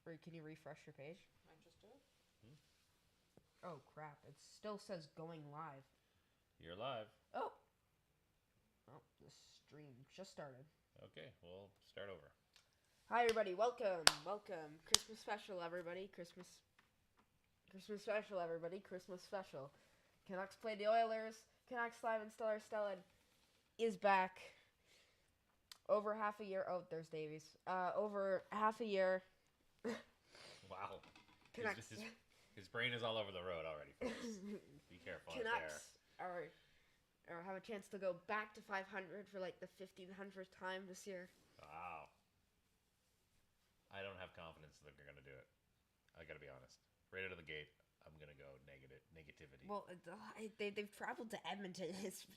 Or can you refresh your page? I just did. Oh crap! It still says going live. You're live. Oh. Oh, the stream just started. Okay, we'll start over. Hi everybody, welcome. Christmas special, everybody. Christmas special, everybody. Christmas special. Canucks played the Oilers. Canucks live in Stellar Stellan is back. Over half a year. Oh, there's Davies. Over half a year. Wow. Canucks. His brain is all over the road already, folks. Be careful out there. Canucks are have a chance to go back to 500 for like the 1500th time this year. Wow. I don't have confidence that they're going to do it. I got to be honest. Right out of the gate, I'm going to go negativity. Well, they've traveled to Edmonton. It's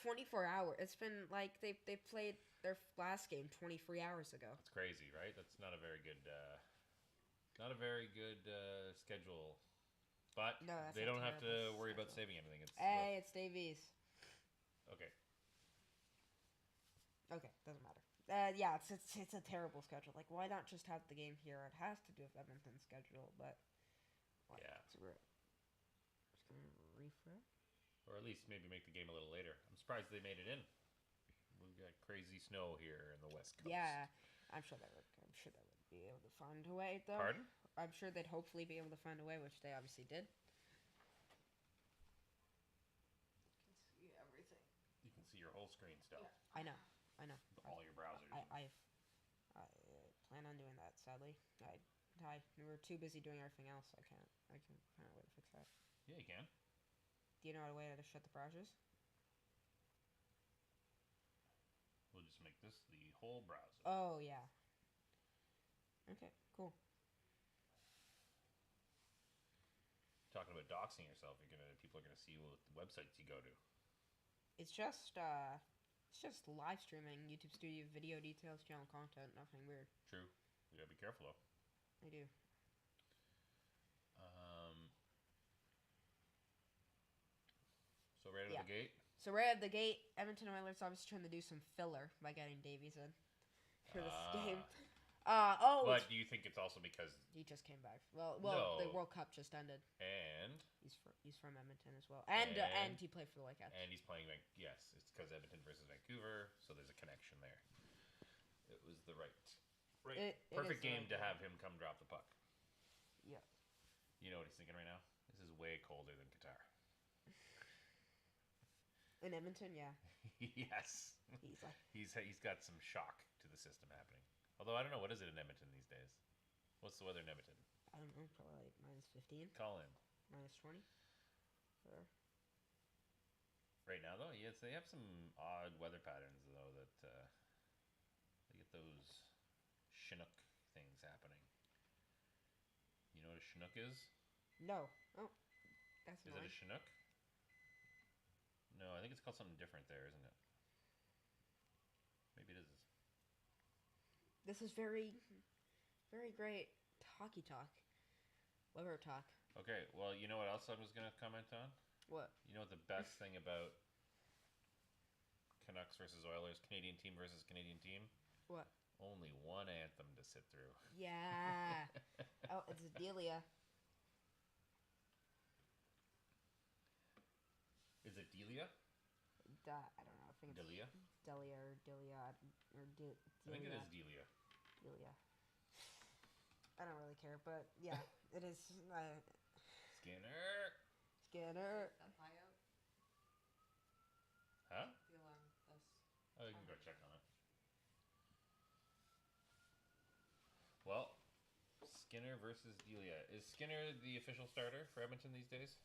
24 hours. It's been like they played their last game 23 hours ago. That's crazy, right? That's not a very good schedule. But no, they don't have to worry about saving anything. It's Davies. Okay. Okay, doesn't matter. Yeah, it's a terrible schedule. Like, why not just have the game here? It has to do with Edmonton's schedule, but yeah, it's just gonna refresh, or at least maybe make the game a little later. I'm surprised they made it in. We've got crazy snow here in the West Coast. Yeah, I'm sure they would be able to find a way, though. Pardon? I'm sure they'd hopefully be able to find a way, which they obviously did. You can see everything. You can see your whole screen still. Yeah. I know. All your browsers. I plan on doing that. Sadly, we were too busy doing everything else. I can find a way to fix that. Yeah, you can. Do you know a way to shut the browsers? We'll just make this the whole browser. Oh yeah. Okay, cool. Talking about doxing yourself, people are gonna see what websites you go to. It's just live streaming, YouTube Studio, video details, channel content, nothing weird. True. You gotta be careful though. I do. So right out of the gate? So right out of the gate, Edmonton Oilers obviously trying to do some filler by getting Davies in for this game. But do you think it's also because he just came back? Well, no. The World Cup just ended, and he's from Edmonton as well, and he played for the Whitecaps. And he's playing. Yes, it's because Edmonton versus Vancouver, so there's a connection there. It was the perfect game to have him come drop the puck. Yeah. You know what he's thinking right now? This is way colder than Qatar. In Edmonton, yeah. Yes. He's got some shock to the system happening. Although I don't know, what is it in Edmonton these days? What's the weather in Edmonton? I don't know, probably like -15. Call in. -20. Or... Right now, though, yes, they have some odd weather patterns, though, that they get those Chinook things happening. You know what a Chinook is? No. Oh, that's Is annoying. it a Chinook? No, I think it's called something different there, isn't it? Maybe it is. This is very, very great hockey talk. Weather talk. Okay, well, you know what else I was going to comment on? What? You know what the best thing about Canucks versus Oilers, Canadian team versus Canadian team? What? Only one anthem to sit through. Yeah. Oh, it's Delia. Is it Delia? I don't know. I think it's Delia? Delia or Delia or Delia. I think it is Delia. Delia. I don't really care, but yeah, it is. Skinner. Skinner. That high out? Huh? The alarm. This. Oh, you can go check on it. Well, Skinner versus Delia. Is Skinner the official starter for Edmonton these days?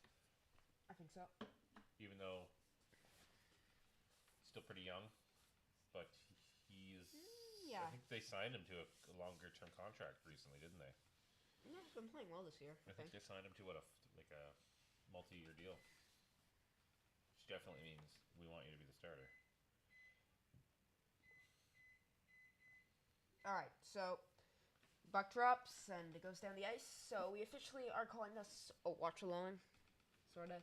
I think so. Even though he's still pretty young, but he's. Yeah. I think they signed him to a longer-term contract recently, didn't they? Yeah, he's been playing well this year. I think they signed him to a multi-year deal, which definitely means we want you to be the starter. All right, so buck drops and it goes down the ice. So we officially are calling this a watch along, sort of.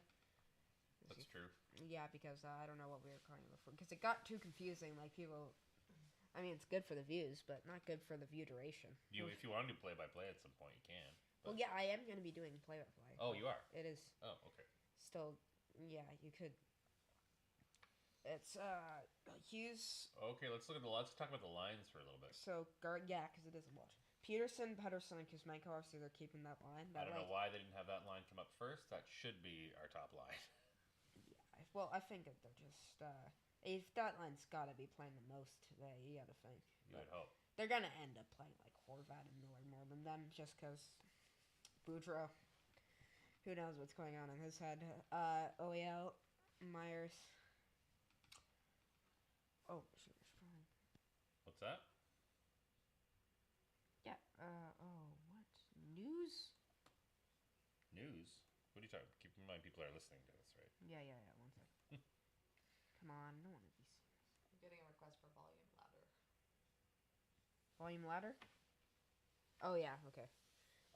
That's true. Yeah, because I don't know what we were calling it before because it got too confusing. Like people I mean, it's good for the views, but not good for the view duration. If you want to do play-by-play at some point, you can. Well, yeah, I am going to be doing play-by-play. Oh, you are? It is. Oh, okay. Still, yeah, you could. It's Hughes. Okay, let's talk about the lines for a little bit. So yeah, because it isn't much. Peterson, Pedersen, and Kuzmenko, obviously they're keeping that line. I don't know why they didn't have that line come up first. That should be our top line. Yeah, well, I think that they're just if that line's got to be playing the most today, you got to think. You would hope. They're gonna end up playing like Horvat and Miller more than them, just because Boudreaux. Who knows what's going on in his head? OEL, Myers. Oh, shoot, fine. What's that? Yeah. Oh, what? News? News? What are you talking? Keep in mind, people are listening to this, right? Yeah. 1 second. Come on, no one would be serious. I'm getting a request for volume ladder. Volume ladder? Oh, yeah, okay.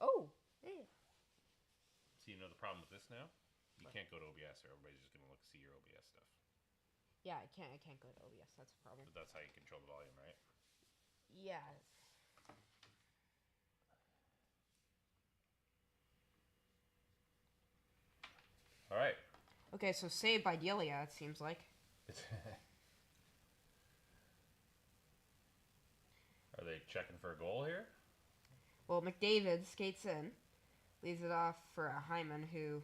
Oh, hey. So you know the problem with this now? You What? can't go to OBS or everybody's just gonna see your OBS stuff. Yeah, I can't go to OBS. That's a problem. But that's how you control the volume, right? Yeah. All right. Okay, so saved by Delia, it seems like. Are they checking for a goal here? Well, McDavid skates in, leaves it off for a Hyman who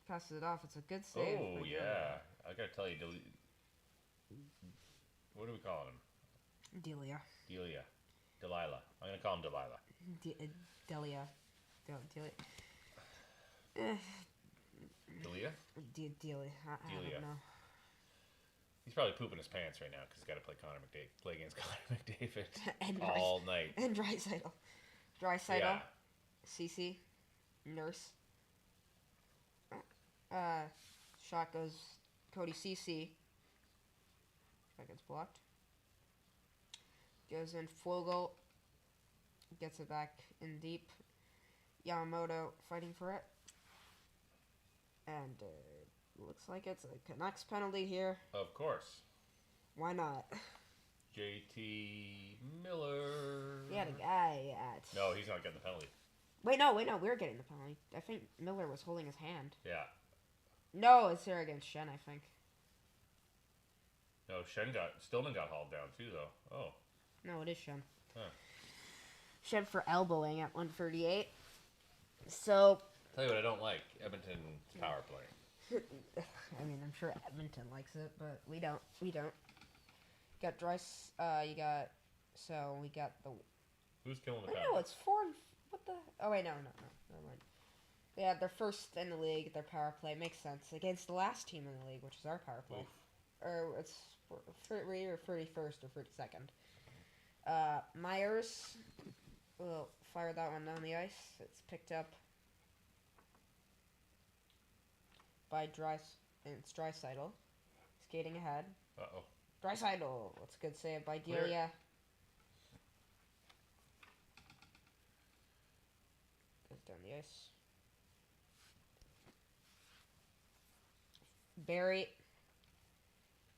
passes it off. It's a good save. Oh, by yeah. Delia. I gotta tell you, what are we calling him? Delia. Delilah. I'm gonna call him Delilah. Delia. Delia. Delia? Delia. I Delia. don't know. He's probably pooping his pants right now because he's got to play against Connor McDavid And all night. And Draisaitl. Yeah. CC. Nurse. Shot goes Cody CC. That gets blocked. Goes in Fogle. Gets it back in deep. Yamamoto fighting for it. And looks like it's a Canucks penalty here. Of course. Why not? JT Miller. He had a guy at... No, he's not getting the penalty. Wait, no, we're getting the penalty. I think Miller was holding his hand. Yeah. No, it's there against Shen, I think. No, Stillman got hauled down too, though. Oh. No, it is Shen. Huh. Shen for elbowing at 138. So... Tell you what I don't like. Edmonton's power play. I mean, I'm sure Edmonton likes it, but we don't. We got Dries. We got the... Who's killing the Wait, power no, play? it's 4 and... What the... Oh, wait, no. Never mind. Yeah, they're first in the league. Their power play makes sense. Against the last team in the league, which is our power play. Oof. Or it's... We're either 31st or 32nd. Myers will fire that one down the ice. It's picked up by Draisaitl. Skating ahead. Uh-oh. Draisaitl. That's a good save by Clear. Delia. Goes down the ice. Barry.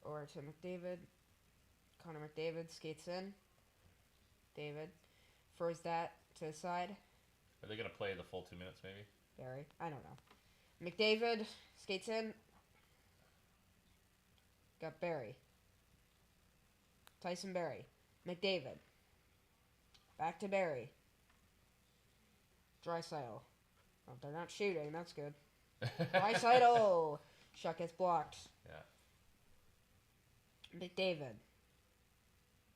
Over to McDavid. Connor McDavid skates in. David. Throws that to the side. Are they going to play the full 2 minutes, maybe? Barry. I don't know. McDavid skates in. Got Barry. Tyson Barry. McDavid. Back to Barry. Draisaitl. Oh, they're not shooting. That's good. Draisaitl. Shot gets blocked. Yeah. McDavid.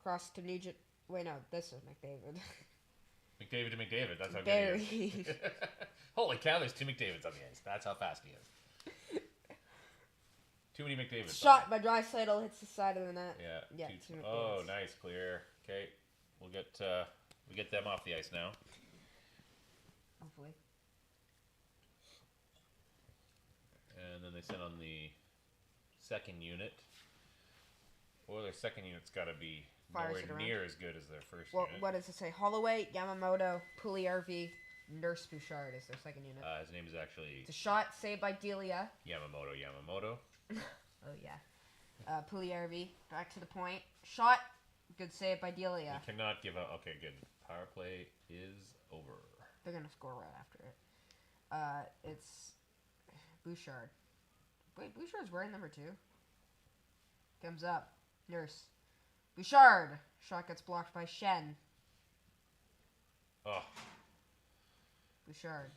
Cross to Nugent. Wait, no. This is McDavid. McDavid to McDavid. That's how Barry. good he is. Holy cow, there's 2 McDavids on the ice. That's how fast he is. Too many McDavids. Shot by Draisaitl hits the side of the net. Yeah. Two Oh, McDavids. nice. Clear. Okay. We get them off the ice now. Hopefully. And then they send on the second unit. Well, their second unit's got to be Fires nowhere it around. near as good as their first Well, unit. what does it say? Holloway, Yamamoto, Pugliarvi, Nurse Bouchard is their second unit. His name is actually It's a shot saved by Delia. Yamamoto. Oh, yeah. Pugliarvi, back to the point. Shot, Good save by Delia. You cannot give up. Okay, good. Power play is over. They're gonna score right after it. It's Bouchard. Wait, Bouchard's wearing number 2. Comes up. Nurse. Bouchard. Shot gets blocked by Shen. Oh. Bouchard.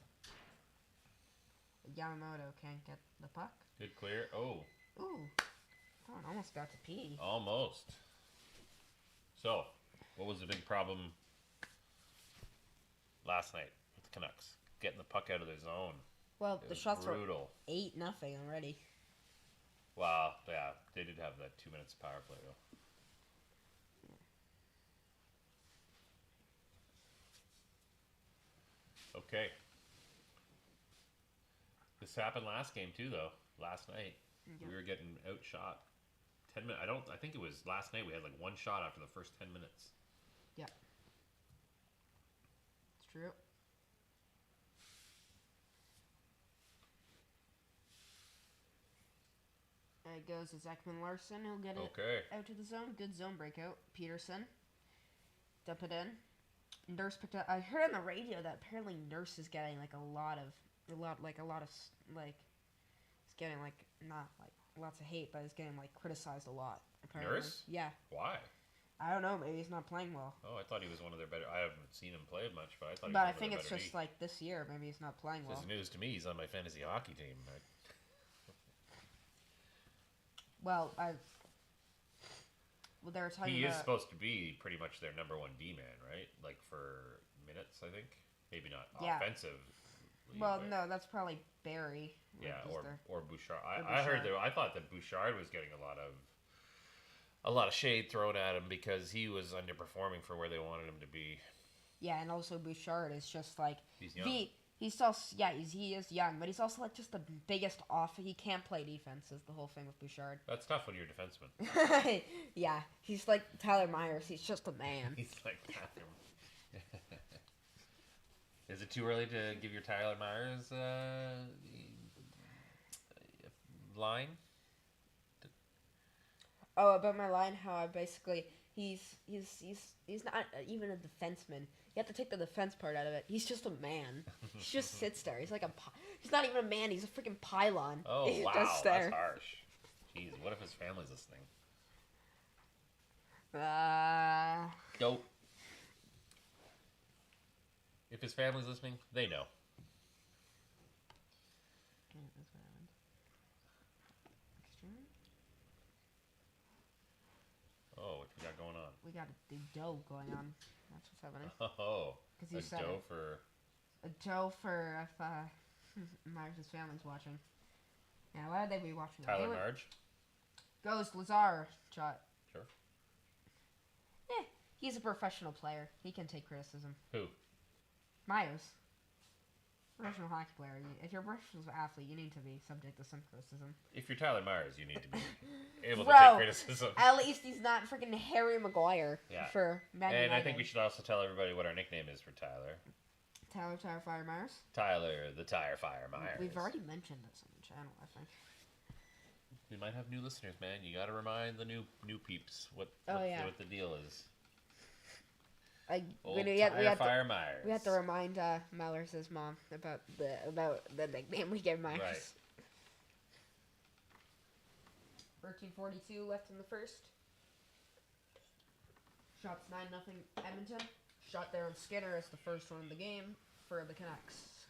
Yamamoto can't get the puck. Good clear. Oh. Ooh. Oh, I almost got to pee. Almost. So, what was the big problem last night with the Canucks? Getting the puck out of their zone. Well, the shots brutal. were 8-0 already. Wow, yeah, they did have that 2 minutes power play though. Okay. This happened last game too, though. Last night, we were getting outshot. 10 minutes. I think it was last night. We had like one shot after the first 10 minutes. Yeah. It's true. It goes to Ekman Larson. He'll get it out to the zone. Good zone breakout. Peterson. Dump it in. Nurse picked up. I heard on the radio that apparently Nurse is getting like a lot of he's getting like not like lots of hate, but he's getting like criticized a lot. Apparently. Nurse? Yeah. Why? I don't know. Maybe he's not playing well. Oh, I thought he was one of their better. I haven't seen him play much, but I thought. But I think it's just like this year. Maybe he's not playing well. It's news to me. He's on my fantasy hockey team. Well, they were talking. He is supposed to be pretty much their number 1 D-man, right? Like for minutes, I think. Maybe not offensive. Well, no, that's probably Barry. Yeah, or Bouchard. I thought that Bouchard was getting a lot of shade thrown at him because he was underperforming for where they wanted him to be. Yeah, and also Bouchard is just like he's young. He's also he is young, but he's also like just the biggest off. He can't play defense. Is the whole thing with Bouchard. That's tough when you're a defenseman. Yeah, he's like Tyler Myers. He's just a man. He's like Tyler. Is it too early to give your Tyler Myers line? Oh, about my line, how I basically he's not even a defenseman. You have to take the defense part out of it. He's just a man. He just sits there. He's like he's not even a man. He's a freaking pylon. Oh, he's wow, just there. That's harsh. Jeez, what if his family's listening? Dope. If his family's listening, they know. Oh, what we got going on? We got a dough going on. That's what's happening. Oh, you said dough it. for... A dough for if Myers' family's watching. Yeah, why would they be watching? Tyler Marge? Goes Lazar shot. Sure. He's a professional player. He can take criticism. Who? Myers. Professional hockey player. If you're a professional athlete, you need to be subject to some criticism. If you're Tyler Myers, you need to be able to Bro, take criticism. At least he's not freaking Harry Maguire for Man And United. I think we should also tell everybody what our nickname is for Tyler. Tyler Tire Fire Myers? Tyler the Tire Fire Myers. We've already mentioned this on the channel, I think. We might have new listeners, man. You got to remind the new peeps what the deal is. Fire Myers. We have to remind Mallers' mom about the nickname we gave Myers. Right. 13:42 left in the first. Shots 9-0 Edmonton. Shot there on Skinner as the first one of the game for the Canucks.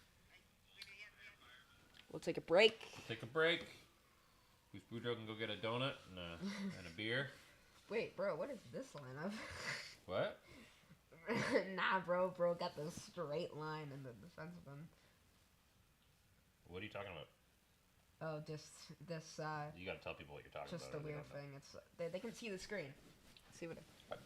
We'll take a break. Goose Boudreaux can go get a donut and a beer. Wait, bro, what is this line of? What? Nah, bro got the straight line in the defenseman. What are you talking about? Oh, this. You gotta tell people what you're talking just about. Just a weird thing. It's they can see the screen. See what?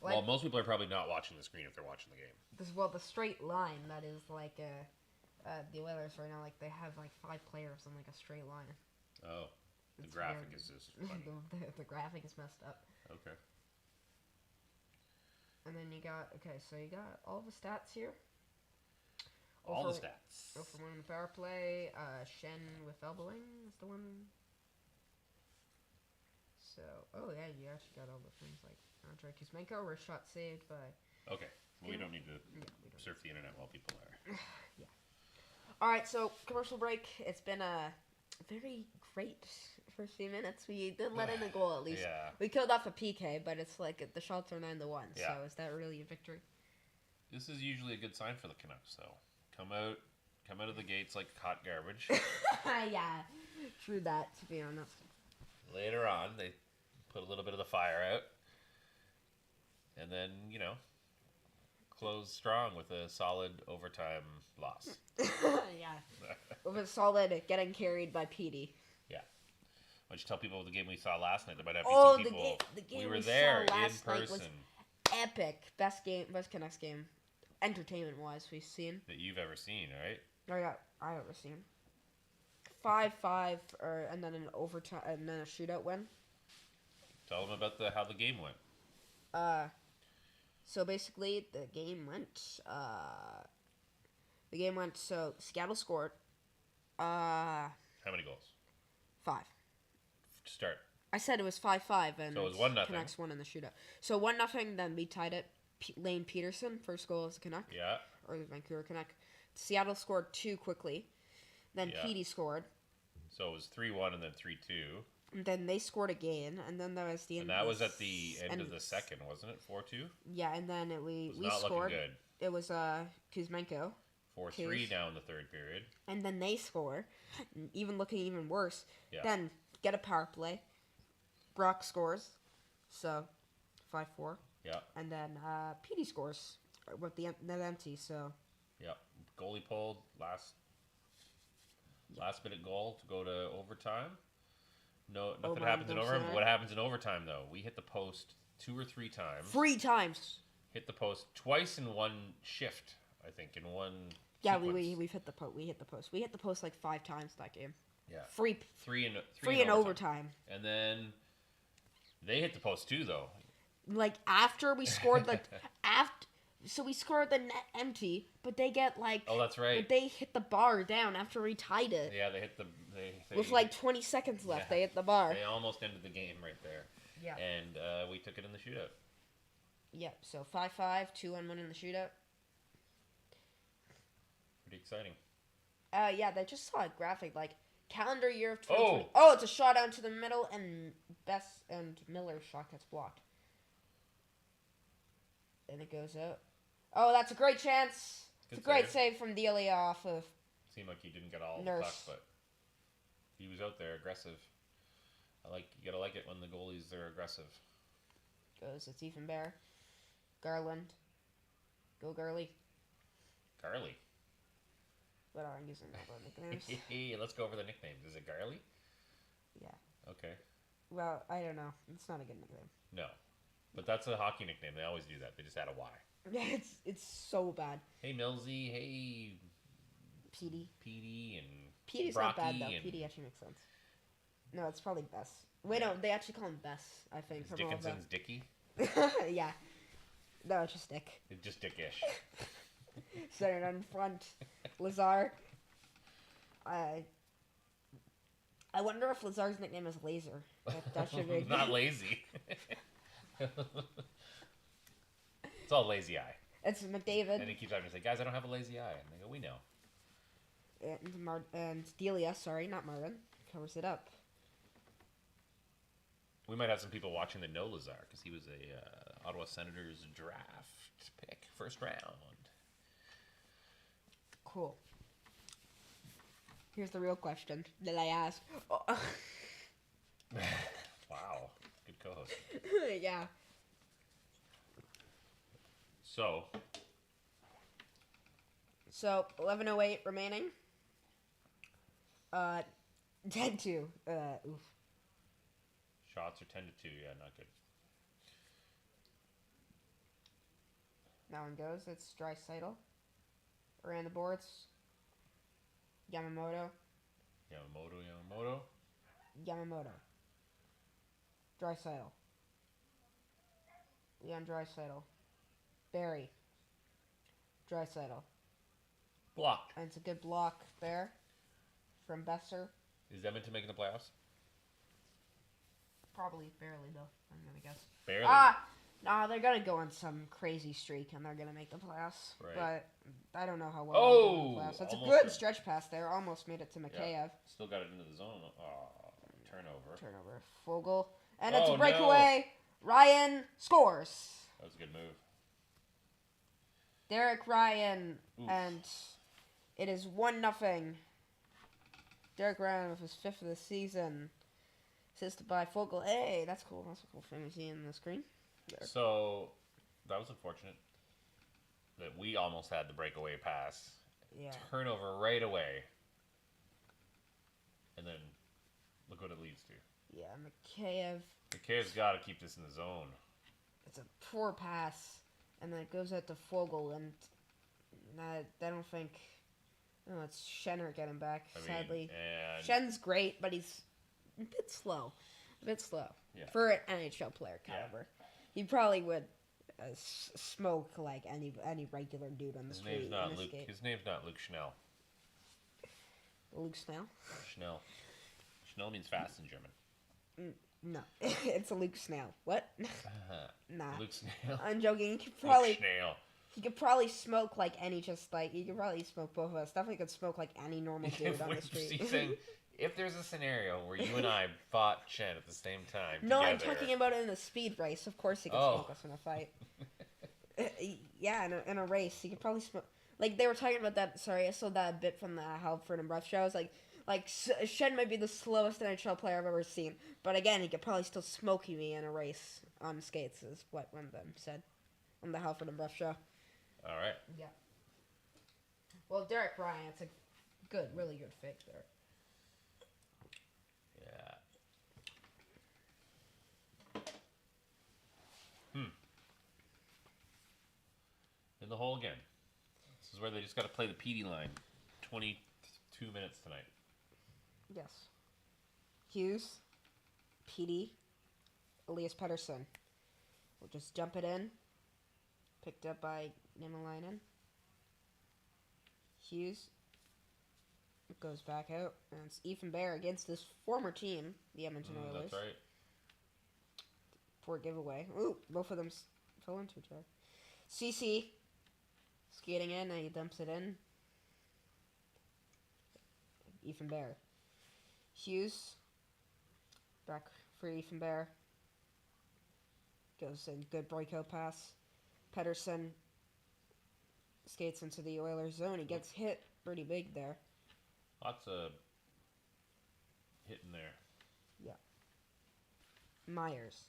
Well, most people are probably not watching the screen if they're watching the game. The straight line that is like the Oilers right now. Like they have like 5 players on like a straight line. Oh, the graphic is just funny. the graphic is messed up. Okay. And then you got all the stats here. All the stats. Go for 1 in the power play. Shen with elbowing is the one. So, you actually got all the things like Andre Kuzmenko. Wrist shot saved by. Okay. Well, we don't need to Yeah, we don't. surf the internet while people are. All right, so commercial break. It's been a very great first few minutes. We did let in a goal at least. Yeah. We killed off a PK, but it's like the shots are 9-1. Yeah. So is that really a victory? This is usually a good sign for the Canucks, though. Come out of the gates like hot garbage. Yeah, true that. To be honest. Later on, they put a little bit of the fire out, and then close strong with a solid overtime loss. Yeah, with a solid getting carried by Petey. Yeah. Why don't you tell people the game we saw last night? There might have Oh, some people. the game we were we there saw in last night was person epic. Best Canucks game, entertainment wise, we've seen. that you've ever seen, right? I ever seen. 5-5, and then an overtime, and then a shootout win. Tell them about how the game went. So basically, the game went. So Seattle scored. How many goals? 5. To start. I said it was 5-5, and So it was 1-0. Canucks won in the shootout. So 1-0. Then we tied it. Lane Peterson, first goal as a Canuck. Yeah. Or the Vancouver Canuck. Seattle scored 2 quickly. Then Yeah. Petey scored. So it was 3-1 and then 3-2. And then they scored again, and then that was the end. And that was at the end of the second, wasn't it? 4-2. Yeah, and then we Not scored. looking good. It was Kuzmenko. 4-3 now in the third period. And then they score, looking even worse. Yeah. Then get a power play. Brock scores, so 5-4. Yeah. And then Petey scores with the net empty. So Yeah. Goalie pulled last minute goal to go to overtime. No, nothing O'Brien happens in dumps overtime. it. What happens in overtime though? We hit the post 2 or 3 times. 3 times. Hit the post twice in one shift. I think in one. Yeah, sequence. we've hit the post. We hit the post. We hit the post like 5 times that game. Yeah. Three Three in overtime. And then they hit the post too though. Like after we scored so we scored the net empty, but they get like. Oh, that's right. But they hit the bar down after we tied it. Yeah, they hit the. They With like 20 seconds left, Yeah. they hit the bar. They almost ended the game right there. Yeah. And we took it in the shootout. Yep. So 5-5, 2-1 in the shootout. Pretty exciting. Yeah, they just saw a graphic like calendar year of 2020. Oh, it's a shot down to the middle, and Miller's shot gets blocked. And it goes out. Oh, that's a great chance. It's a great save from Delia off of. Seemed like he didn't get all Nurse. the puck, but he was out there aggressive. You gotta like it when the goalies are aggressive. It's even better. Garland. Go Garly. Garly. But I'm using other nicknames. Let's go over the nicknames. Is it Garly? Yeah. Okay. Well, I don't know. It's not a good nickname. No. But that's a hockey nickname. They always do that. They just add a Y. Yeah, it's so bad. Hey, Millsy. Hey, Petey. and Petey's Brocky not bad, though. and Petey actually makes sense. No, it's probably Bess. Wait, no, they actually call him Bess, I think. Is Dickinson's Dickie? Yeah. No, it's just Dick. It's just Dickish. Centered on front. Lazar. I wonder if Lazar's nickname is Laser. That should be Not lazy. It's all lazy eye. It's McDavid. And he keeps having to say, guys, I don't have a lazy eye. And they go, we know. And Delia, sorry, not Martin, covers it up. We might have some people watching that know Lazar because he was a Ottawa Senators draft pick, first round. Cool. Here's the real question that I asked. Oh. Wow. Good co-host. Yeah. So, 11:08 remaining. 10-2. Oof. shots are 10-2. Yeah, not good. That one goes. It's Draisaitl. Around the boards. Yamamoto. Draisaitl. Leon Draisaitl. Barry. Draisaitl. Blocked. And it's a good block there from Besser. Is Edmonton making the playoffs? Probably barely, though, I'm going to guess. Barely. Nah, they're gonna go on some crazy streak and they're gonna make the playoffs. Right. But I don't know how well they'll do in the Oh, playoffs. That's a almost good stretch pass there. Almost made it to Mikheyev. Still got it into the zone. Turnover. Turnover. Fogel. And it's Oh, a breakaway. Ryan scores. That was a good move. Derek Ryan. Oof. And it is 1-0. Derek Ryan with his 5th of the season. Assisted by Fogel. Hey, that's cool. That's a cool thing to see on the screen. There. So, that was unfortunate that we almost had the breakaway pass. Yeah. Turnover right away. And then, look what it leads to. Yeah, Mikheyev. Mikheiv's got to keep this in the zone. It's a poor pass. And then it goes out to Fogel. And I don't think... Oh, it's Schenner getting back, sadly. And Schen's great, but he's a bit slow. Yeah. For an NHL player caliber. He probably would smoke like any regular dude on the his street. name's not in Luke. skate. His name's not Luke Schnell. Luke Snell? Schnell. Schnell means fast in German. No, it's a Luke Snell. What? Nah, Luke Schnell. I'm joking. Luke Schnell. He could probably smoke like any he could probably smoke both of us. Definitely could smoke like any normal dude on the street. He's saying, if there's a scenario where you and I fought Chen at the same time, No, together, I'm talking about it in a speed race. Of course he could smoke us in a fight. Yeah, in a race, he could probably smoke. Like, they were talking about that. Sorry, I saw that bit from the Halford and Bruff show. I was like Shen might be the slowest NHL player I've ever seen. But again, he could probably still smoke me in a race on skates, is what one of them said on the Halford and Bruff show. All right. Yeah. Well, Derek Ryan, it's a really good fake there. Yeah. In the hole again. This is where they just got to play the PD line. 22 minutes tonight. Yes. Hughes, PD, Elias Pettersson. We'll just jump it in. Picked up by Niemelainen. Hughes. It goes back out. And it's Ethan Bear against this former team, the Edmonton Oilers. That's right. For a giveaway. Ooh, both of them fell into each other. CC. Skating in, and he dumps it in. Ethan Bear. Hughes. Back for Ethan Bear. Goes in, good breakout pass. Pettersson skates into the Oilers zone. He gets hit pretty big there. Lots of hitting there. Yeah. Myers.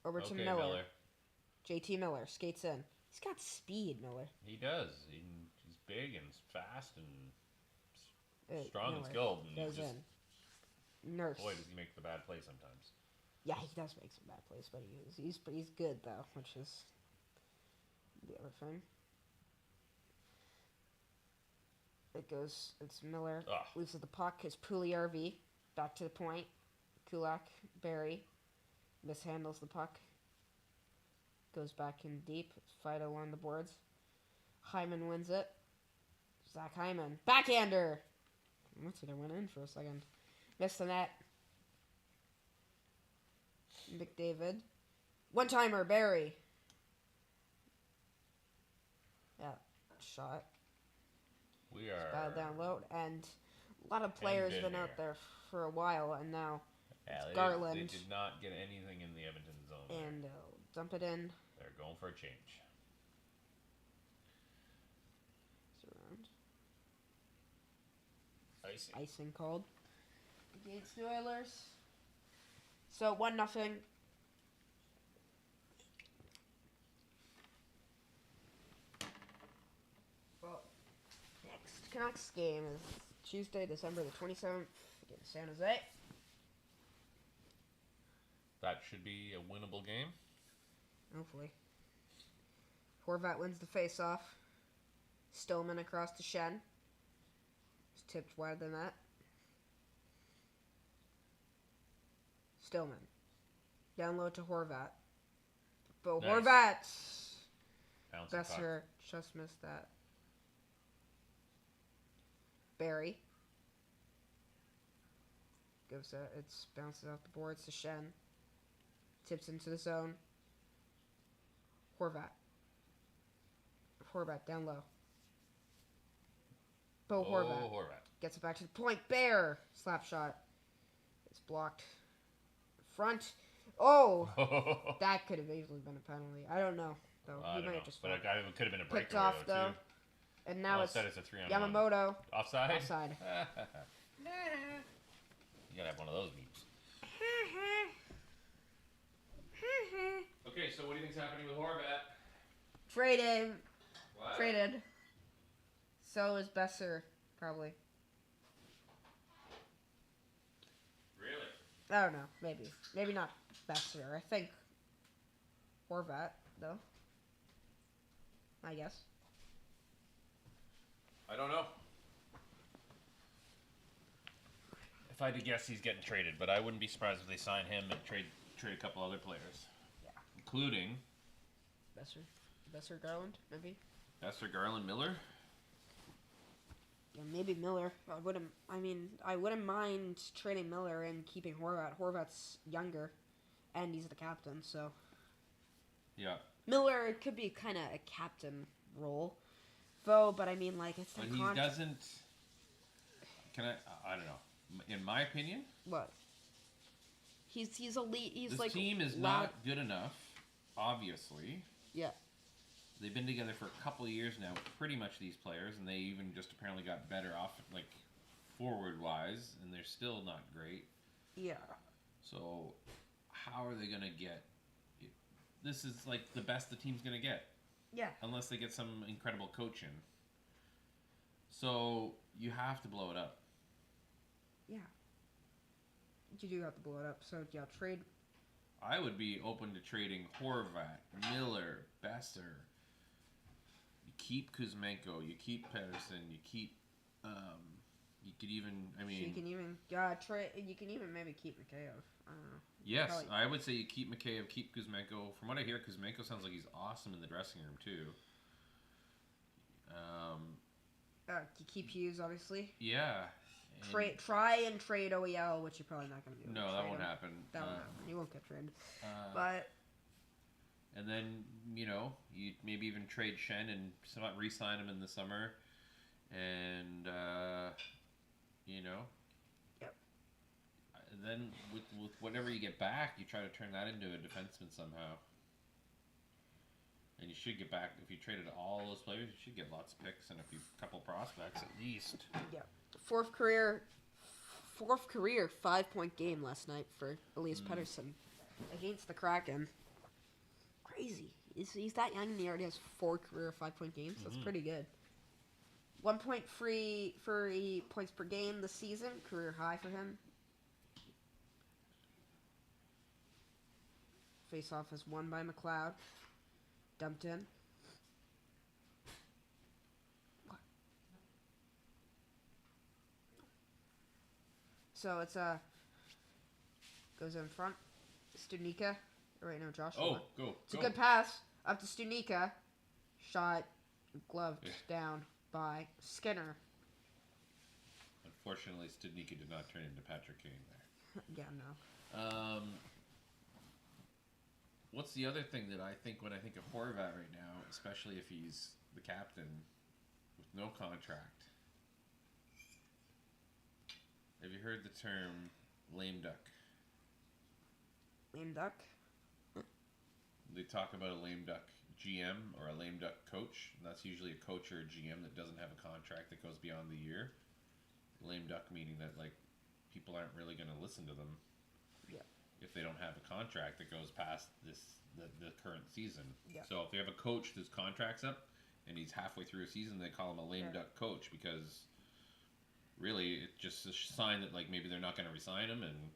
Over to Miller. JT Miller skates in. He's got speed, Miller. He does. He's big and fast and strong and Miller skilled. And goes just, in. Nurse. boy, does he make the bad play sometimes. Yeah, he does make some bad plays, but he's good though, which is the other thing. It's Miller Ugh. loses the puck. It's Puljujärvi back to the point. Kulak, Barry mishandles the puck. Goes back in deep. It's fight along the boards. Hyman wins it. Zach Hyman. Backhander! Looks like I went in for a second. Missed the net. McDavid. One-timer, Barry. Yeah, shot. We are... Battle down low. And a lot of players been out there for a while, and now Garland. They did not get anything in the Edmonton zone. And dump it in. They're going for a change. Icing called against the Oilers. So 1-0. Well, next Canucks game is Tuesday, December the 27th against San Jose. That should be a winnable game. Hopefully. Horvat wins the face-off. Stillman across to Shen. It's tipped wide than that. Stillman. Down low to Horvat. But Nice. Horvat! Besser just missed that. Barry. It's bounces off the boards to Shen. Tips into the zone. Horvat down low. Horvat gets it back to the point. Bear slap shot. It's blocked. Front. Oh, that could have easily been a penalty. I don't know though. I don't know. But it could have been a breakaway picked off though. too. And now it's a 3-on-1. Yamamoto. Offside. You gotta have one of those memes. Okay, so what do you think's happening with Horvat? Traded. What? Traded. So is Besser, probably. Really? I don't know. Maybe. Maybe not Besser. I think Horvat, though. I guess. I don't know. If I had to guess, he's getting traded, but I wouldn't be surprised if they sign him and trade a couple other players. Yeah. Including Besser Garland, maybe. Besser, Garland, Miller. Yeah, maybe Miller. I wouldn't mind trading Miller and keeping Horvat. Horvat's younger, and he's the captain, so. Yeah. Miller could be kind of a captain role, though. But I mean, like it's. But he doesn't. I don't know. In my opinion. What? He's elite. He's this like. This team is not good enough. Obviously. Yeah. They've been together for a couple of years now, pretty much these players, and they even just apparently got better off, like, forward-wise, and they're still not great. Yeah. So, how are they going to get... This is, like, the best the team's going to get. Yeah. Unless they get some incredible coaching. So, you have to blow it up. Yeah. You do have to blow it up, so, yeah, trade... I would be open to trading Horvat, Miller, Besser... You keep Kuzmenko, you keep Pedersen, you keep, you could even, you can even, you can even maybe keep Mikheyev. I don't know. Yes, probably. I would say you keep Mikheyev, keep Kuzmenko. From what I hear, Kuzmenko sounds like he's awesome in the dressing room, too. You keep Hughes, obviously. Yeah. Try and trade OEL, which you're probably not going to do. No, that won't happen. That won't happen. He won't get traded. But... And then, you maybe even trade Shen and somewhat re-sign him in the summer. And, Yep. And then with whatever you get back, you try to turn that into a defenseman somehow. And you should get back, if you traded all those players, you should get lots of picks and a couple prospects at least. Yeah. Fourth career 5-point game last night for Elias Pettersson against the Kraken. Crazy. He's that young and he already has 4 career 5-point games. That's pretty good. 1 point free for points per game this season. Career high for him. Face-off is won by McLeod. Dumped in. What? So it's goes in front. Studnicka. Right now, Joshua. Oh, go. It's a good pass up to Studnicka. Shot, gloved down by Skinner. Unfortunately, Studnicka did not turn into Patrick Kane there. Yeah, no. What's the other thing that I think when I think of Horvat right now, especially if he's the captain with no contract? Have you heard the term lame duck? Lame duck? They talk about a lame duck GM or a lame duck coach. And that's usually a coach or a GM that doesn't have a contract that goes beyond the year. Lame duck meaning that, like, people aren't really going to listen to them. Yeah. If they don't have a contract that goes past the current season. Yeah. So if they have a coach whose contract's up and he's halfway through a season, they call him a lame duck coach because really it's just a sign that, like, maybe they're not going to re-sign him. And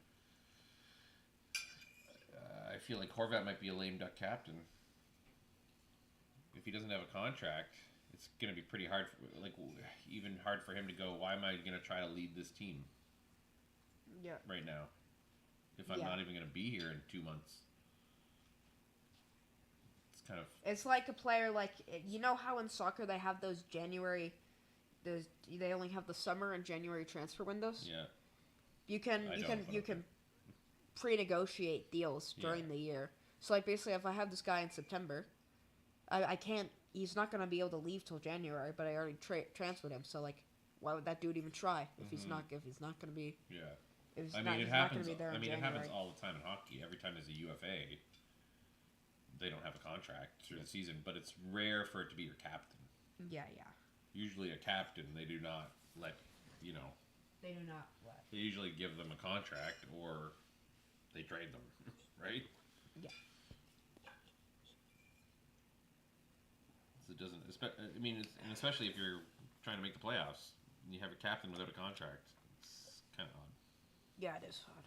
I feel like Horvat might be a lame duck captain. If he doesn't have a contract, it's going to be pretty hard, even hard for him to go, why am I going to try to lead this team right now? If I'm not even going to be here in 2 months. It's kind of... It's like a player, like, you know how in soccer they have those they only have the summer and January transfer windows? Yeah. You can pre-negotiate deals during the year. So like basically, if I have this guy in September, I can't. He's not gonna be able to leave till January, but I already transferred him. So like, why would that dude even try if he's not gonna be? Yeah. If he's I not, mean, it he's not happens. gonna be there I in mean, it January. happens all the time in hockey. Every time there's a UFA, they don't have a contract through the season, but it's rare for it to be your captain. Yeah. Usually, a captain, they do not let They do not let. They usually give them a contract or they trade them, right? Yeah. So it doesn't. I mean, and especially if you're trying to make the playoffs, and you have a captain without a contract. It's kind of odd. Yeah, it is odd.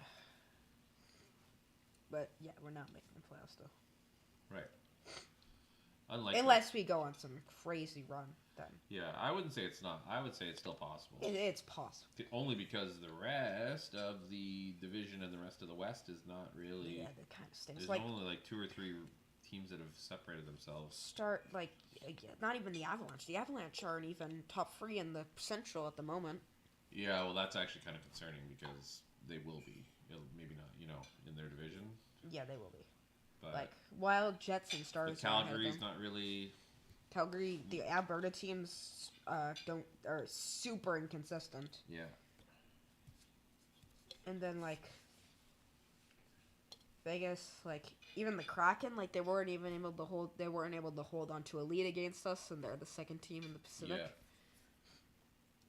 But yeah, we're not making the playoffs though. Right. Unlikely. Unless we go on some crazy run, then. Yeah, I wouldn't say it's not. I would say it's still possible. It's possible. Only because the rest of the division and the rest of the West is not really. Yeah, that kind of stinks. There's Like, only like 2 or 3 teams that have separated themselves. not even the Avalanche. The Avalanche aren't even top 3 in the Central at the moment. Yeah, well, that's actually kind of concerning because they will be. Maybe not, in their division. Yeah, they will be. But Like Wild, Jets, and Stars. Calgary's not really. Calgary, the Alberta teams are super inconsistent. Yeah. And then like Vegas, like even the Kraken, like they weren't able to hold on to a lead against us, and they're the second team in the Pacific. Yeah.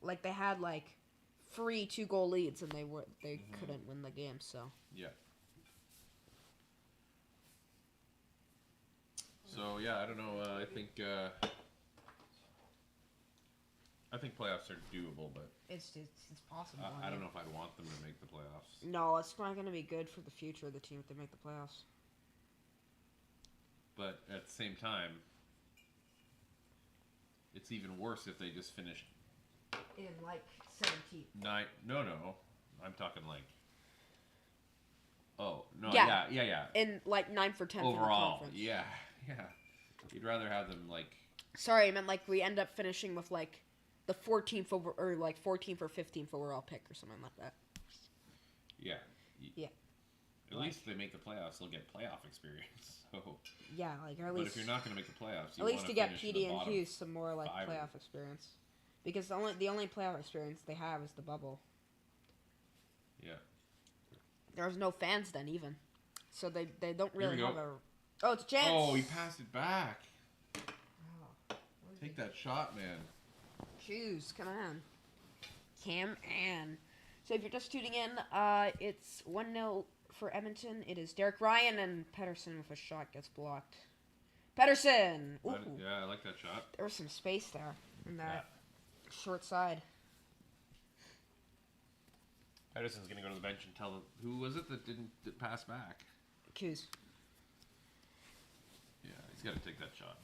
Like they had like 3 2-goal leads, and they couldn't win the game. So Yeah. So yeah, I don't know. I think playoffs are doable, but it's possible. I don't know if I'd want them to make the playoffs. No, it's not going to be good for the future of the team if they make the playoffs. But at the same time, it's even worse if they just finish In like 17th. 9. No, I'm talking like. Oh no! Yeah. Yeah. In like 9 for 10 Overall, for the conference. yeah. You'd rather have them like. Sorry, I meant like we end up finishing with like the 14th or like 14th or 15th overall pick or something like that. Yeah. Yeah. At least if they make the playoffs, they'll get playoff experience. So. Yeah, like at But least. if you're not going to make the playoffs, at least to get finish in PD the and bottom Hughes some more like 5. playoff experience, because the only playoff experience they have is the bubble. Yeah. There's no fans then even, so they don't Here we really go. have a. Oh, it's a chance. Oh, he passed it back. Oh, Take that shot, man. Hughes, come on. Cam and. So if you're just tuning in, it's 1-0 for Edmonton. It is Derek Ryan and Pedersen with a shot gets blocked. Pedersen! Ooh, Yeah, I like that shot. there was some space there in that short side. Pedersen's going to go to the bench and tell who was it that didn't pass back? Hughes. Yeah, he's got to take that shot.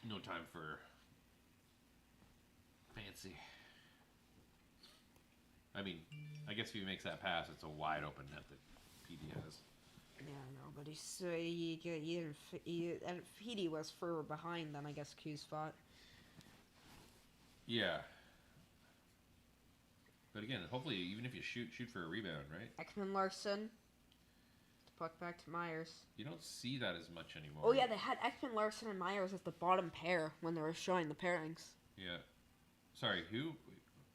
No time for fancy. I mean, I guess if he makes that pass, it's a wide open net that PD has. Yeah, I know, but and Petey was further behind than I guess Hughes thought. Yeah. But again, hopefully, even if you shoot for a rebound, right? Ekman Larson. Puck back to Myers. You don't see that as much anymore. Oh yeah, they had Ekman Larson and Myers as the bottom pair when they were showing the pairings. Yeah. Sorry, who?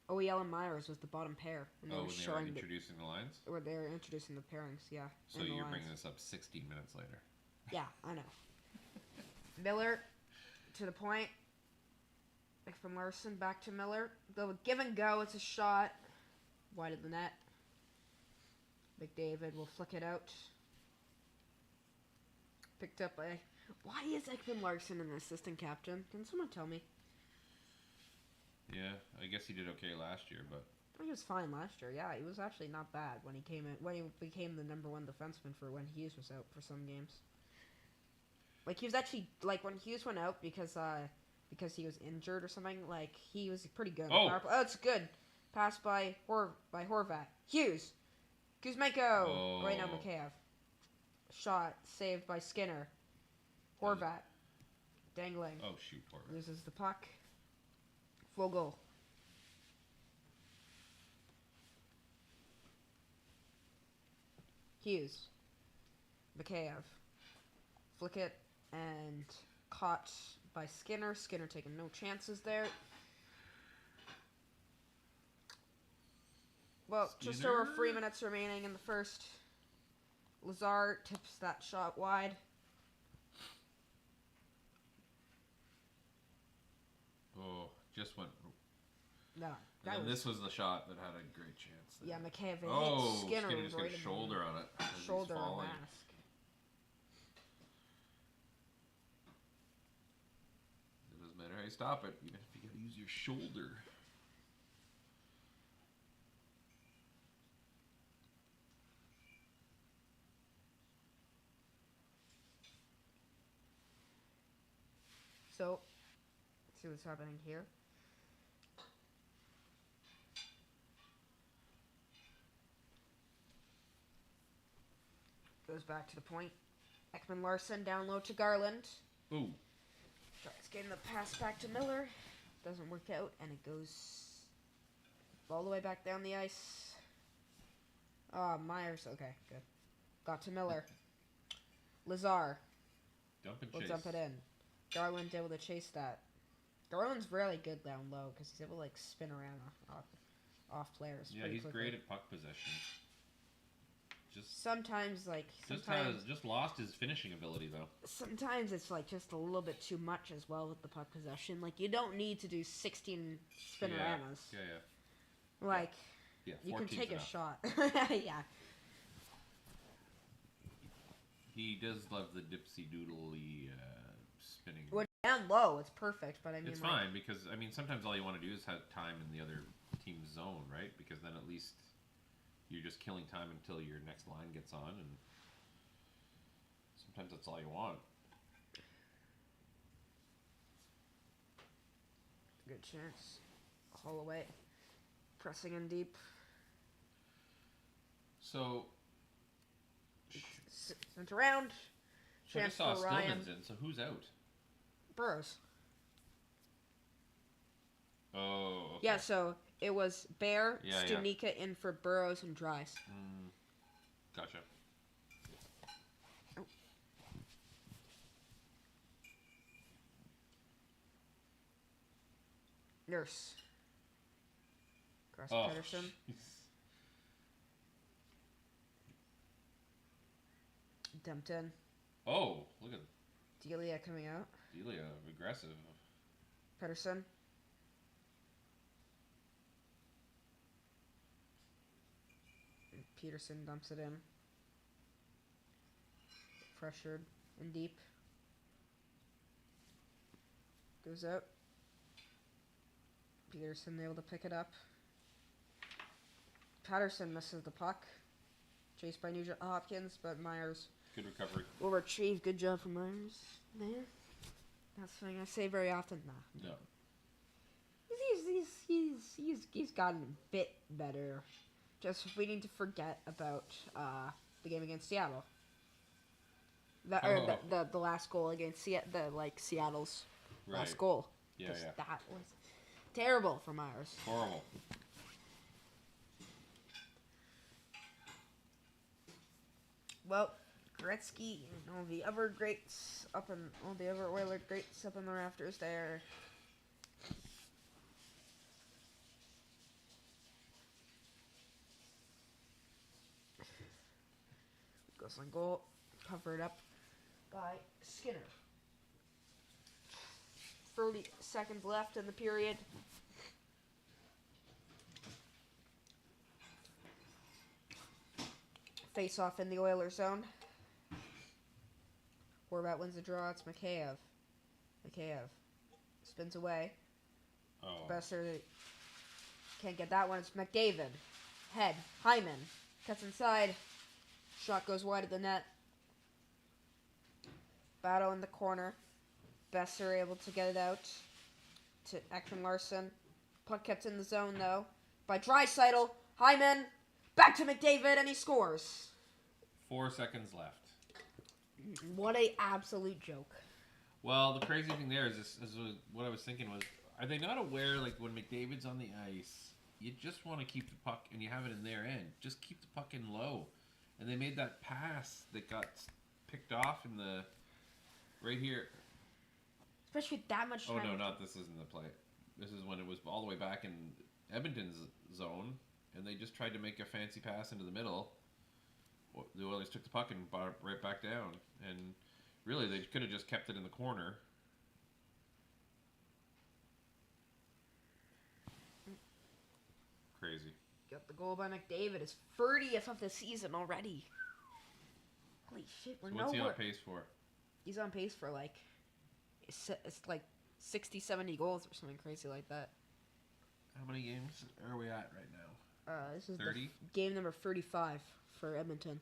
OEL and Myers was the bottom pair when they were When they were showing introducing the lines? where they were introducing the pairings. Yeah. So and the you're lines. bringing this up 16 minutes later. Yeah, I know. Miller to the point. Ekman Larson back to Miller. The give and go. It's a shot. Wide of the net. McDavid will flick it out. Picked up by. Why is Ekman Larson an assistant captain? Can someone tell me? Yeah, I guess he did okay last year, but He was fine last year. Yeah, he was actually not bad when he came in. When he became the number 1 defenseman for when Hughes was out for some games. Like he was actually like when Hughes went out because he was injured or something. Like he was pretty good. Oh, it's good. Pass by Horvat. Hughes. Kuzmenko. Oh. Right now Mikheyev. Shot saved by Skinner. Horvat. Dangling. oh shoot, Horvat. Loses the puck. Full goal. Hughes. Mikheyev. Flick it and caught by Skinner. Skinner taking no chances there. Well, just over 3 minutes remaining in the first. Lazar tips that shot wide. Oh, just went. No, And this was the shot that had a great chance. Yeah, Mikheyev hit Oh, Skinner just got right a in shoulder on it. the shoulder falling. mask. It doesn't matter how you stop it, even if you got to use your shoulder. So, let's see what's happening here. Goes back to the point. Ekman Larson down low to Garland. Ooh. Tries getting the pass back to Miller. Doesn't work out, and it goes all the way back down the ice. Myers. Okay, good. Got to Miller. Lazar. Dump and Will chase. dump it in. Garland's able to chase that. Garland's really good down low because he's able to like spin around off players. Yeah, pretty he's quickly. great at puck possession. Sometimes Just lost his finishing ability though. sometimes it's like just a little bit too much as well with the puck possession. Like you don't need to do 16 spinoramas. Yeah. Like Yeah, you can 14's take enough. a shot. Yeah. He does love the dipsy doodly spinning. When down low, it's perfect. But I mean, It's like, fine because I mean sometimes all you want to do is have time in the other team's zone, right? Because then at least you're just killing time until your next line gets on, and sometimes that's all you want. good chance. Haul away. Pressing in deep. So Sent around. I Chance just saw for Ryan. Stillman's in. So who's out? Burroughs. Oh, okay. Yeah, so it was Bear, Yeah, Stunica in for Burroughs and Dries. Gotcha. Oh. Nurse. Cross Pedersen. jeez. Dumped in. Oh, look at Delia coming out. Delia, aggressive. Pedersen. Peterson dumps it in. Pressured and deep. Goes out. Peterson able to pick it up. Patterson misses the puck. Chased by Nugent Hopkins, but Myers Good recovery. will retrieve. Good job from Myers. There. That's something I say very often. Nah. No. He's gotten a bit better. Just we need to forget about the game against Seattle. The last goal against Seattle's Right. last goal. Yeah, Just yeah. That was terrible for Myers. Horrible. Well, Gretzky and all the other greats all the other Oiler greats up in the rafters there. Goes on goal, covered up by Skinner. 30 seconds left in the period. Face off in the Oilers zone. Horvat wins the draw. It's Mikheyev. Mikheyev spins away. Oh. Besser can't get that one. It's McDavid. Head. Hyman cuts inside. Shot goes wide of the net. Battle in the corner. Besser able to get it out to Ekman Larson. Puck kept in the zone though by Draisaitl. Hyman back to McDavid and he scores. 4 seconds left. What a absolute joke. Well, the crazy thing there is what I was thinking was, are they not aware, like, when McDavid's on the ice, you just want to keep the puck, and you have it in their end. Just keep the puck in low. And they made that pass that got picked off in the right here. Especially with that much Oh time. no, not this isn't the play. This is when it was all the way back in Edmonton's zone, and they just tried to make a fancy pass into the middle. The Oilers took the puck and brought it right back down, and really they could have just kept it in the corner. Crazy. Got the goal by McDavid. His 30th of the season already. Holy shit, we're So what's he nowhere. on pace for? He's on pace for like, it's like 60, 70 goals or something crazy like that. How many games are we at right now? This is 30? game number 35 for Edmonton.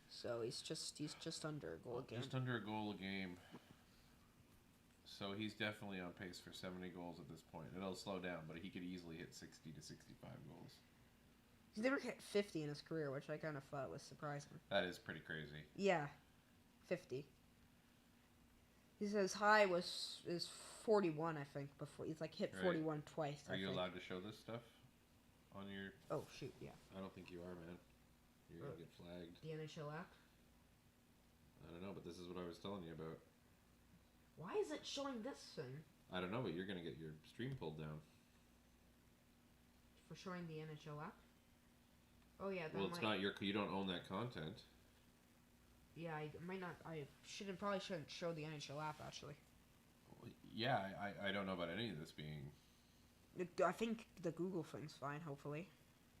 So he's just under a goal a game. Just under a goal a game. So he's definitely on pace for 70 goals at this point. It'll slow down, but he could easily hit 60 to 65 goals. He's never hit 50 in his career, which I kind of thought was surprising. That is pretty crazy. Yeah, 50. He says high is 41, I think. Before he's like hit Right. 41 twice. Are I you think. allowed to show this stuff on your... Oh shoot, yeah. I don't think you are, man. You're going to get flagged. The NHL app. I don't know, but this is what I was telling you about. Why is it showing this thing I don't know, but you're going to get your stream pulled down. for showing the NHL app? Oh yeah, that Well, it's not your... You don't own that content. Yeah, I might not. I probably shouldn't show the NHL app actually. Yeah, I don't know about any of this being... I think the Google thing's fine, hopefully,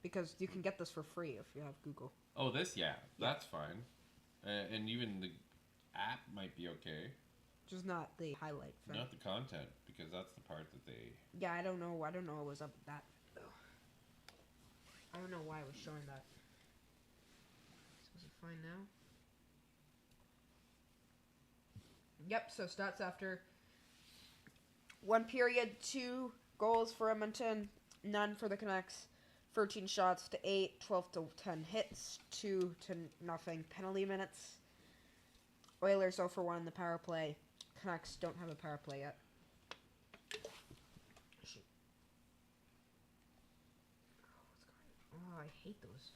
because you can get this for free if you have Google. Oh, this? Yeah, Yeah. that's fine. And even the app might be okay. Just not the highlight thing. Not the content, because that's the part that they... Yeah, I don't know. I don't know what was up with that. Ugh. I don't know why it was showing that. So is it fine now? Yep, so stats after one period, 2 goals for Edmonton, none for the Canucks, 13 shots to 8, 12 to 10 hits, 2 to nothing penalty minutes. Oilers 0 for 1 in the power play. Canucks don't have a power play yet. Shoot. Oh, I hate those.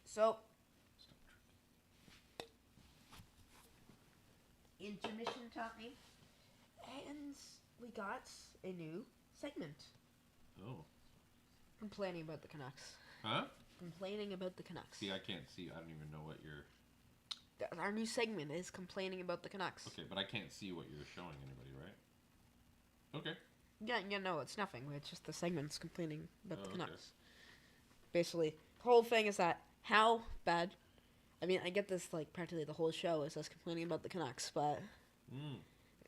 So, intermission taught me, and we got a new segment. Oh. Complaining about the Canucks. Huh? Complaining about the Canucks. See, I can't see. I don't even know what you're... Our new segment is complaining about the Canucks. Okay, but I can't see what you're showing anybody, right? Okay. Yeah, no, it's nothing. It's just the segment's complaining about the Oh, okay. Canucks. Basically, the whole thing is that how bad... I mean, I get this, like, practically the whole show is us complaining about the Canucks, but...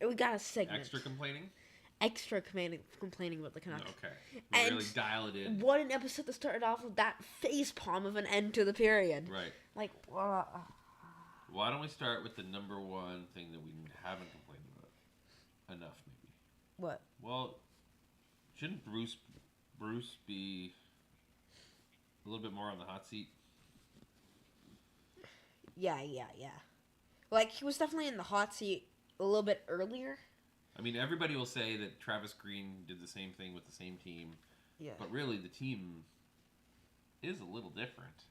We got a segment. Extra complaining? Extra complaining about the Canucks. Okay. And Really dial it in. what an episode that started off with that facepalm of an end to the period. Right. Like, Why don't we start with the number one thing that we haven't complained about? Enough, maybe. what? Well, shouldn't Bruce be a little bit more on the hot seat? Yeah. Like, he was definitely in the hot seat a little bit earlier. I mean, everybody will say that Travis Green did the same thing with the same team. Yeah. But really, the team is a little different.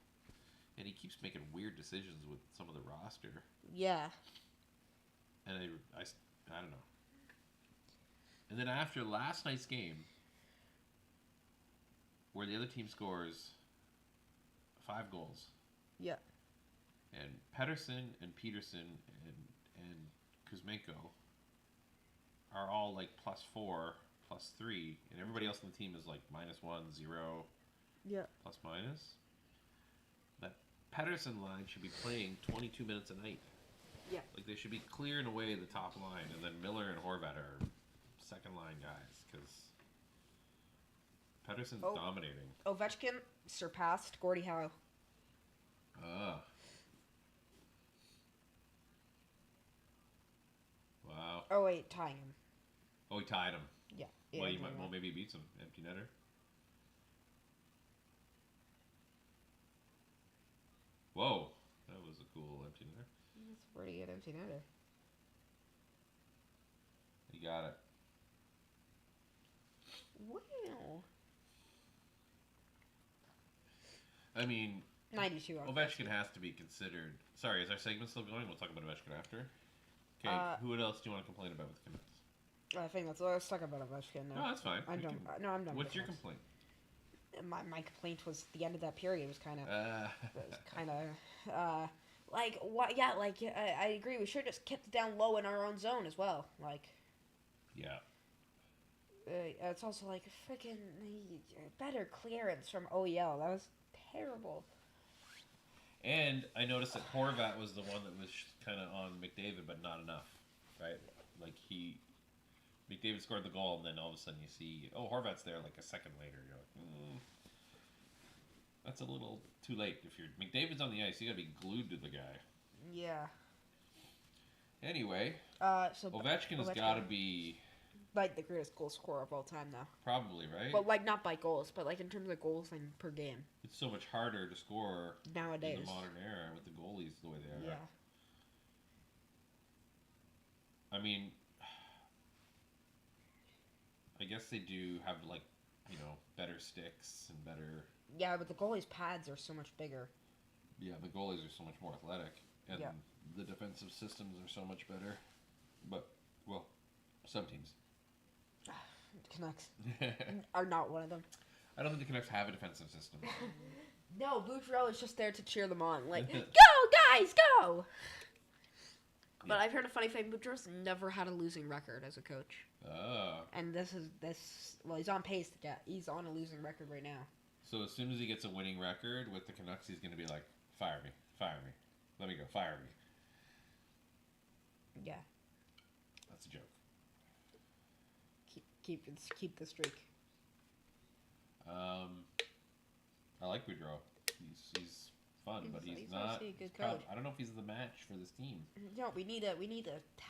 And he keeps making weird decisions with some of the roster. Yeah. And I don't know. And then after last night's game, where the other team scores 5 goals. Yeah. And Pedersen and Peterson and Kuzmenko are all like +4, +3, and everybody else on the team is like -1, 0, Yeah. plus minus. That Pedersen line should be playing 22 minutes a night. Yeah. Like they should be clearing away the top line, and then Miller and Horvat are second line guys because Pedersen's dominating. Ovechkin surpassed Gordie Howe. Wow. Oh, wait, tying him. Oh, he tied him. Yeah. Well, yeah, maybe he beats him. Empty netter. Whoa, that was a cool empty netter. That's a pretty good empty netter. He got it. Wow. I mean, 92 on Ovechkin has to be considered. Sorry, is our segment still going? We'll talk about Ovechkin after. Okay, who else do you want to complain about with the Canucks? I think let's talk about Ovechkin now. No, that's fine. I'm done. No, I'm done. What's with your Canucks. complaint? My complaint was the end of that period was kind of like what? Yeah, like I agree. We should have just kept it down low in our own zone as well. Like, Yeah. it's also like freaking better clearance from OEL. That was terrible. And I noticed that Horvat was the one that was kind of on McDavid, but not enough, right? Like McDavid scored the goal, and then all of a sudden you see, oh, Horvat's there like a second later. You're like, that's a little too late. If you're McDavid's on the ice, you gotta be glued to the guy. Yeah. Anyway, so Ovechkin has got to be like the greatest goal scorer of all time now. probably right. But like not by goals, but like in terms of goals and per game. It's so much harder to score Nowadays. in the modern era with the goalies the way they are. Yeah. I mean, I guess they do have like, better sticks and better. Yeah, but the goalies' pads are so much bigger. Yeah, the goalies are so much more athletic, and Yeah. the defensive systems are so much better. But well, some teams. Canucks are not one of them. I don't think the Canucks have a defensive system. No, Boudreaux is just there to cheer them on. Like, go, guys, go! But Yeah. I've heard a funny thing. Boudreaux's never had a losing record as a coach. Oh. And well, he's on pace to get. He's on a losing record right now. So as soon as he gets a winning record with the Canucks, he's going to be like, fire me, let me go, fire me. Yeah. That's a joke. Keep the streak. I like Boudreaux. He's fun, but he's not. obviously a good probably, coach. I don't know if he's the match for this team. No, we need a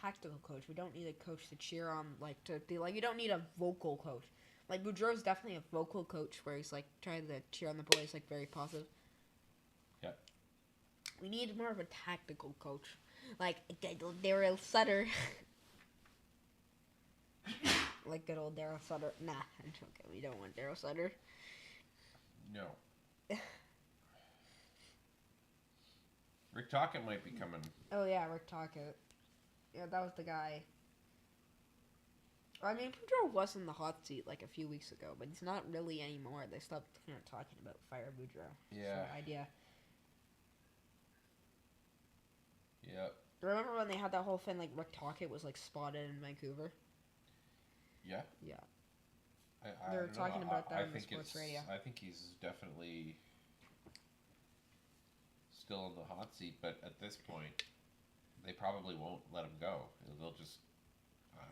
tactical coach. We don't need a coach to cheer on, like, to be like. You don't need a vocal coach. Like, Boudreaux's definitely a vocal coach where he's like trying to cheer on the boys, like very positive. Yeah. We need more of a tactical coach, like Daryl Sutter. Like good old Daryl Sutter. Nah, I'm joking. We don't want Daryl Sutter. No. Rick Tocchet might be coming. Oh yeah, Rick Tocchet. Yeah, that was the guy. I mean, Boudreaux was in the hot seat like a few weeks ago, but he's not really anymore. They stopped talking about fire Boudreaux. Yeah. It's the idea. Yep. Remember when they had that whole thing like Rick Tocchet was like spotted in Vancouver? Yeah. Yeah. I They were don't talking know. about that I on the think sports radio. I think he's definitely still in the hot seat, but at this point, they probably won't let him go. They'll just.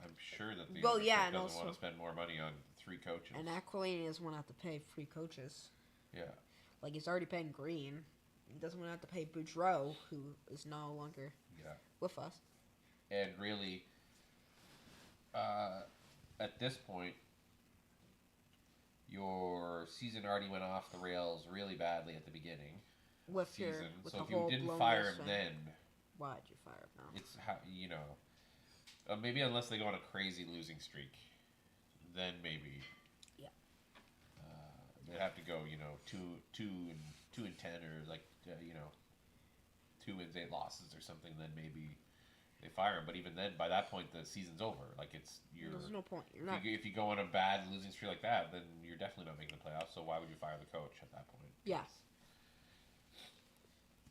I'm sure that the ownership and doesn't want also- to spend more money on 3 coaches. And Aquilini doesn't want to have to pay 3 coaches. Yeah. Like he's already paying Green. He doesn't want to have to pay Boudreaux, who is no longer Yeah. with us. And really, at this point, your season already went off the rails really badly at the beginning With of the season. with So the if you whole didn't blown fire this him thing. then, Why'd you fire him now? it's how maybe unless they go on a crazy losing streak, then maybe. Yeah. They'd have to go 2-10 or like 2 wins 8 losses or something. Then maybe they fire him. But even then, by that point, the season's over. Like There's no point. You're not. If you go on a bad losing streak like that, then you're definitely not making the playoffs. So why would you fire the coach at that point? Yeah.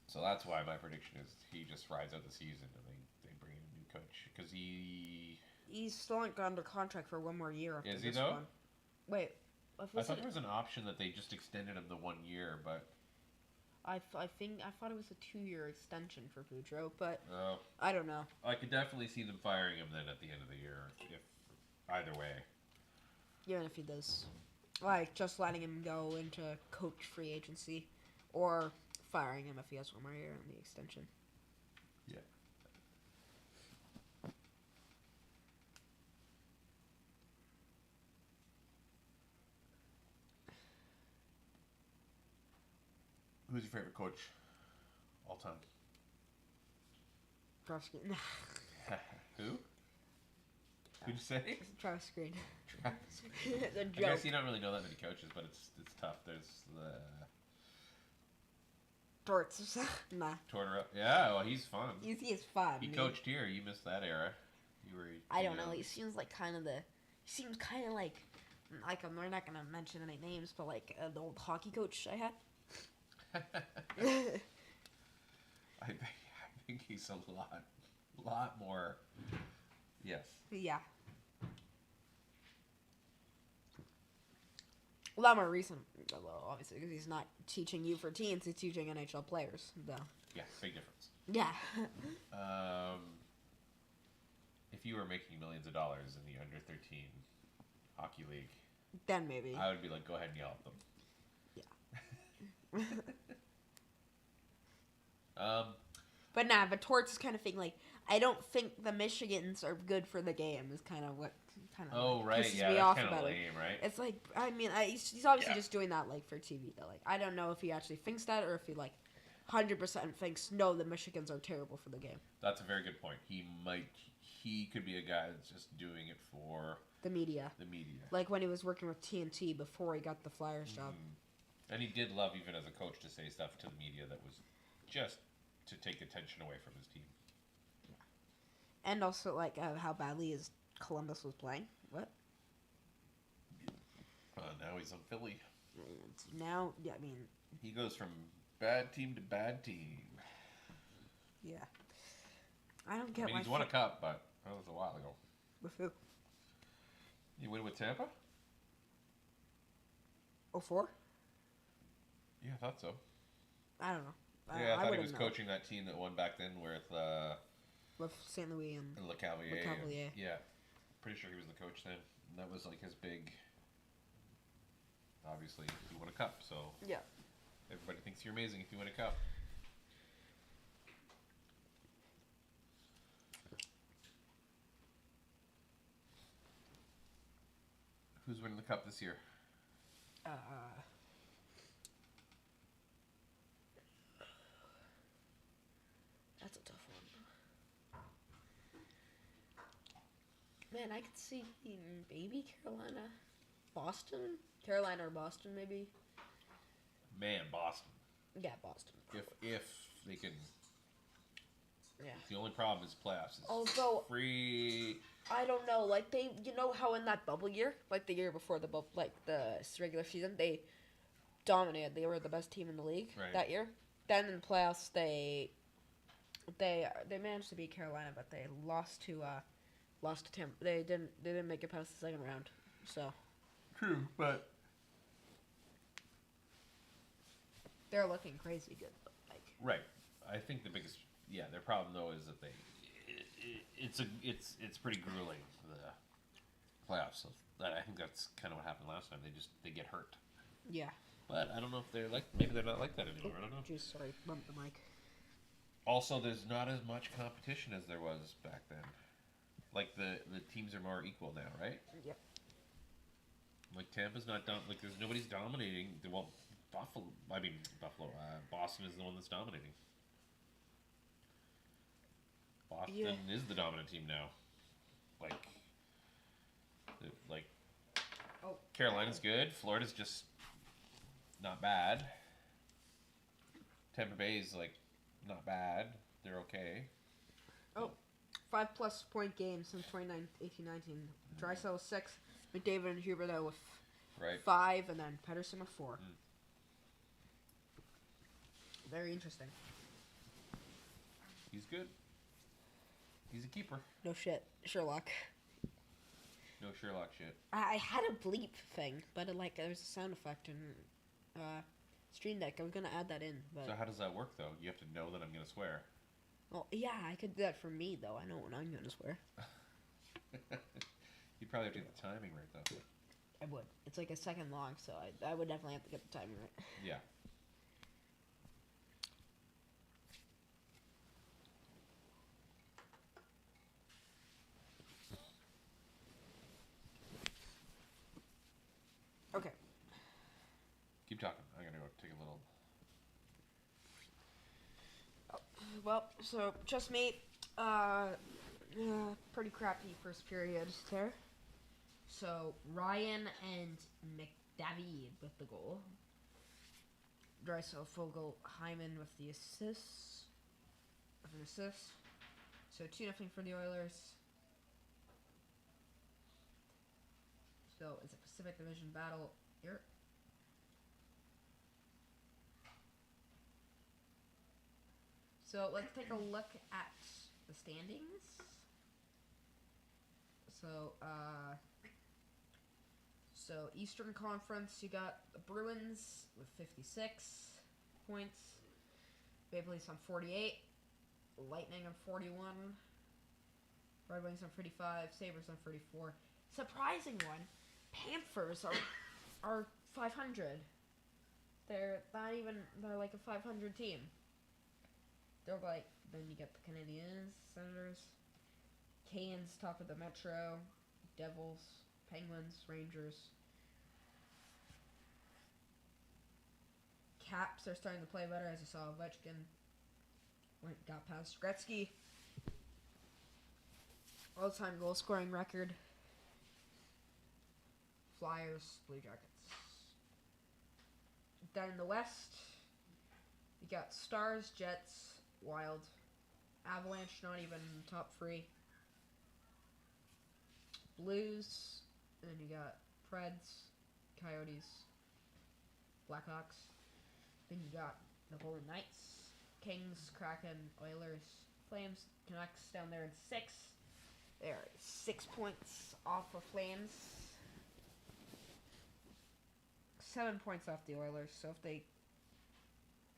So that's why my prediction is he just rides out the season and they bring in a new coach because He's still under contract for 1 more year. After Is he this though? one. Wait. I thought there was an option that they just extended him the 1 year, but I thought it was a 2-year extension for Boudreaux, but uh, I don't know. I could definitely see them firing him then at the end of the year if either way. Even if he does, like just letting him go into coach free agency, or firing him if he has 1 more year on the extension. Yeah. Who's your favorite coach all time? Travis Green. Who? Who'd you say? Travis Green. Travis. The I joke. guess you don't really know that many coaches, but it's tough. There's Torts. Nah. Tortora. Yeah, well, he's fun. He is fun. He coached here. You missed that era. You were. I don't know. He seems like kind of the. He seems kind of like we're not gonna mention any names, but like the old hockey coach I had. I think he's a lot more. Yes. Yeah. A lot more recent, although obviously because he's not teaching U for teens, he's teaching NHL players. Though. Yeah, big difference. Yeah. If you were making millions of dollars in the under 13 hockey league, then maybe I would be like, go ahead and yell at them. Yeah. But Torts is kind of thing like I don't think the Michigans are good for the game is kind of what Right, yeah, me that's off kind of about lame, right? It's like he's obviously just doing that like for TV though. Like I don't know if he actually thinks that or if he like 100% thinks no, the Michigans are terrible for the game. That's a very good point. He could be a guy that's just doing it for the media. Like when he was working with TNT before he got the Flyers job. And he did love, even as a coach, to say stuff to the media that was just to take attention away from his team. Yeah. And also like how badly his Columbus was playing. What? Now he's on Philly. Now, yeah, I mean... He goes from bad team to bad team. Yeah. I don't get he's won a cup, but that was a while ago. With who? You win with Tampa? 04? Yeah, I thought so. I don't know. I thought he was coaching that team that won back then with St. Louis and Le Cavalier. Le Cavalier. Yeah. Pretty sure he was the coach then. And that was like his big... Obviously, he won a cup, so... Yeah. Everybody thinks you're amazing if you win a cup. Who's winning the cup this year? That's a tough one. Man, I could see maybe Carolina or Boston, maybe. Man, Boston. Yeah, Boston. If they can. Yeah. The only problem is playoffs. Although free. I don't know, like you know how in that bubble year, like the year before the regular season, they dominated. They were the best team in the league that year. Then in the playoffs, they managed to beat Carolina, but they lost to Tampa. They didn't make it past the second round. So. True, but they're looking crazy good. Like. Right. I think the biggest their problem though is that it's pretty grueling the playoffs. So I think that's kind of what happened last time. They get hurt. Yeah. But I don't know if maybe they're not like that anymore. I don't know. Jeez, sorry, bumped the mic. Also, there's not as much competition as there was back then. Like the teams are more equal now, right? Yep. Like Tampa's not like there's nobody's dominating. Boston is the one that's dominating. Boston is the dominant team now. Carolina's good. Florida's just not bad. Tampa Bay's not bad. They're okay. 5+ point games since 2018-19. Drysdale with 6, McDavid and Huberdeau with 5, and then Pettersson with 4. Very interesting. He's good. He's a keeper. No shit, Sherlock. No Sherlock shit. I had a bleep thing, but there's a sound effect in Stream Deck. I was gonna add that in, but. So how does that work though? You have to know that I'm gonna swear. Well, yeah, I could do that for me though. I know when I'm gonna swear. You probably have to get the timing right though. I would. It's like a second long, so I would definitely have to get the timing right. Yeah. Okay. Keep talking. I'm gonna go take a little. Well, so just me. Pretty crappy first period there. So Ryan and McDavid with the goal. Drysdale, Fogel, Hyman with the assists. With an assist. So 2-0 for the Oilers. So it's a Pacific Division battle here. So let's take a look at the standings. So Eastern Conference, you got the Bruins with 56 points, Maple Leafs on 48, Lightning on 41, Red Wings on 35, Sabres on 34. Surprising one, Panthers are 500. They're like a 500 team. They're like, then you get the Canadiens, Senators, Canes top of the Metro, Devils, Penguins, Rangers. Caps are starting to play better, as you saw Ovechkin got past Gretzky. All-time goal-scoring record. Flyers, Blue Jackets. Down in the West, you got Stars, Jets, Wild, Avalanche, not even top 3. Blues, and then you got Preds, Coyotes, Blackhawks. Then you got the Golden Knights, Kings, Kraken, Oilers, Flames, Canucks down there in 6. They're 6 points off of Flames. 7 points off the Oilers. So if they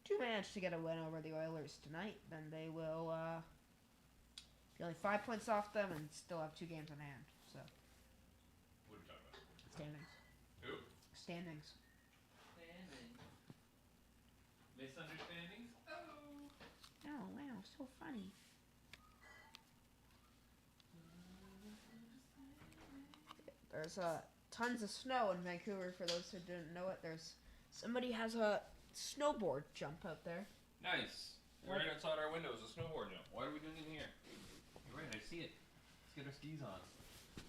do manage to get a win over the Oilers tonight, then they will be only 5 points off them and still have 2 games in hand. So. What are you talking about? Standings. Who? Standings. Standings. Misunderstandings? Oh, wow, so funny. There's tons of snow in Vancouver. For those who didn't know it, somebody has a snowboard jump out there. Nice. Right outside our window is a snowboard jump. What are we doing in here? You're right, I see it. Let's get our skis on.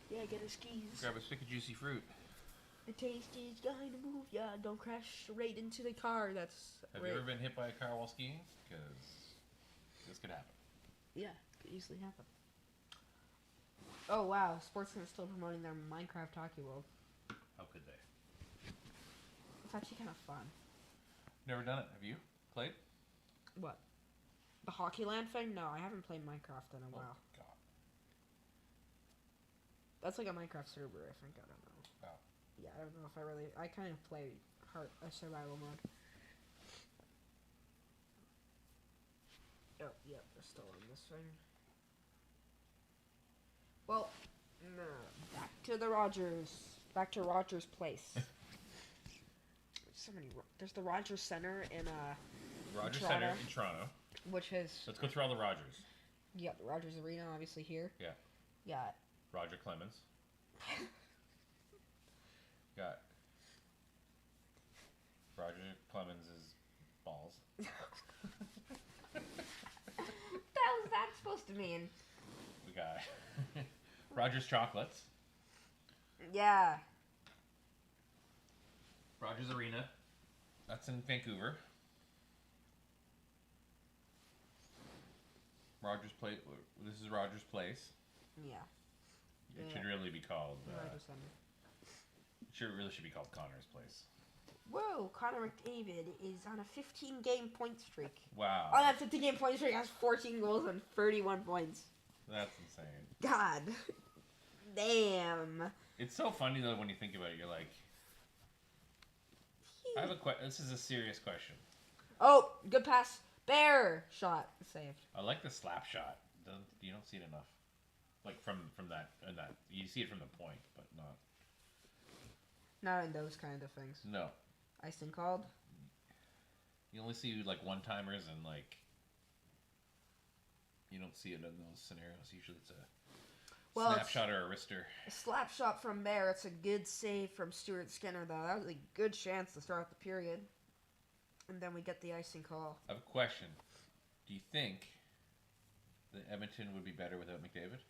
Yeah, get our skis. Grab a stick of juicy fruit. The taste is going to move. Yeah, don't crash right into the car. Have you ever been hit by a car while skiing? Because this could happen. Yeah, could easily happen. Oh wow, Sportsman's still promoting their Minecraft Hockey World. How could they? It's actually kind of fun. Never done it. Have you played? What? The Hockey Land thing? No, I haven't played Minecraft in a while. God. That's like a Minecraft server, I think. I don't know. Oh. Yeah, I don't know if I kind of play a survival mode. Oh, yeah, they're still on this thing. Well, no. Back to Rogers Place. There's the Rogers Center in Rogers Toronto, Center in Toronto. which is Let's go through all the Rogers. You got the Rogers Arena, obviously here. Yeah. Got Roger Clemens. Got Roger Clemens' balls. What was that supposed to mean? We got Rogers Chocolates. Yeah. Rogers Arena. That's in Vancouver. Rogers Place. This is Rogers Place. Yeah. It should really be called. Rogers Center. Really should be called Connor's Place. Whoa, Connor McDavid is on a 15-game point streak. Wow. On that 15-game point streak, has 14 goals and 31 points. That's insane. God. Damn. It's so funny though when you think about it. You're like, I have a This is a serious question. Oh, good pass. Bear shot saved. I like the slap shot. You don't see it enough. Like from that and that. You see it from the point, but not. Not in those kind of things. No. Icing called. You only see like one-timers and like. You don't see it in those scenarios. Usually it's a snapshot or a wrister. A slap shot from Bear. It's a good save from Stuart Skinner, though. That was a good chance to start the period. And then we get the icing call. I have a question. Do you think that Edmonton would be better without McDavid?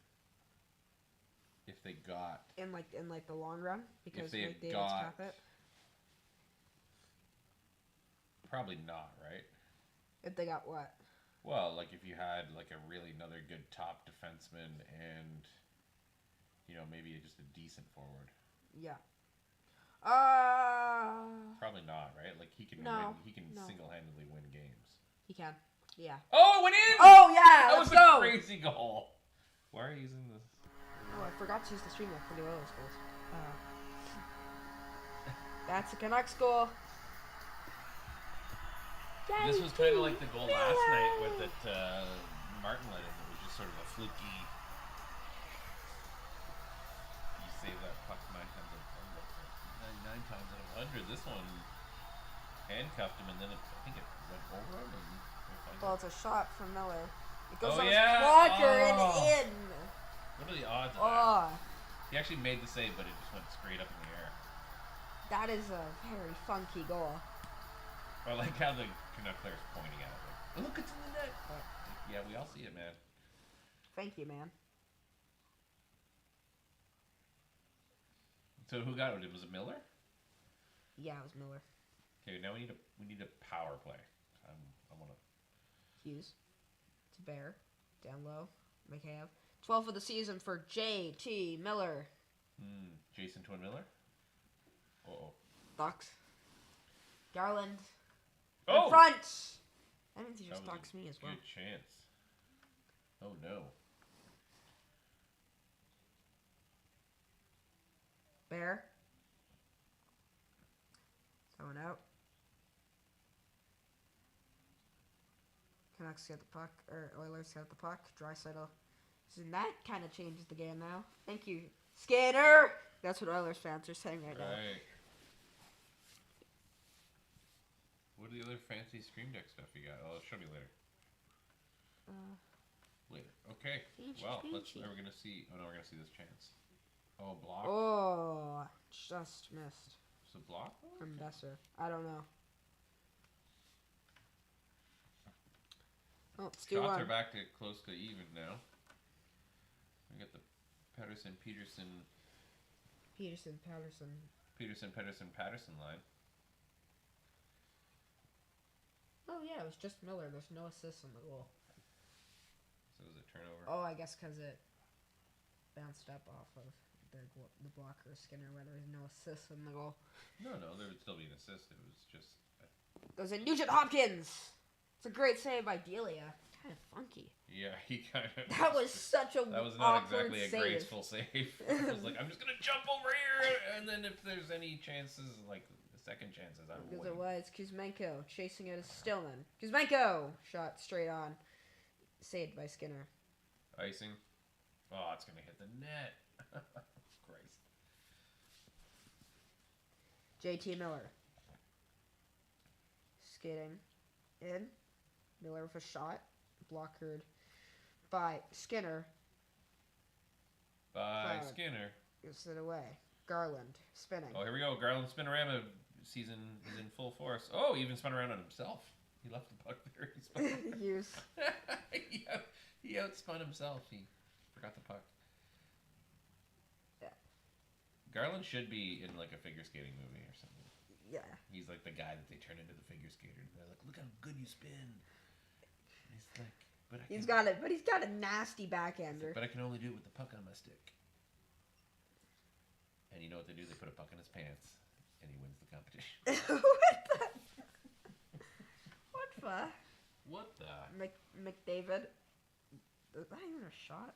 If they got... In the long run? Because if they McDavid's got cap it? Probably not, right? If they got what? Well, like if you had like a really another good top defenseman and maybe just a decent forward. Yeah. Probably not, right? Like he can No, win. He can no. single-handedly win games. He can. Yeah. Oh, it went in! Oh yeah, That let's was a go. crazy goal. Why are you using this? Oh, I forgot to use the stream for the Oilers goals. That's a Canucks goal. This was kind of like the goal last night with it Martin let in. It was just sort of a fluky. You save that puck 9 times out of 10. 99 times out of 100. This one handcuffed him, and then I think it went over him. Well, it's a shot from Miller. It goes Oh, on yeah. his blocker and Oh. in. What are the odds of Oh, that? He actually made the save, but it just went straight up in the air. that is a very funky goal. I like how the Canuck player's pointing at it. Like, look, it's in the net. Yeah, we all see it, man. Thank you, man. So who got it? Was it Miller? Yeah, it was Miller. Okay, now we need a power play. I want to. Hughes to Bear. Down low. McCabe. 12 for the season for J.T. Miller. Jason Twin Miller. Uh-oh. Ducks. Garland. Oh! In front! That means he That just was ducks a me as well. Good chance. Oh no. Bear. Throwing out. Canucks get the puck, or Oilers get the puck. Draisaitl. So that kind of changes the game now. Thank you, Skinner. That's what Oilers fans are saying right now. Right. What are the other fancy Stream Deck stuff you got? Oh, show me later. Later. Okay. Well, are we gonna see? Oh no, we're gonna see this chance. Oh, block. Oh, just missed Is it block? from Besser. I don't know. Oh, it's 2-1. Shots are back to close to even now. We got the Patterson line. Oh yeah, it was just Miller. There's no assists on the goal. So it was a turnover. Oh, I guess because it bounced up off of the blocker Skinner, where there was no assists on the goal. No, there would still be an assist. It was just. Goes in Nugent Hopkins. It's a great save by Delia. Kind of funky. Yeah, he kind of. That was such a That was not awkward exactly a save. graceful save. It was like, I'm just gonna jump over here, and then if there's any chances, like the second chances, I'm Because winning. it was Kuzmenko chasing it as Stillman. Kuzmenko shot straight on, saved by Skinner. Icing. Oh, it's gonna hit the net. Christ. JT Miller. Skating in. Miller with a shot. Blockered by Skinner. By Cloud. Skinner. Gives it away. Garland spinning. Oh, here we go. Garland Spinorama season is in full force. Oh, he even spun around on himself. He left the puck there. He spun. Hughes. He outspun himself. He forgot the puck. Yeah. Garland should be in like a figure skating movie or something. Yeah. He's like the guy that they turn into the figure skater. They're like, look how good you spin. And he's like, but He's got a nasty backhander. But I can only do it with the puck on my stick. And you know what they do? They put a puck in his pants, and he wins the competition. What the? What the? McDavid. Is that even a shot?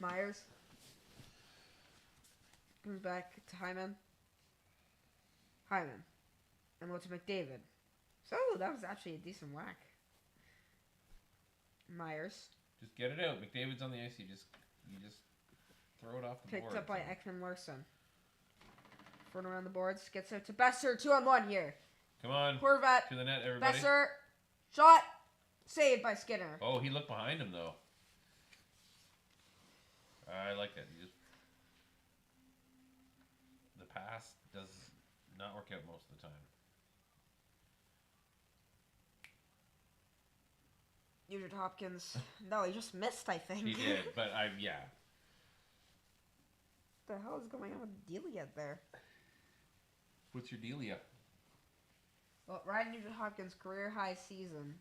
Myers. Comes back to Hyman. And what's McDavid? So that was actually a decent whack. Myers. Just get it out. McDavid's on the ice. You just throw it off the board. Picked up by Ekman Larson. Front around the boards. Gets out to Besser. 2-on-1 here. Come on. Horvat. To the net, everybody. Besser. Shot. Saved by Skinner. Oh, he looked behind him, though. I like that. The pass does not work out most of the time. Nugent Hopkins. No, he just missed, I think. He did, but yeah. What the hell is going on with Delia there? What's your dealia? Well, Ryan Nugent-Hopkins' career high season.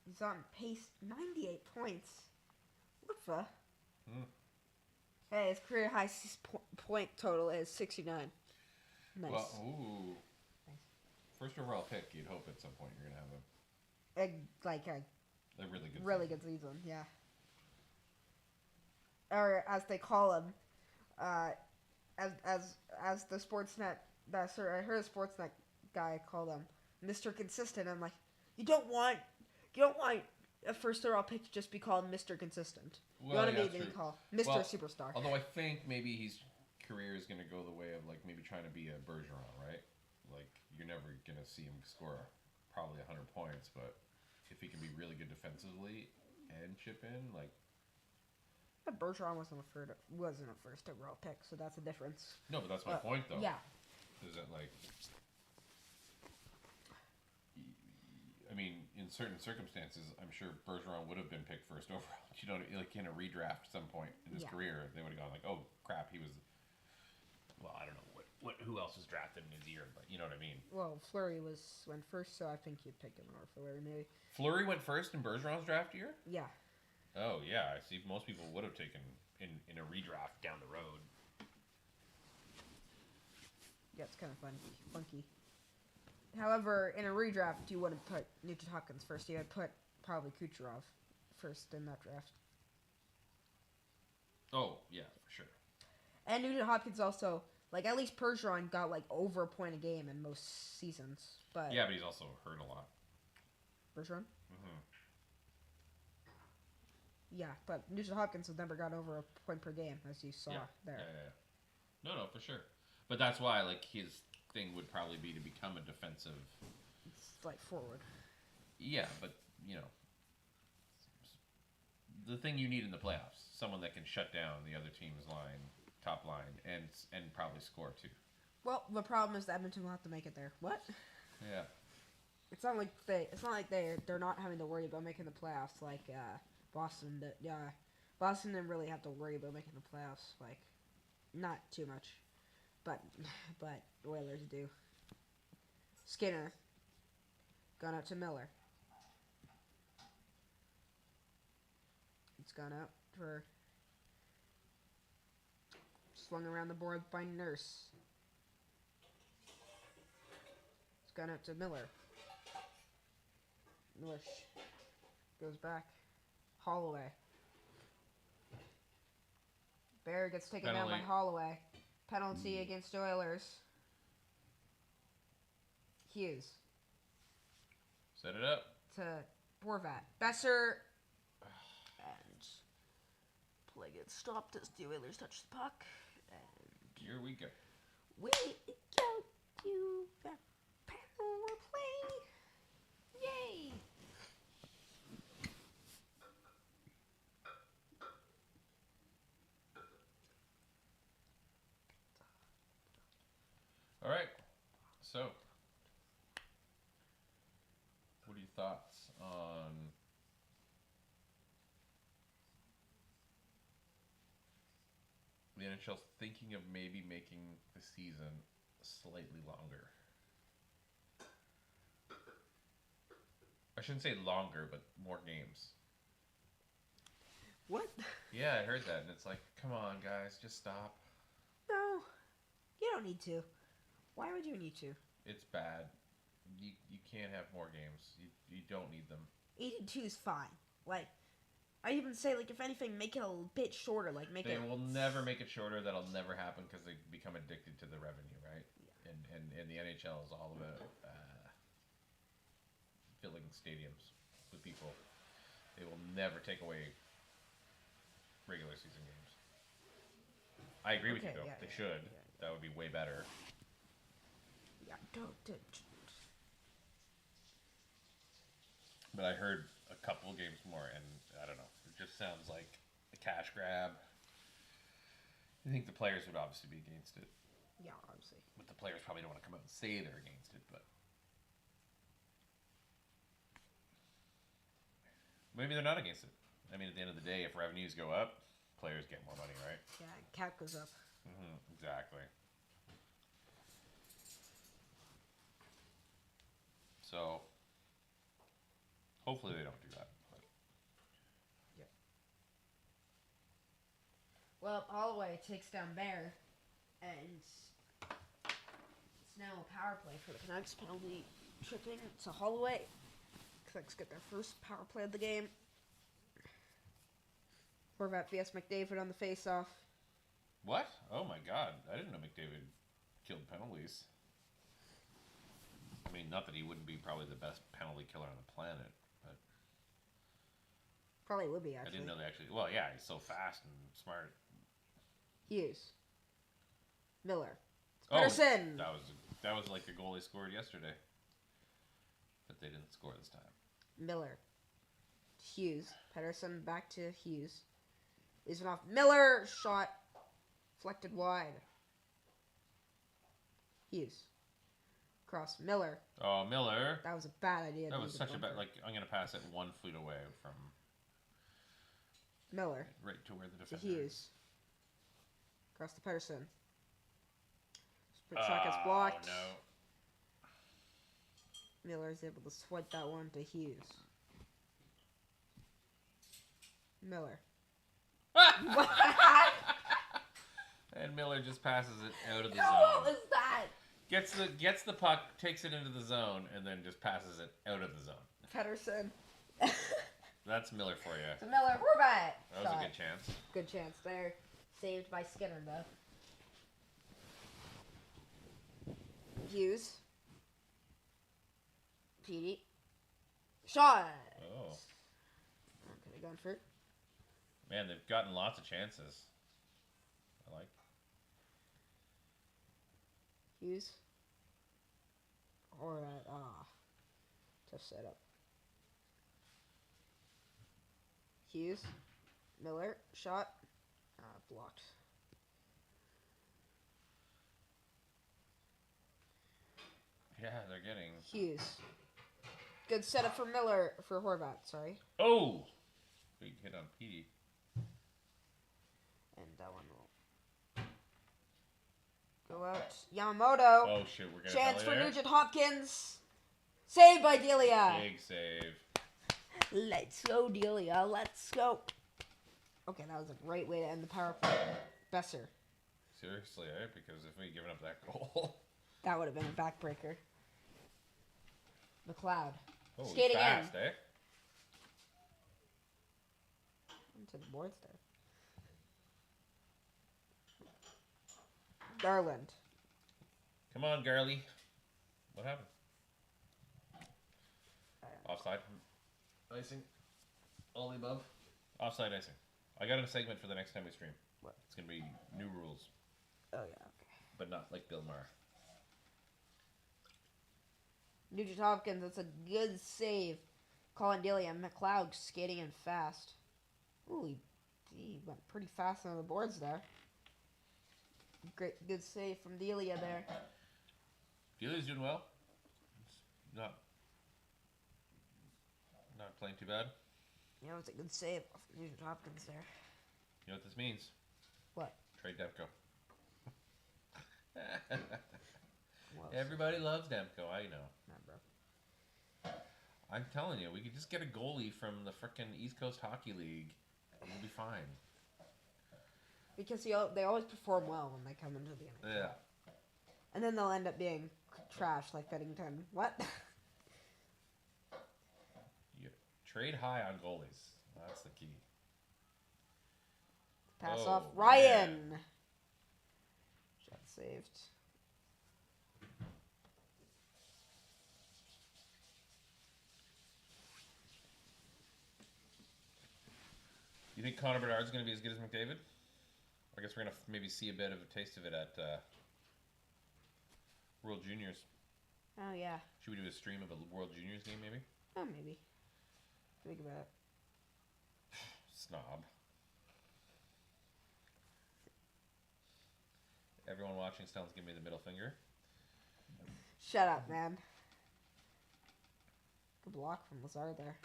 He's on pace 98 points. What the? Hey, his career high point total is 69. Nice. Well, ooh. Nice. First overall pick, you'd hope at some point you're going to have A really good season, yeah. Or as they call him, as the Sportsnet, I heard a Sportsnet guy call him Mr. Consistent. I'm like, you don't want a first overall pick to just be called Mr. Consistent. Well, you want to yeah, be called Mr. Superstar. Although I think maybe his career is going to go the way of like maybe trying to be a Bergeron, right? Like you're never going to see him score probably 100 points, but if he can be really good defensively and chip in, like. But Bergeron wasn't a first overall pick, so that's a difference. No, but that's my point, though. Yeah. Is that like, I mean, in certain circumstances, I'm sure Bergeron would have been picked first overall. You know, like in a redraft at some point in his career, they would have gone like, oh crap, he was. Well, I don't know who else was drafted in his year, but you know what I mean. Well, Fleury went first, so I think you'd pick him over Fleury maybe. Fleury went first in Bergeron's draft year. Yeah. Oh yeah, I see. Most people would have taken in a redraft down the road. Yeah, it's kind of funky. However, in a redraft, you wouldn't put Nugent Hopkins first. You would put probably Kucherov first in that draft. Oh yeah, for sure. And Nugent Hopkins also, like at least Bergeron got like over a point a game in most seasons. But yeah, but he's also hurt a lot. Bergeron. Mm-hmm. Yeah, but Nugent Hopkins has never got over a point per game, as you saw there. Yeah. No, for sure. But that's why, like, his thing would probably be to become a defensive. It's like forward. Yeah, but you know, the thing you need in the playoffs, someone that can shut down the other team's top line, and probably score too. Well, the problem is that Edmonton will have to make it there. What? Yeah. It's not like they're not having to worry about making the playoffs like Boston did. Yeah, Boston didn't really have to worry about making the playoffs. Like, not too much, but Oilers do. Skinner gone out to Miller. It's gone out for swung around the board by Nurse. It's gone out to Miller. Miller goes back. Holloway. Bear gets taken down by Holloway. Penalty against Oilers. Hughes. Set it up. To Horvat. Besser. And play gets stopped as the Oilers touch the puck. And here we go. We go to the power play. Yay! All right. So, what are your thoughts on the NHL thinking of maybe making the season slightly longer? I shouldn't say longer, but more games. What? Yeah, I heard that, and it's like, come on, guys, just stop. No. You don't need to. Why would you need to? It's bad. You can't have more games. You don't need them. 82 is fine. Like, I even say, like, if anything, make it a bit shorter. Like, make They it... will never make it shorter. That'll never happen because they become addicted to the revenue, right? Yeah. And the NHL is all about filling stadiums with people. They will never take away regular season games. I agree with you, though. Yeah, they should. Yeah. That would be way better. Yeah, But I heard a couple games more, and I don't know. It just sounds like a cash grab. I think the players would obviously be against it. Yeah, obviously. But the players probably don't want to come out and say they're against it, but maybe they're not against it. I mean, at the end of the day, if revenues go up, players get more money, right? Yeah, cap goes up. Exactly. So hopefully they don't do that. But Well, Holloway takes down Bear, and it's now a power play for the Canucks. Penalty tripping to Holloway. Canucks get their first power play of the game. Horvat vs. McDavid on the face-off. what? Oh my God! I didn't know McDavid killed penalties. I mean, not that he wouldn't be probably the best penalty killer on the planet, but Probably would be, I actually. didn't know they actually. Well, yeah, he's so fast and smart. Hughes. Miller. Oh, Pettersson. that was like a goal they scored yesterday, but they didn't score this time. Miller. Hughes. Pettersson back to Hughes. Is off. Miller. Shot. Deflected wide. Hughes. Cross. Miller. Oh, Miller. That was a bad idea. That was such a bad. Like, I'm gonna pass it 1 foot away from Miller. right to where the To defender Hughes. is. Across to Pettersson. Split shot gets blocked. Oh no. Miller is able to swipe that one to Hughes. Miller. And Miller just passes it out of the What zone. was that? Gets the puck, takes it into the zone, and then just passes it out of the zone. Pettersson. That's Miller for you. To Miller. Horvat. That was a good chance. Good chance there. Saved by Skinner, though. Hughes. Petey. Shot. Oh. Could have gone for it. Man, they've gotten lots of chances. I like. Hughes. Or tough setup. Hughes. Miller. Shot. Blocked. Yeah, they're getting. Hughes. Good setup for Miller. For Horvat, sorry. Oh! Big hit on Petey. And that one will go out. Yamamoto. Oh shit, we're gonna Chance for there. Nugent Hopkins. Saved by Delia. Big save. Let's go, Delia. Let's go. Okay, that was a great way to end the power play. Besser. Seriously, eh? Because if we given up that goal. That would have been a backbreaker. McLeod. Oh, he's Skating fast, in. eh? Into the boards there. Garland. Come on, Garly. What happened? Offside. Icing. All the above. Offside icing. I got a segment for the next time we stream. What? It's going to be new rules, Oh, yeah, okay. but not like Bill Maher. Nugent Hopkins, that's a good save. Colin Delia. McLeod skating in fast. Ooh, he went pretty fast on the boards there. Great, good save from Delia there. Delia's doing well. It's not playing too bad. You know, it's a good save of Nugent Hopkins there. You know what this means? What? Trade Demko. Well, Everybody loves Demko, I know. nah, bro. I'm telling you, we could just get a goalie from the frickin' East Coast Hockey League, and we'll be fine. Because they always perform well when they come into the NHL. Yeah. And then they'll end up being trash like Beddington. What? You trade high on goalies. That's the key. Pass Oh, off Ryan. man. Shot saved. You think Connor Bedard's going to be as good as McDavid? I guess we're going to maybe see a bit of a taste of it at World Juniors. Oh, yeah. Should we do a stream of a World Juniors game, maybe? Oh, maybe. Think about it. Snob. Everyone watching, Stellan's giving me the middle finger. Shut up, man. Good block from Lazar there.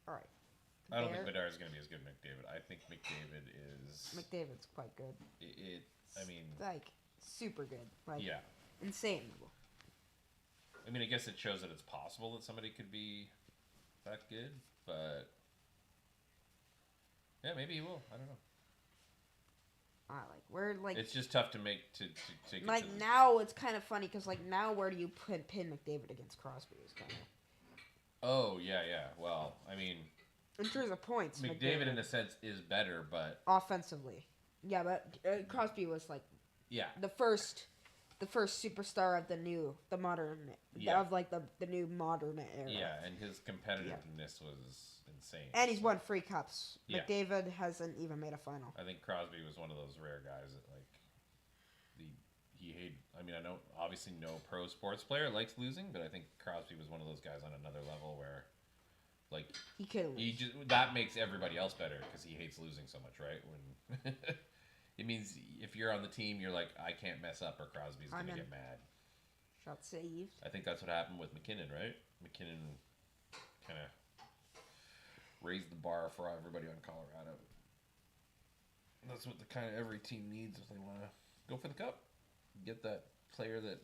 Alright. I don't think Bedard is going to be as good as McDavid. I think McDavid is. McDavid's quite good. I mean, like super good. Like yeah, insane. I mean, I guess it shows that it's possible that somebody could be that good, but yeah, maybe he will. I don't know. We're like It's just tough to make to take it like to now it's kind of funny because like now where do you pin McDavid against Crosby is kind of Oh yeah. Well, I mean, in terms of points. McDavid in a sense is better, but offensively, yeah, but Crosby was like yeah, the first superstar of the modern of like the new modern era. yeah, and his competitiveness was insane. And he's won 3 cups. Yeah. McDavid hasn't even made a final. I think Crosby was one of those rare guys that like he hated. I mean, I know obviously no pro sports player likes losing, but I think Crosby was one of those guys on another level where like he just that makes everybody else better because he hates losing so much, right? When it means if you're on the team, you're like, I can't mess up or Crosby's gonna get mad. Shot saved. I think that's what happened with McKinnon, right? McKinnon kind of raised the bar for everybody on Colorado. That's what the kind of every team needs if they want to go for the cup. Get that player that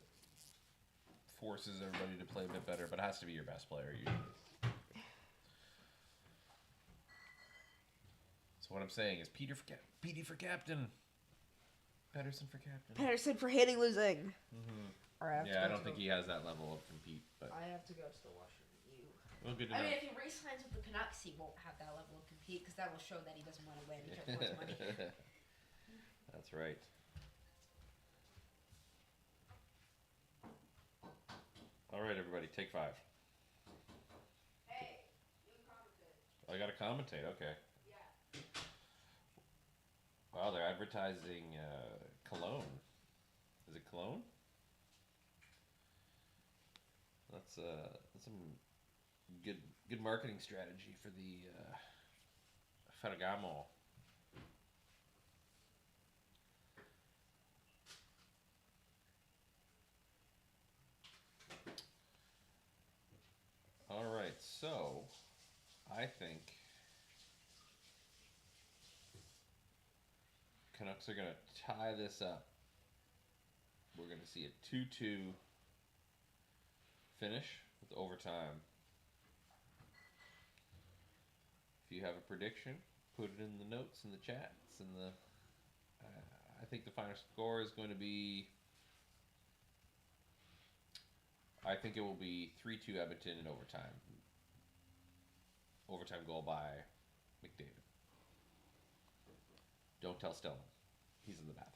forces everybody to play a bit better, but it has to be your best player usually. So what I'm saying is Petey for captain. Pedersen for captain. Pedersen for hating losing. Mm-hmm. I don't think he has that level of compete. But I have to go to the washroom. Well, good to know. I mean, if he re-signs with the Canucks, he won't have that level of compete because that will show that he doesn't want to win. He just wants money. That's right. All right, everybody, take 5. Hey, you commented. I got to commentate. Okay. Yeah. Wow, they're advertising cologne. Is it cologne? That's some good marketing strategy for the Ferragamo. All right, so I think Canucks are going to tie this up. We're going to see a 2-2 finish with overtime. If you have a prediction, put it in the notes in the chats. And I think the final score is going to be. I think it will be 3-2 Edmonton in overtime. Overtime goal by McDavid. Don't tell Stellan. He's in the bathroom.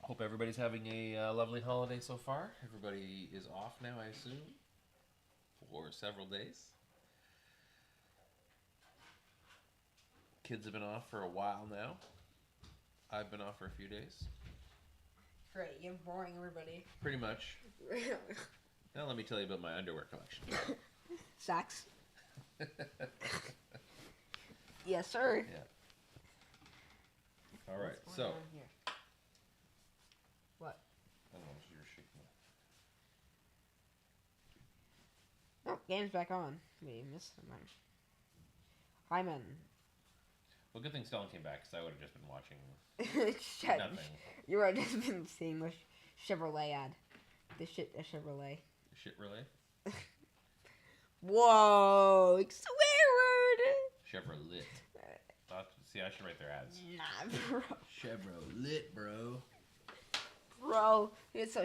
Hope everybody's having a lovely holiday so far. Everybody is off now, I assume, for several days. Kids have been off for a while now. I've been off for a few days. Great, you're boring everybody. Pretty much. Now let me tell you about my underwear collection. Sacks. Yes, sir. Yeah. All right, What's so. going on here? What? I don't know, you were shaking that. Oh, game's back on. We missed the match. Hyman. Well, good thing Stellan came back, because I would have just been watching nothing. You would have just been seeing the Chevrolet ad. The Chevrolet. Shit relay? Whoa! Swear word! Chevrolet. See, I should write their ads. Nah, bro. Chevrolet, bro. Bro, it's so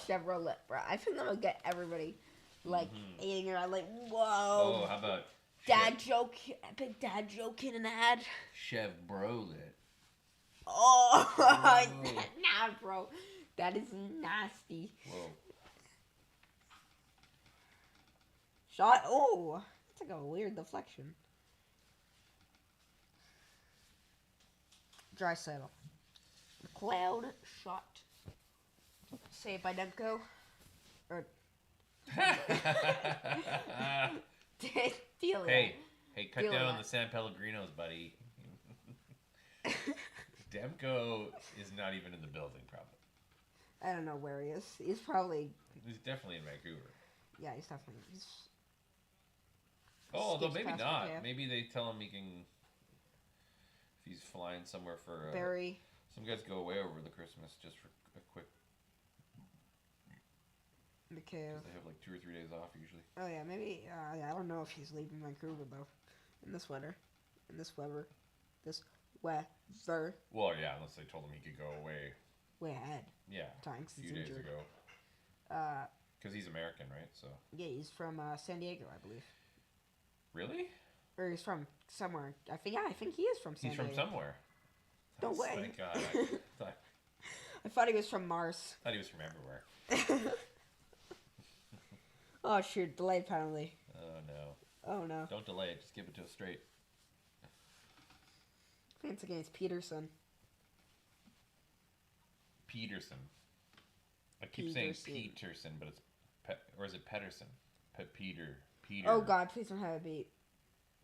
Chevrolet, bro. I think I'm gonna get everybody, like, eating around, like, whoa. Oh, how about dad joke, epic dad joke in an ad. Chevrolet. Oh, Whoa. nah, bro. That is nasty. Whoa. Shot. Oh, that's like a weird deflection. Dry saddle. Cloud shot. Saved by Demko. Or Delia. Hey, cut Delia. down on the San Pellegrinos, buddy. Demko is not even in the building, probably. I don't know where he is. He's probably. He's definitely in Vancouver. Yeah, he's definitely. Oh, although skips maybe past not. Mikheyev. Maybe they tell him he can. If he's flying somewhere for. Barry. Some guys go away over the Christmas just for a quick. Mikheyev. They have like 2 or 3 days off usually. Oh yeah, maybe. I don't know if he's leaving Vancouver though. In this weather. This weather. Well, yeah, unless they told him he could go away. Way ahead. Yeah. Time, A few days ago. Uh. Because he's American, right? So. Yeah, he's from San Diego, I believe. Really? Or he's from somewhere. I think he is from San Diego. He's from somewhere. No way. Thank God. I thought he was from Mars. Thought he was from everywhere. Oh shoot, delayed penalty. Oh no. Oh no. Don't delay it, just give it to us straight. I think it's against Peterson. Peterson. I keep saying Peterson, but it's or is it Pedersen? Peter. Oh God, please don't have it beat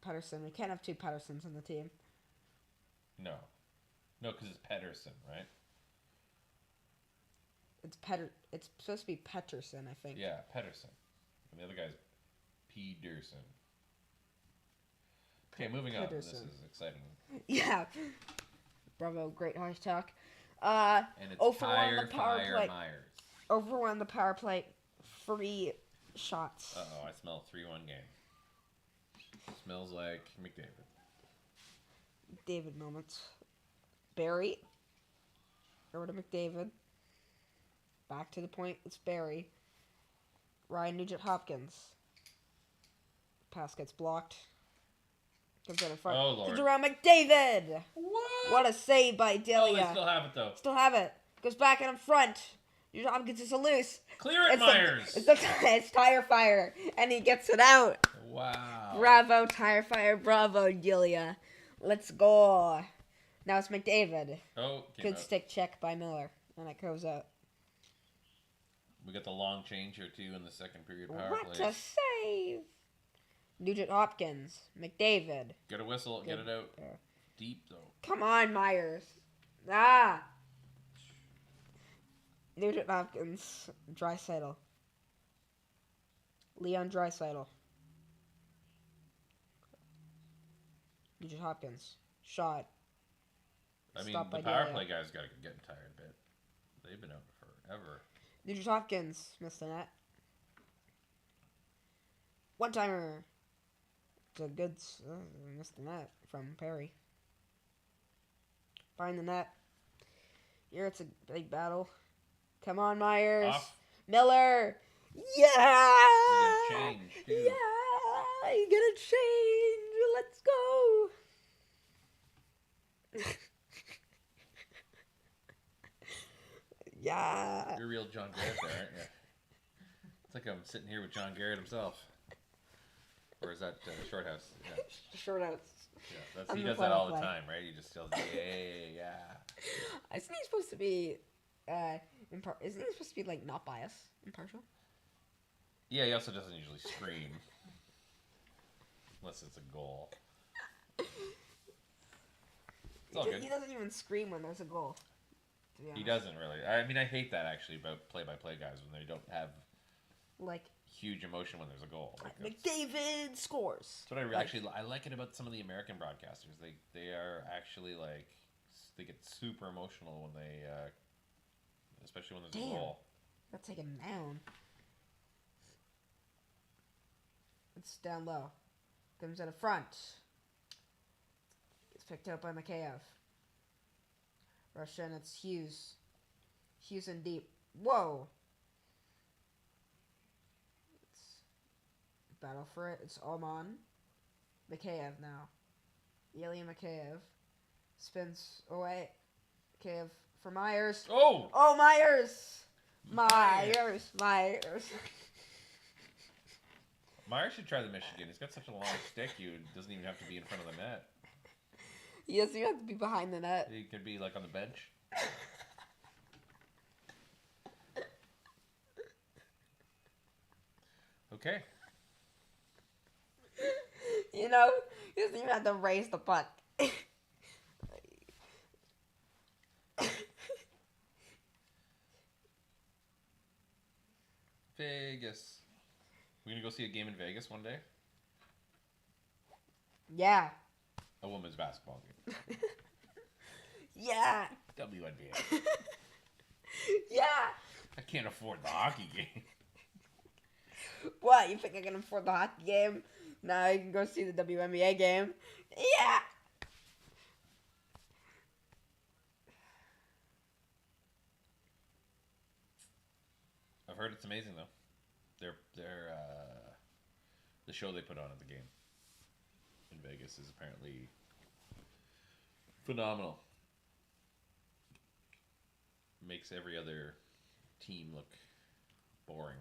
Pedersen. We can't have 2 Pedersons in the team. No, because it's Pedersen, right? It's supposed to be Peterson, I think. Yeah, Pedersen. And the other guy's Peterson. Okay, moving on. This is exciting. Yeah. Bravo, great harsh talk. And it's over on the power play. Myers. Over on the power play, 3 shots. Uh-oh, I smell 3-1 game. Smells like McDavid. David moments. Barry. Over to McDavid. Back to the point. It's Barry. Ryan Nugent-Hopkins. Pass gets blocked. Comes out in front. Oh, Lord. It's around McDavid. What a save by Delia. Oh, they still have it, though. Still have it. Goes back and in front. Nugent-Hopkins is a loose. Clear it, Myers. It's Tire Fire. And he gets it out. Wow. Bravo, Tire Fire. Bravo, Delia. Let's go. Now it's McDavid. Oh, good stick check by Miller. And it goes out. We got the long change here, too, in the second period power What play. a save. Nugent-Hopkins. McDavid. Get a whistle. Good. Get it out. Deep, though. Come on, Myers. Ah. Nugent-Hopkins. Draisaitl. Leon Draisaitl. Nugent-Hopkins. Shot. I mean, Stopped the by power Delia. play guys got to get tired a bit. They've been out forever. Nugent-Hopkins missed the net. One-timer. It's a good missed the net from Perry. Find the net. Here it's a big battle. Come on, Myers. Off. Miller. Yeah. You get a change, too. Yeah. You get a change. Let's go. Yeah. You're real John Garrett there, aren't you? It's like I'm sitting here with John Garrett himself. Or is that Shorthouse? Yeah. Short outs. Yeah, On he the does that final all the play. time, right? He just yells, yeah. Isn't he supposed to be, isn't he supposed to be, like, not biased? Impartial? Yeah, he also doesn't usually scream. Unless it's a goal. It's all good. He doesn't even scream when there's a goal. To be honest. He doesn't really. I mean, I hate that, actually, about play-by-play guys when they don't have Like, huge emotion when there's a goal. Like McDavid scores. that's what I like it about some of the American broadcasters. They are actually, like, they get super emotional when they, especially when there's a goal. Let's take him down. It's down low. Comes out of front. It's picked up by Mikheyev. Russian, it's Hughes. Hughes in deep. Whoa. It's battle for it. It's Oman. Mikheyev now. Ilya Mikheyev. Spins away. Mikheyev for Myers. Oh! Oh, Myers! Myers. Myers should try the Michigan. He's got such a long stick, he doesn't even have to be in front of the net. He doesn't even have to be behind the net. He could be, like, on the bench. Okay. You know, he doesn't even have to raise the puck. Vegas. We're gonna go see a game in Vegas one day. Yeah. A women's basketball game. Yeah. WNBA. Yeah. I can't afford the hockey game. What? You think I can afford the hockey game? Now I can go see the WNBA game. Yeah. I've heard it's amazing though. The show they put on at the game in Vegas is apparently phenomenal. Makes every other team look boring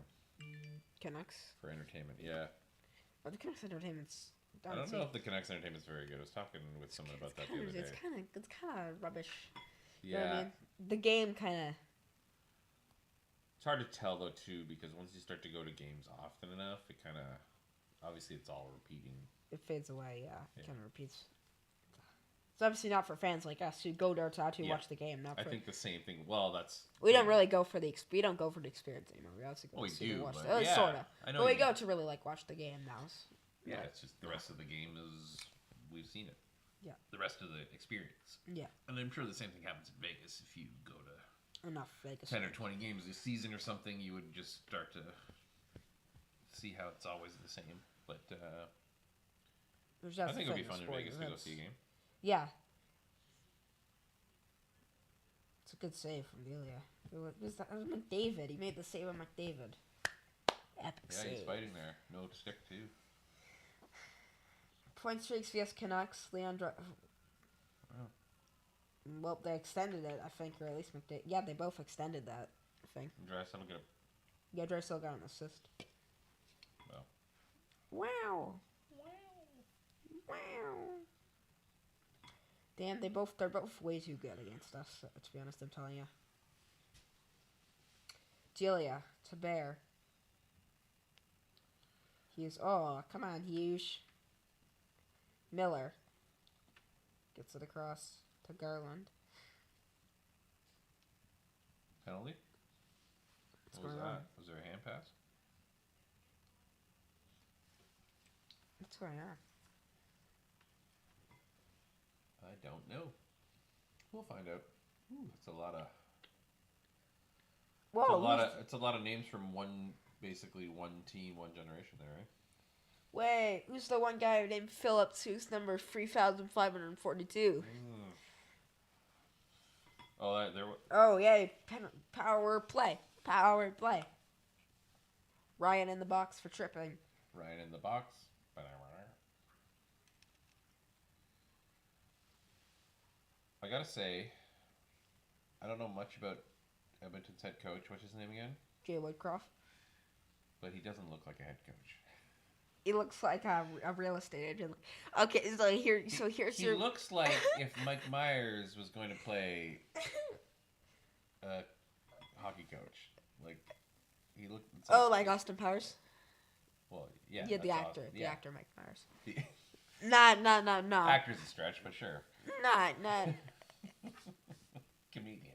Canucks. for entertainment. Yeah. Well, the Canucks Entertainment's. I don't know if the Canucks entertainment's very good. I was talking with someone about that the other day. It's kind of rubbish. Yeah. You know what I mean? The game kind of. It's hard to tell though too, because once you start to go to games often enough, it kind of obviously it's all repeating. It fades away. Yeah. Yeah. Kind of repeats. It's obviously not for fans like us who go there to actually Yeah. watch the game. Not I for. think the same thing. Well, that's We don't really go for the we don't go for the experience anymore. We also go Well, we to see do, the watch. but yeah, Sort of. I know But we you go mean. to really like watch the game now. Yeah, it's just the rest of the game is we've seen it. Yeah. The rest of the experience. Yeah. And I'm sure the same thing happens in Vegas. If you go to Enough Vegas. 10 or 20 games this season or something, you would just start to see how it's always the same. But There's I just think it'll be famous fun in sporting Vegas to go events. see a game. Yeah. It's a good save from Delia. It was McDavid. He made the save on McDavid. Epic Yeah, save. he's fighting there. No stick too. Point streaks vs Canucks. Leandro. Wow. Well, they extended it, I think, or at least McDavid. Yeah, they both extended that, I think. Drysdale get a Yeah, Drysdale got an assist. well. Wow. Wow. Damn, they're both way too good against us, to be honest, I'm telling you. Delia to Bear. Hughes. Oh, come on, Hughes. Miller. Gets it across to Garland. Penalty? What was going that? on? Was there a hand pass? What's going on? I don't know. We'll find out. Ooh, it's a lot of Whoa, it's a lot of names from basically one team, one generation there, right? wait, who's the one guy named Phillips who's number 3,542? Oh, there. Oh, yeah, power play. Ryan in the box for tripping. Ryan in the box. I gotta say, I don't know much about Edmonton's head coach. What's his name again? Jay Woodcroft. But he doesn't look like a head coach. He looks like a real estate agent. Okay, here's He your. looks like if Mike Myers was going to play a hockey coach. Like he looked. Oh, like Austin Powers. Well, yeah. Yeah, the that's actor, awesome. the Yeah. actor Mike Myers. The Nah. actor's a stretch, but sure. Nah. Comedian.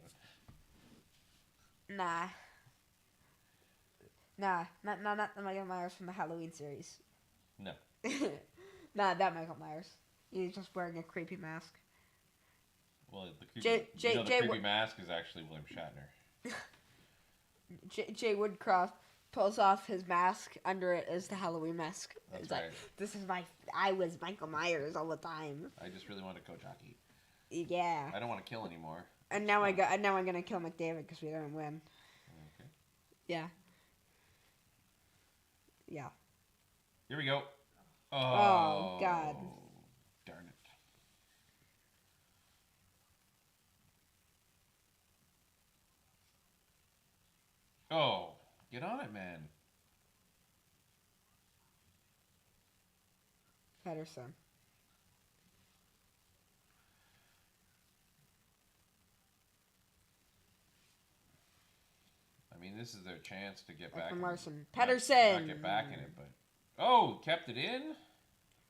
Not the Michael Myers from the Halloween series. No. Nah, that Michael Myers. He's just wearing a creepy mask. Well, the creepy, the creepy mask is actually William Shatner. Jay Woodcroft pulls off his mask. Under it is the Halloween mask. That's It's right. like, this is I was Michael Myers all the time. I just really want to coach hockey. Yeah. I don't want to kill anymore. And now I'm gonna kill McDavid because we didn't win. Okay. Yeah. Yeah. Here we go. Oh, God. Darn it. Oh, get on it, man. Pedersen. I mean, this is their chance to get back. Ekman Larson. Not Pedersen. get back in it, but kept it in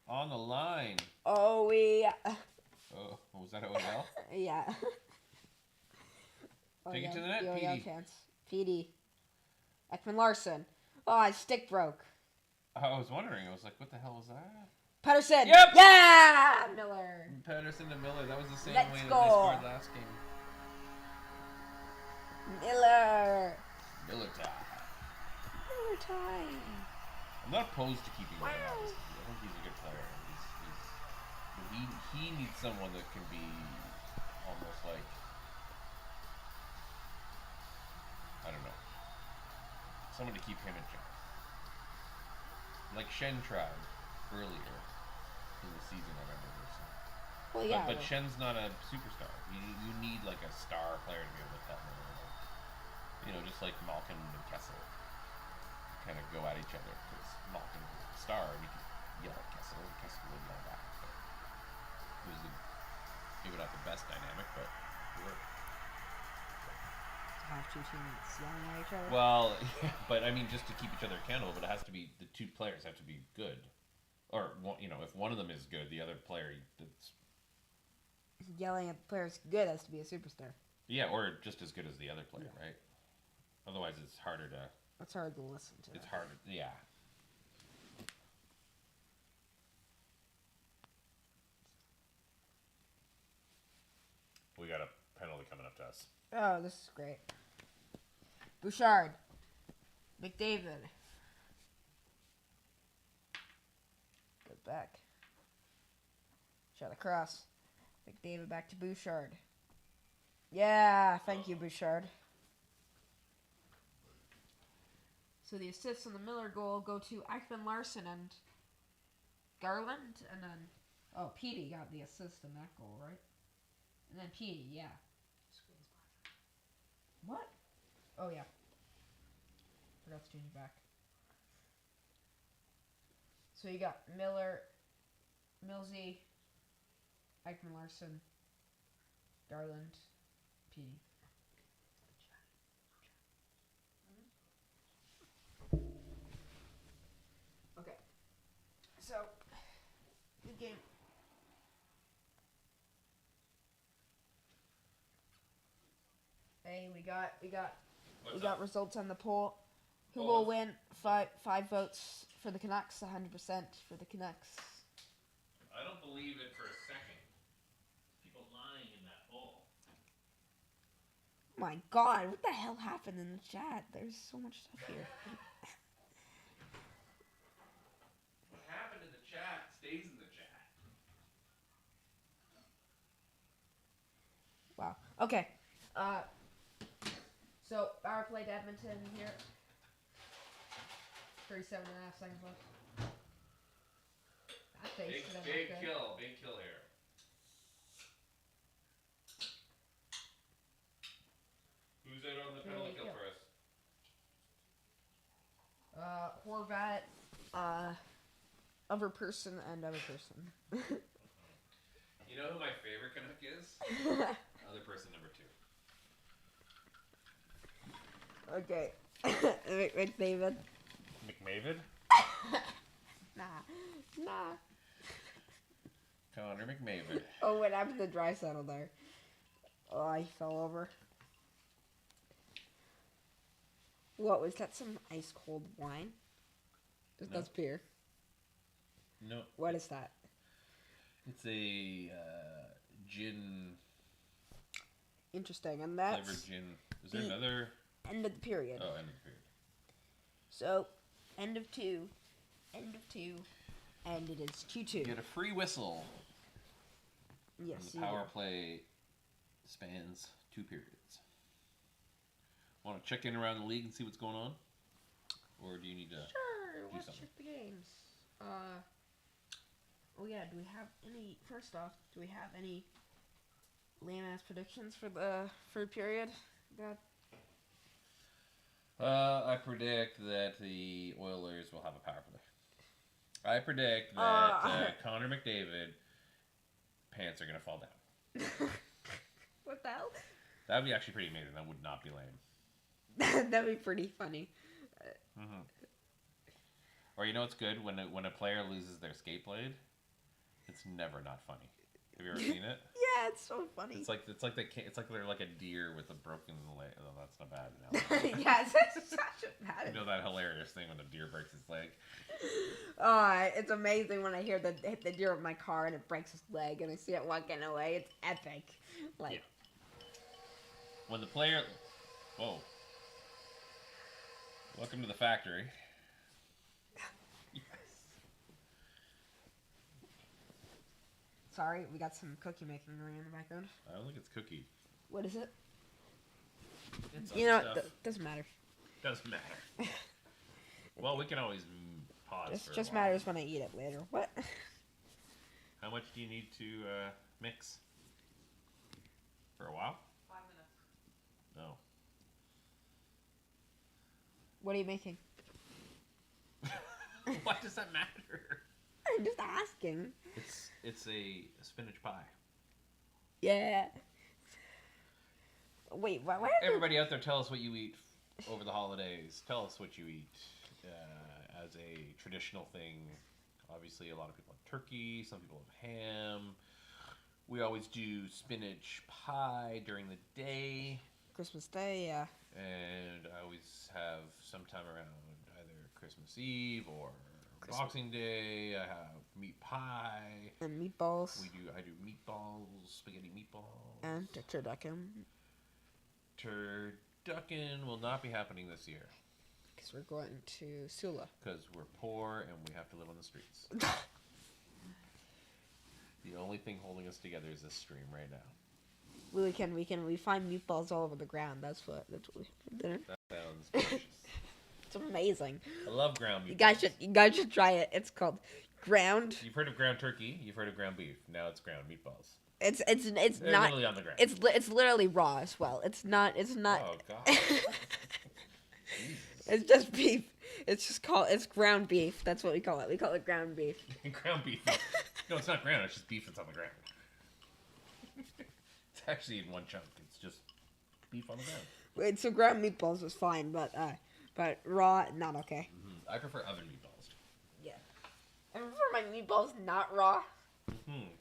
on the line. Oh, yeah. Oh, was that OL? Yeah. Take it to the net, OEL Petey. chance. Petey. Ekman Larson. Oh, his stick broke. I was wondering. I was like, what the hell was that? Pedersen. Yep. Yeah, Miller. Pedersen to Miller. That was the same Let's way that go. they scored last game. Miller. Miller time. Miller time. I'm not opposed to keeping Miller. Obviously. I think he's a good player. He needs someone that can be almost like, I don't know, someone to keep him in check. Like Shen tried earlier in the season, I remember this. Well, yeah. But Shen's not a superstar. You need like a star player to be able to tell him. Just like Malkin and Kessel kind of go at each other because Malkin is a star and he can yell at Kessel and Kessel would yell back. But maybe not the best dynamic, but it worked. Have two teammates yelling at each other. Well, yeah, but I mean, just to keep each other accountable, but it has to be the two players have to be good, or if one of them is good, the other player that's Yelling at the players good has to be a superstar. or just as good as the other player, right? Otherwise, it's harder to. That's hard to listen to. It's harder, yeah. We got a penalty coming up to us. Oh, this is great. Bouchard. McDavid. Good back. Shot across. McDavid back to Bouchard. Yeah, thank you, Bouchard. So the assists on the Miller goal go to Ekman Larson and Garland, and then Petey got the assist in that goal, right? And then Petey, yeah. What? Oh yeah. Forgot to change it back. So you got Miller, Millsy, Ekman Larson, Garland, Petey. Okay. So good game. Hey, we got results on the poll. Who will win? Five votes for the Canucks, 100% for the Canucks. I don't believe it for a second. People lying in that poll. My God, what the hell happened in the chat? There's so much stuff here. What happened in the chat stays in the chat. Wow. Okay. So power play to Edmonton here. 37 and a half seconds left. That face Big kill here. Who's out on the penalty kill for us? Horvat, other person, and other person. You know who my favorite Canuck is? Other person number 2. Okay. McDavid. McMavid? Nah. Connor McMavid. Oh, what happened to Draisaitl there? Oh, he fell over. What, was that some ice cold wine? No. That's beer. No. What is that? It's a gin. Interesting, and that's Flavored gin. Is there another? end of the period. Oh, end of the period. So, end of two, and it is 2-2. You get a free whistle. Yes, And the power play spans 2 periods. Want to check in around the league and see what's going on? Or do you need to Sure, let's something? check the games. Oh yeah, do we have any, first off, do we have any lame-ass predictions for the period? I predict that the Oilers will have a power play. I predict that Connor McDavid pants are going to fall down. What the hell? That would be actually pretty amazing. That would not be lame. That'd be pretty funny. Mm-hmm. Or you know what's good when a player loses their skate blade, it's never not funny. Have you ever seen it? Yeah, it's so funny. It's like they're like a deer with a broken leg. Oh, that's not bad. No. Yeah, it's such a bad. You know that hilarious thing when a deer breaks its leg? Oh, it's amazing when I hear hit the deer with my car and it breaks his leg and I see it walking away. It's epic. Like, Yeah. When the player, whoa, welcome to the factory. Yes. Sorry, we got some cookie making going in the background. I don't think it's cookie. What is it? It's You know, stuff. doesn't matter. Doesn't matter. Well, we can always pause. It for a just while. matters when I eat it later. What? How much do you need to mix? For a while? 5 minutes. No. What are you making? Why does that matter? I'm just asking. It's a spinach pie. Yeah. Wait, why? Everybody out there, tell us what you eat over the holidays. Tell us what you eat as a traditional thing. Obviously, a lot of people have turkey. Some people have ham. We always do spinach pie during the day. Christmas Day, yeah. And I always have sometime around either Christmas Eve or Christmas. Boxing Day. I have meat pie. And meatballs. I do meatballs, spaghetti meatballs. And turducken. Turducken will not be happening this year. Because we're going to Sula. Because we're poor and we have to live on the streets. The only thing holding us together is this stream right now. We find meatballs all over the ground. That's what we have for dinner. That sounds delicious. It's amazing. I love ground meatballs. You guys should try it. It's called ground. You've heard of ground turkey. You've heard of ground beef. Now it's ground meatballs. It's They're not. literally on the ground. It's literally raw as well. It's not. Oh God. It's just beef. It's ground beef. That's what we call it. We call it ground beef. Ground beef. No, it's not ground. It's just beef that's on the ground. It's actually in one chunk. It's just beef on the ground. Wait, so ground meatballs is fine, but raw, not okay. Mm-hmm. I prefer oven meatballs. Yeah. I prefer my meatballs not raw. Mm-hmm.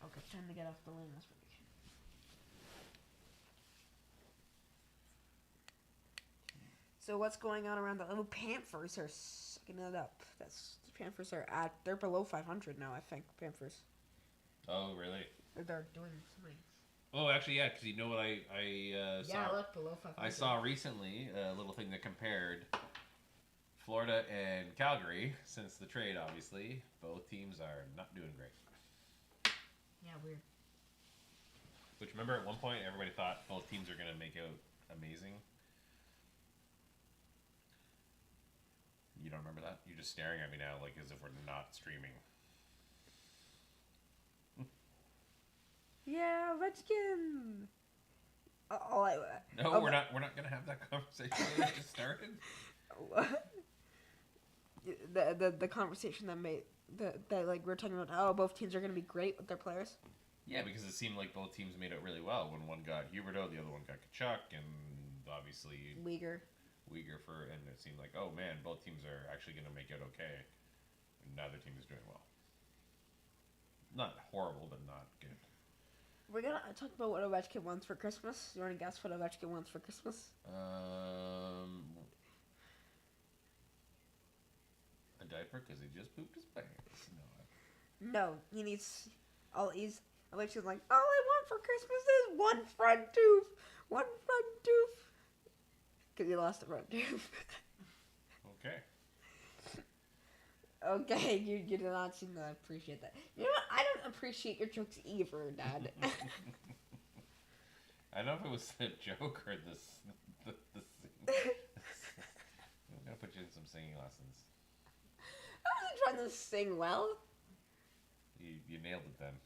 Okay, time to get off the lane. That's pretty. So what's going on around the Panthers are sucking it up. The Panthers are they're below 500 now. I think Panthers. Oh really? They're doing something. Oh, actually, yeah. Because you know what I saw. Yeah, look below 500. I saw recently a little thing that compared Florida and Calgary since the trade. Obviously, both teams are not doing great. Yeah, weird. Which remember at one point everybody thought both teams are going to make out amazing. You don't remember that? You're just staring at me now like as if we're not streaming. Yeah, Ovechkin. No, we're not going to have that conversation that just started. The conversation that like we're talking about how both teams are going to be great with their players. Yeah, because it seemed like both teams made it really well. When one got Huberdeau, the other one got Kachuk, and obviously Uyghur and it seemed like, oh man, both teams are actually going to make it okay. And neither team is doing well. Not horrible, but not good. We're gonna talk about what Ovechkin wants for Christmas. You want to guess what Ovechkin wants for Christmas? A diaper because he just pooped his pants. No, he needs. Ovechkin's like, all I want for Christmas is one front tooth. Because he lost the front tooth. Okay. Okay, you do not seem to appreciate that. You know what? I don't appreciate your jokes either, Dad. I don't know if it was a joke or the sing. I'm gonna put you in some singing lessons. I wasn't trying to sing well. You nailed it then.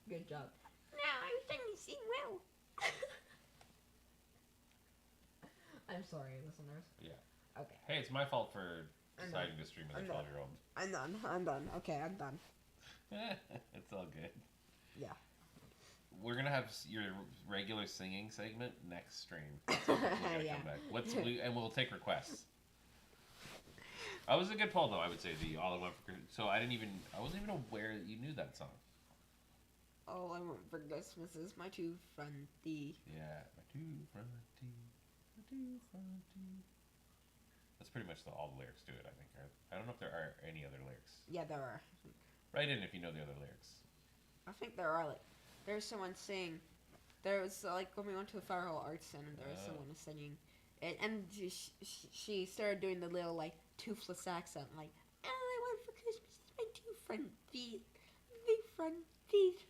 Good job. No, I was trying to sing well. I'm sorry, listeners. Yeah. Okay. Hey, it's my fault for deciding to stream as a 12-year-old. I'm done. Okay, I'm done. It's all good. Yeah. we're gonna have your regular singing segment next stream. We're gonna Yeah. come back. And we'll take requests. That was a good poll, though. I would say the All I Want for Christmas. So I wasn't even aware that you knew that song. All I Want for Christmas is my two front teeth. Yeah, my two front teeth, my two front teeth. That's pretty much all the lyrics to it, I think. I don't know if there are any other lyrics. Yeah, there are. Write in if you know the other lyrics. I think there are, like, there's someone singing. There was, like, when we went to the Fire Hall Arts Center, there was someone singing. And she started doing the little, like, toothless accent, like, all I want for Christmas is my two front teeth. Big front teeth.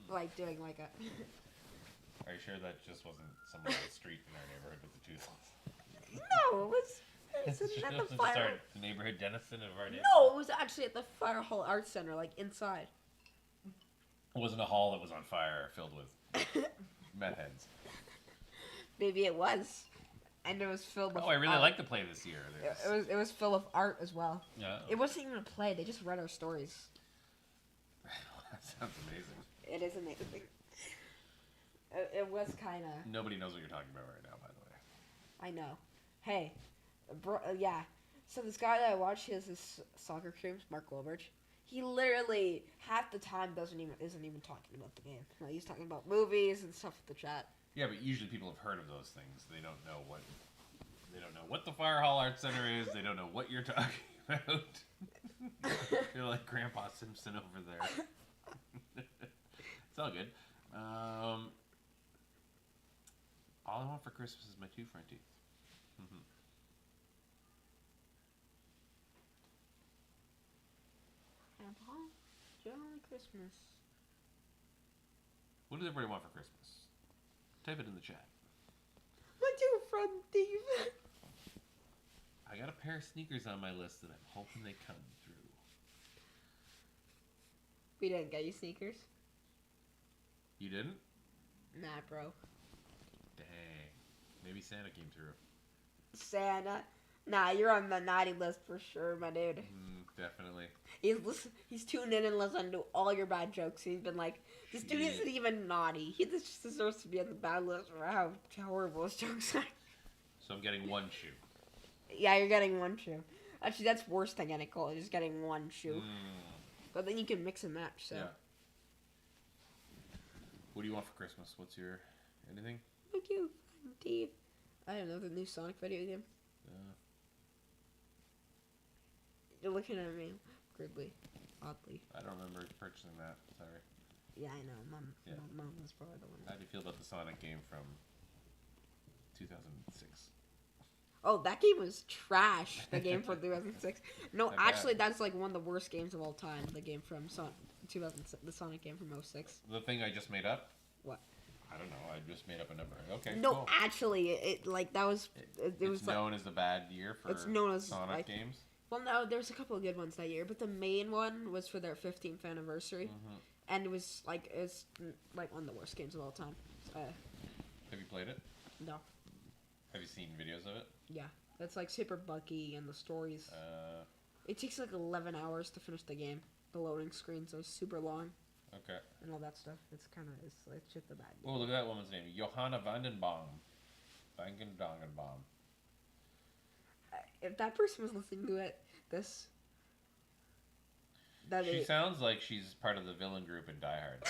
Like, doing, like, a... Are you sure that just wasn't someone on the street in our neighborhood with the toothless? No, it was at the Fire... The neighborhood denizen of our neighborhood? No, it was actually at the Fire Hall Arts Center, like, inside. It wasn't a hall that was on fire filled with meth heads. Maybe it was. And it was filled with... Oh, I really like the play this year. It was full of art as well. Yeah. It wasn't even a play. They just read our stories. That sounds amazing. It is amazing. It was kind of... Nobody knows what you're talking about right now, by the way. I know. Hey, yeah. So this guy that I watch, he has this soccer streams, Mark Wilbert. He literally half the time isn't even talking about the game. Like, he's talking about movies and stuff with the chat. Yeah, but usually people have heard of those things. They don't know what the Fire Hall Arts Center is. They don't know what you're talking about. They're like Grandpa Simpson over there. It's all good. All I want for Christmas is my two front teeth. Jolly Christmas. What does everybody want for Christmas? Type it in the chat. My two front teeth. I got a pair of sneakers on my list that I'm hoping they come through. We didn't get you sneakers. You didn't? Nah, bro. Dang. Maybe Santa came through. Santa. Nah, you're on the naughty list for sure, my dude. Definitely. He's tuned in and listening to all your bad jokes. He's been like, this dude isn't even naughty. He just deserves to be on the bad list for how horrible his jokes are. So I'm getting one shoe. Yeah, you're getting one shoe. Actually, that's worse than getting cold. You're just getting one shoe. But then you can mix and match, so. Yeah. What do you want for Christmas? What's your... anything? Thank you, Steve. I don't know, the new Sonic video game. You're looking at me weirdly, oddly. I don't remember purchasing that. Sorry. Yeah, I know. Mom was probably the one. How do you feel about the Sonic game from 2006? Oh, that game was trash. The game from 2006. No, I actually, bet. that's like one of the worst games of all time. The game from 2006, the Sonic game from 06. The thing I just made up? What? I don't know. I just made up a number. Okay. No, cool. actually, it like that was. It was it's like, known as the bad year for it's known as Sonic like, games. Well, no, there's a couple of good ones that year, but the main one was for their 15th anniversary, and it was like one of the worst games of all time. Have you played it? No. Have you seen videos of it? Yeah, that's like super buggy, and the stories. It takes like 11 hours to finish the game. The loading screens are super long. Okay. And all that stuff. It's just a bad game. Oh, look at that woman's name, Johanna Vandenbaum. Vangendongenbaum. If that person was listening to She sounds like she's part of the villain group in Die Hard.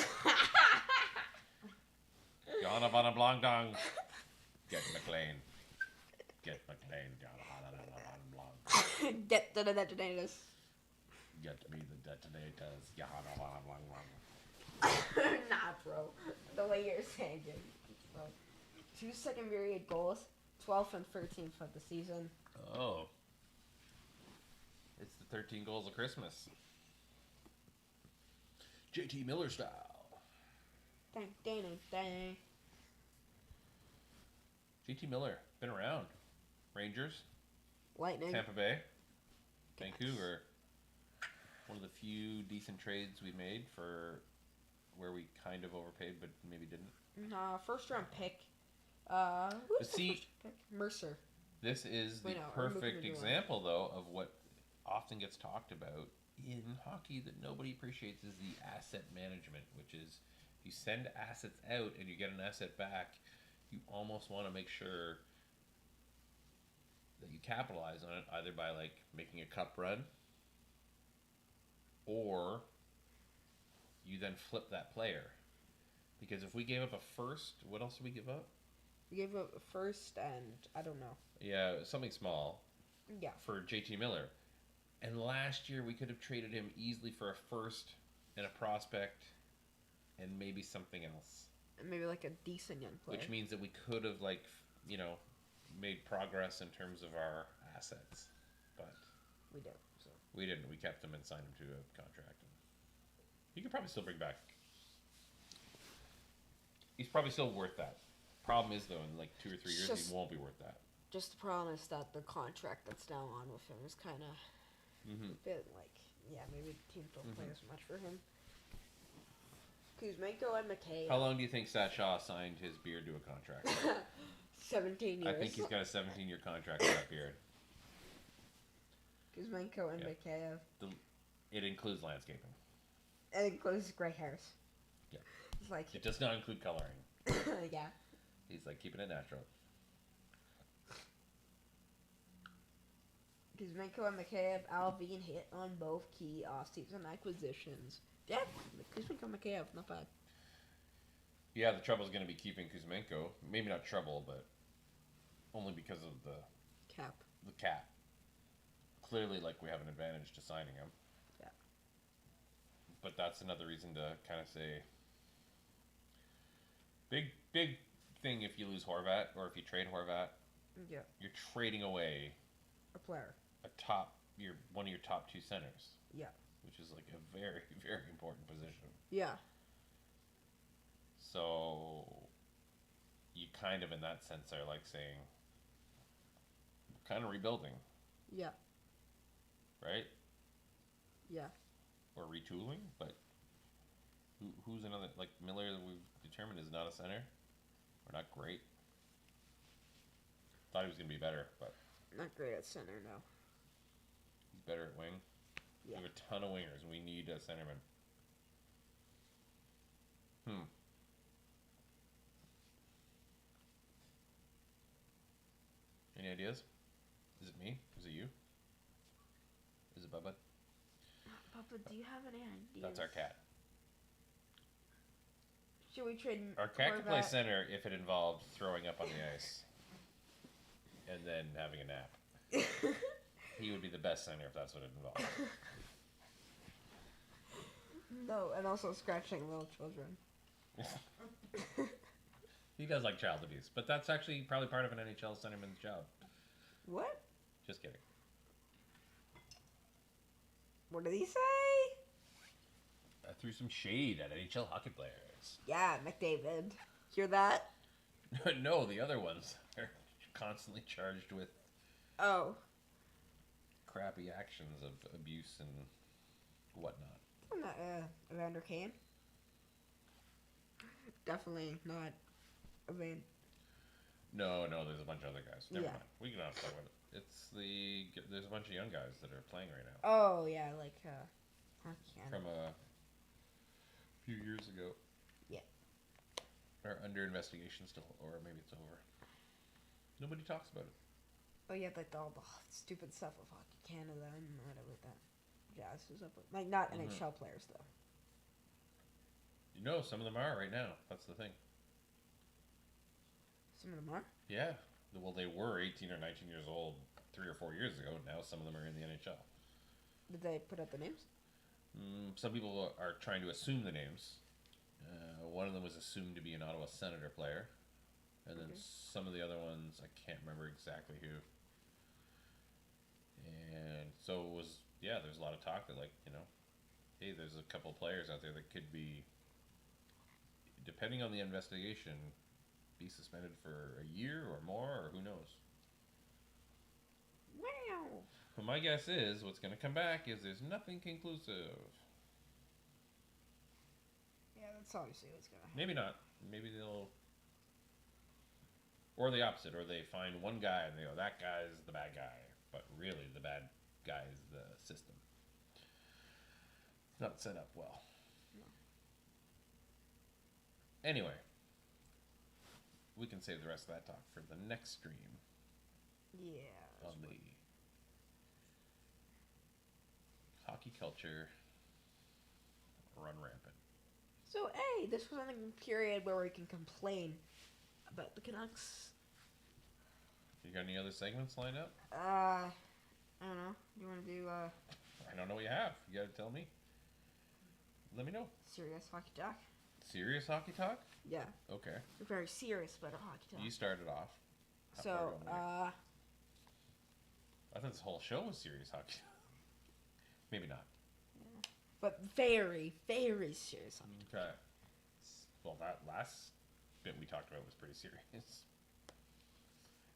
Johanna Vandenblongdong. Get McLean. Get McLean, Johanna Vandenblong. Get the detonators. Get me the detonators, Johanna Vandenblong. Nah, bro. The way you're saying it. So, 2 second period goals, 12th and 13th of the season. Oh. It's the 13 goals of Christmas. JT Miller style. Dang, dang, dang. JT Miller, been around. Rangers, Lightning. Tampa Bay, Vancouver. One of the few decent trades we made for where we kind of overpaid but maybe didn't. First round pick. Who's See, the first pick? Mercer. This is the perfect example, though, of what often gets talked about in hockey that nobody appreciates is the asset management, which is if you send assets out and you get an asset back, you almost want to make sure that you capitalize on it either by like making a cup run, or you then flip that player. Because if we gave up a first, what else did we give up? We gave up a first and I don't know. Yeah, something small. Yeah. For JT Miller. And last year we could have traded him easily for a first and a prospect and maybe something else. And maybe like a decent young player. Which means that we could have like, you know, made progress in terms of our assets. But we did. So we didn't. We kept him and signed him to a contract. He could probably still bring back. He's probably still worth that. Problem is though, in like 2 or 3 years, he won't be worth that. Just the problem is that the contract that's now on with him is kind of a bit like, yeah, maybe teams don't play as much for him. Kuzmenko and McKay. How long do you think Sat Shaw signed his beard to a contract? 17 years. I think he's got a 17-year contract for that beard. Kuzmenko and Mikheyev. It includes landscaping. It includes gray hairs. Yeah. It's like it does not include coloring. yeah. He's like keeping it natural. Kuzmenko and Mikheyev, Alvin hit on both key off-season acquisitions. Yeah, Kuzmenko and Mikheyev, not bad. Yeah, the trouble is going to be keeping Kuzmenko. Maybe not trouble, but only because of the cap. The cap. Clearly, like, we have an advantage to signing him. Yeah. But that's another reason to kind of say, big thing if you lose Horvat or if you trade Horvat. Yeah. You're trading away a player. One of your top 2 centers. Yeah. Which is like a very, very important position. Yeah. So you kind of, in that sense, are like saying, we're kind of rebuilding. Yeah. Right? Yeah. Or retooling, but who's another, like Miller that we've determined is not a center? Or not great? Thought he was going to be better, but... Not great at center, no. He's better at wing. Yeah. We have a ton of wingers, and we need a centerman. Any ideas? Is it me? Is it you? Is it Bubba? Papa, do you have any ideas? That's our cat. Should we trade Our cat could play center if it involved throwing up on the ice. And then having a nap. He would be the best center if that's what it involved. No, and also scratching little children. He does like child abuse, but that's actually probably part of an NHL centerman's job. What? Just kidding. What did he say? I threw some shade at NHL hockey players. Yeah, McDavid. Hear that? No, the other ones are constantly charged with crappy actions of abuse and whatnot. Not Evander Kane. Definitely not Evander. No, there's a bunch of other guys. Never Yeah. mind. We can not talk about it. There's a bunch of young guys that are playing right now. Oh yeah, like From a few years ago. Yeah. Are under investigation still, or maybe it's over. Nobody talks about it. Oh yeah, like all the stupid stuff with Hockey Canada and whatever that jazz is up with. Like not NHL players though. You know, some of them are right now. That's the thing. Some of them are? Yeah. Well, they were 18 or 19 years old 3 or 4 years ago. Now some of them are in the NHL. Did they put out the names? Some people are trying to assume the names. One of them was assumed to be an Ottawa Senator player. And then some of the other ones, I can't remember exactly who. And so it was, there's a lot of talk that, like, you know, hey, there's a couple of players out there that could be, depending on the investigation, be suspended for a year or more, or who knows. Wow. But my guess is what's going to come back is there's nothing conclusive. Yeah, that's obviously what's going to happen. Maybe not. Maybe they'll... Or the opposite, or they find one guy and they go, that guy's the bad guy. But really, the bad guy is the system. It's not set up well. No. Anyway, we can save the rest of that talk for the next stream Yeah. on the hockey culture run rampant. So, hey, this was a period where we can complain about the Canucks. You got any other segments lined up? I don't know. Do you want to do I don't know what you have. You gotta tell me. Let me know. serious hockey talk? Serious hockey talk? Yeah. Okay. We're very serious about our hockey talk. You started off. How So, far do you want me to- I thought this whole show was serious hockey. Maybe not. but very, very serious hockey. Okay. Well, that last bit we talked about was pretty serious.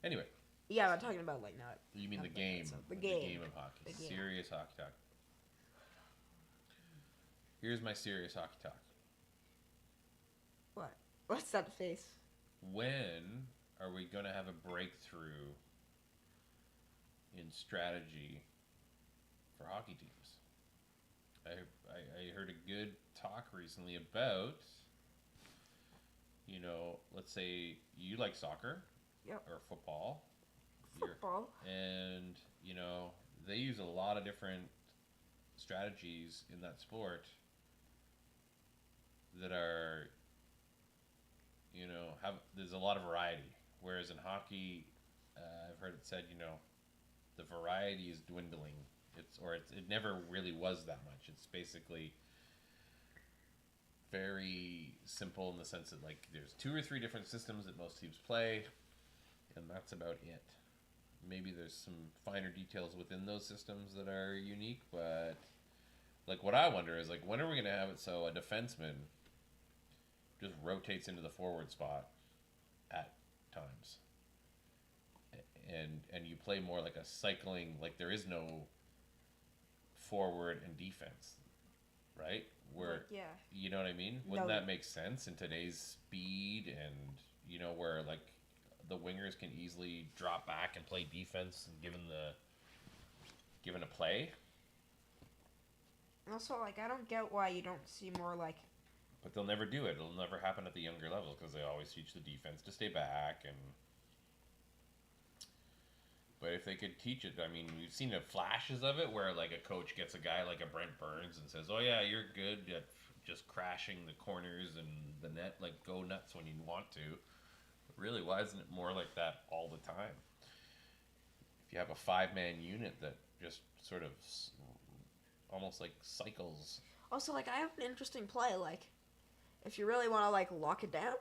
Anyway, Yeah, I'm talking about like not. you mean the Not game? so- the The game. game of hockey. The game. Serious hockey talk. Here's my serious hockey talk. What? What's that face? When are we going to have a breakthrough in strategy for hockey teams? I heard a good talk recently about, let's say you like soccer. Yep. Or football. You're- Football. And, they use a lot of different strategies in that sport that are, there's a lot of variety. Whereas in hockey, I've heard it said, the variety is dwindling. It never really was that much. It's basically very simple in the sense that, like, there's 2 or 3 different systems that most teams play, and that's about it. Maybe there's some finer details within those systems that are unique, but, like, what I wonder is, like, when are we going to have it so a defenseman just rotates into the forward spot at times? And you play more like a cycling, like there is no forward and defense, right? Where, Like, yeah. you know what I mean? Wouldn't No. that make sense in today's speed and, where, like, the wingers can easily drop back and play defense given a play? Also, like, I don't get why you don't see more like. But they'll never do it. It'll never happen at the younger levels because they always teach the defense to stay back. But if they could teach it, I mean, we've seen the flashes of it where, like, a coach gets a guy like a Brent Burns and says, "Oh yeah, you're good at just crashing the corners and the net. Like, go nuts when you want to." But really, why isn't it more like that all the time? If you have a 5-man unit that just sort of almost like cycles. Also, like, I have an interesting play. Like, if you really want to like lock it down,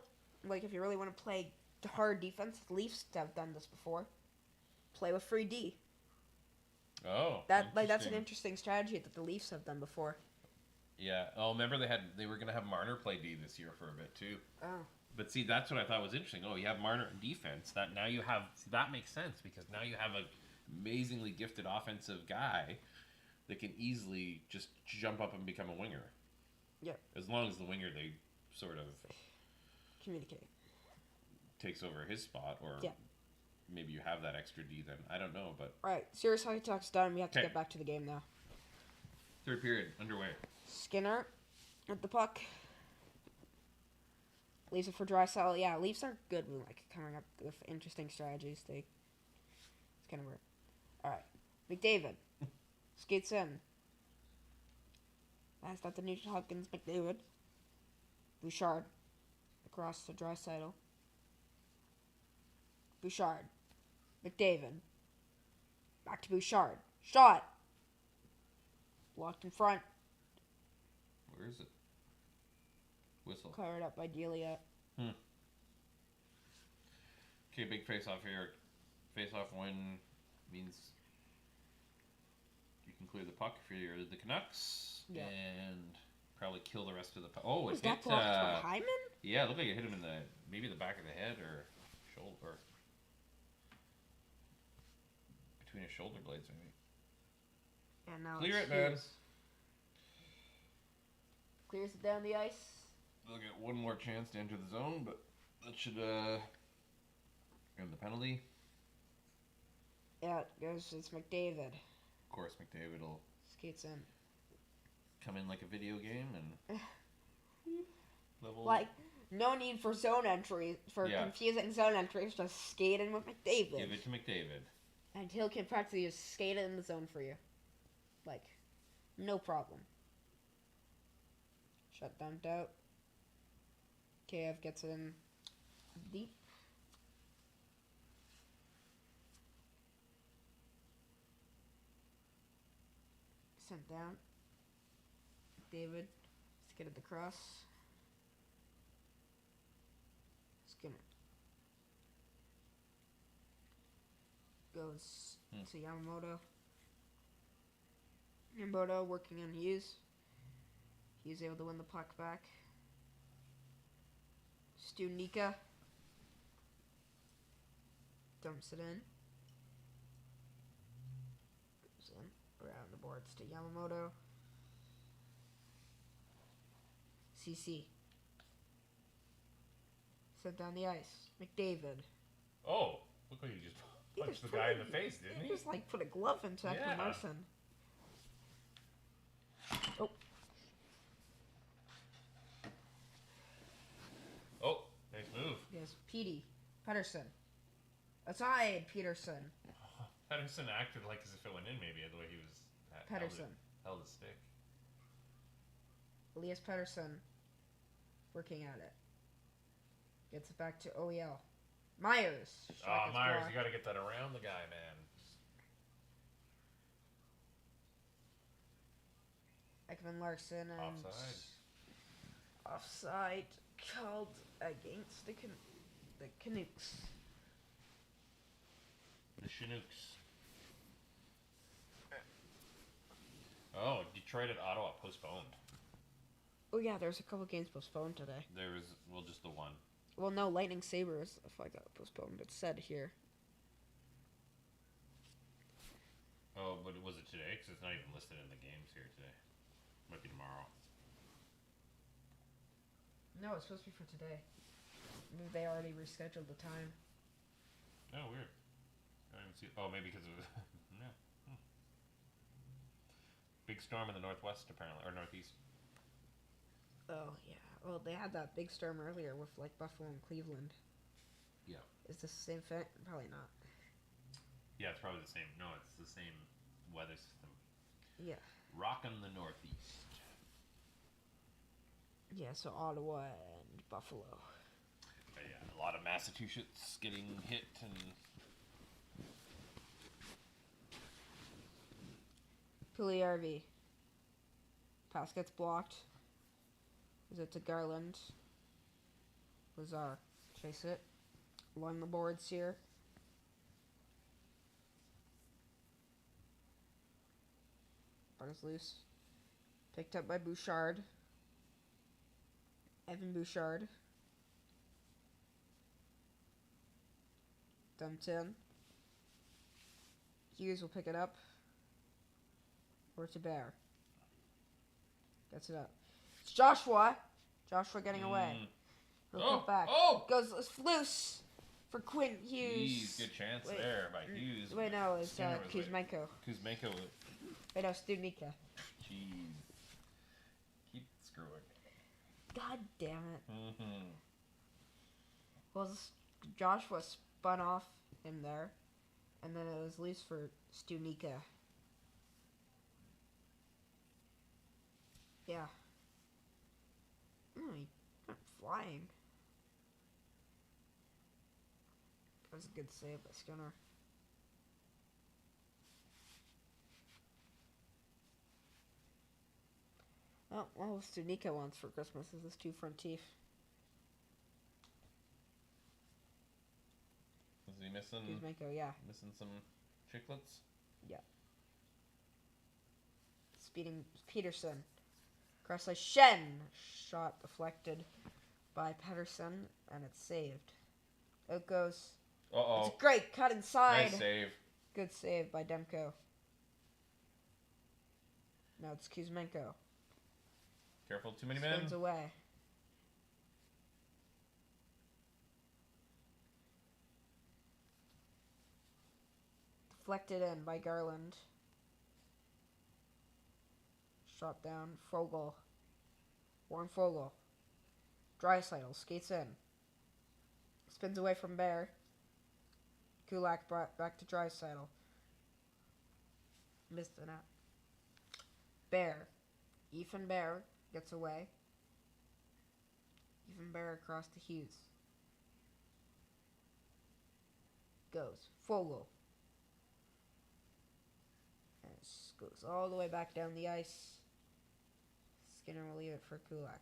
like if you really want to play hard defense, the Leafs have done this before. Play with free D. Oh, That's an interesting. interesting strategy that the Leafs have done before. Yeah. Oh, remember they were gonna have Marner play D this year for a bit too. Oh. But see, that's what I thought was interesting. Oh, you have Marner in defense. That makes sense because now you have an amazingly gifted offensive guy that can easily just jump up and become a winger. Yeah. As long as the winger they sort of Communicate. takes over his spot, or Yeah. maybe you have that extra D. Then I don't know, but All right, serious hockey talk's done. We have to Okay. get back to the game now. third period underway. Skinner with the puck. Leaves it for Drysdale. Yeah, Leafs are good with like coming up with interesting strategies. It's kind of weird. All right, McDavid skates in. That's not the Nugent Hopkins. McDavid. Bouchard across to Drysdale. Bouchard. McDavid. Back to Bouchard. Shot. Blocked in front. Where is it? Whistle. Covered up by Delia. Okay, big face-off here. Face-off win means you can clear the puck for the Canucks Yeah. and probably kill the rest of the puck. Oh, it Was hit. that blocked by Hyman? Yeah, it looked like it hit him in maybe the back of the head or shoulder, or between his shoulder blades, maybe. Yeah, no. Clear it's it, man. huge. Clears it down the ice. They'll get one more chance to enter the zone, but that should end the penalty. Yeah, it goes. It's McDavid. Of course, McDavid will Skates in. come in like a video game and level. Like, No need for zone entry, for confusing zone entries. Just skate in with McDavid. Give it to McDavid. And he can practically just skate it in the zone for you. Like, no problem. Shut down out. KF gets it in deep. Sent down. David. Let's get it across. Skinner. Goes to Yamamoto. Yamamoto working on Hughes. Hughes able to win the puck back. Stunica dumps it in. Goes in around the boards to Yamamoto. CC. Sent down the ice. McDavid. Oh, look like he just punched the guy in the face, didn't he? He just like put a glove into Ekman Larsson. Oh. Oh, nice move. Yes, Pedersen. Aside, Peterson. Pedersen acted like as if it went in, maybe, the way he was held his stick. Elias Pedersen working at it. Gets it back to OEL. Myers. Oh, Myers, you got to get that around the guy, man. Ekman Larsson and offside called against the Canucks. The Canucks. Oh, Detroit at Ottawa postponed. Oh yeah, there's a couple games postponed today. There was, well, just the one. Well, no, Lightning Sabres, I thought got postponed. It said here. Oh, but was it today? Because it's not even listed in the games here today. Might be tomorrow. No, it's supposed to be for today. Maybe they already rescheduled the time. Oh, weird. I didn't see. Oh, maybe because it was. Yeah. Big storm in the northwest, apparently, or northeast. Oh yeah. Well, they had that big storm earlier with like Buffalo and Cleveland. Yeah. Is this the same thing? Probably not. Yeah, it's probably the same. No, it's the same weather system. Yeah. Rockin' the northeast. Yeah, so Ottawa and Buffalo. But yeah, a lot of Massachusetts getting hit and. Puliarvi. Pass gets blocked. Is it to Garland? Lazar. Chase it. Along the boards here. Puck is loose. Picked up by Bouchard. Evan Bouchard. Dumped in. Hughes will pick it up. Or to Bear. Gets it up. It's Joshua. Joshua getting away. He'll put back. Oh! Goes loose for Quinn Hughes. Good chance there by Hughes. Wait, no, it's Kuzmenko. Kuzmenko. Wait, no, Stunica. Jeez. Keep screwing. God damn it. Mm-hmm. Well, Joshua spun off him there, and then it was loose for Stunica. Yeah. He went flying. That was a good save by Skinner. Oh, all Stunica wants for Christmas is his 2 front teeth. Is he missing? Kuzmenko, yeah. Missing some chiclets? Yeah. Speeding Peterson. Cross ice Shen. Shot deflected by Pedersen, and it's saved. Out goes. Uh-oh. It's a great cut inside. Nice save. Good save by Demko. Now it's Kuzmenko. Careful, too many men. Spins away. Deflected in by Garland. Shot down. Fogel. Warren Fogel. Draisaitl skates in. Spins away from Bear. Kulak brought back to Draisaitl. Missed the net. Bear. Ethan Bear gets away. Ethan Bear across to Hughes. Goes. Fogle. And goes all the way back down the ice. Skinner will leave it for Kulak.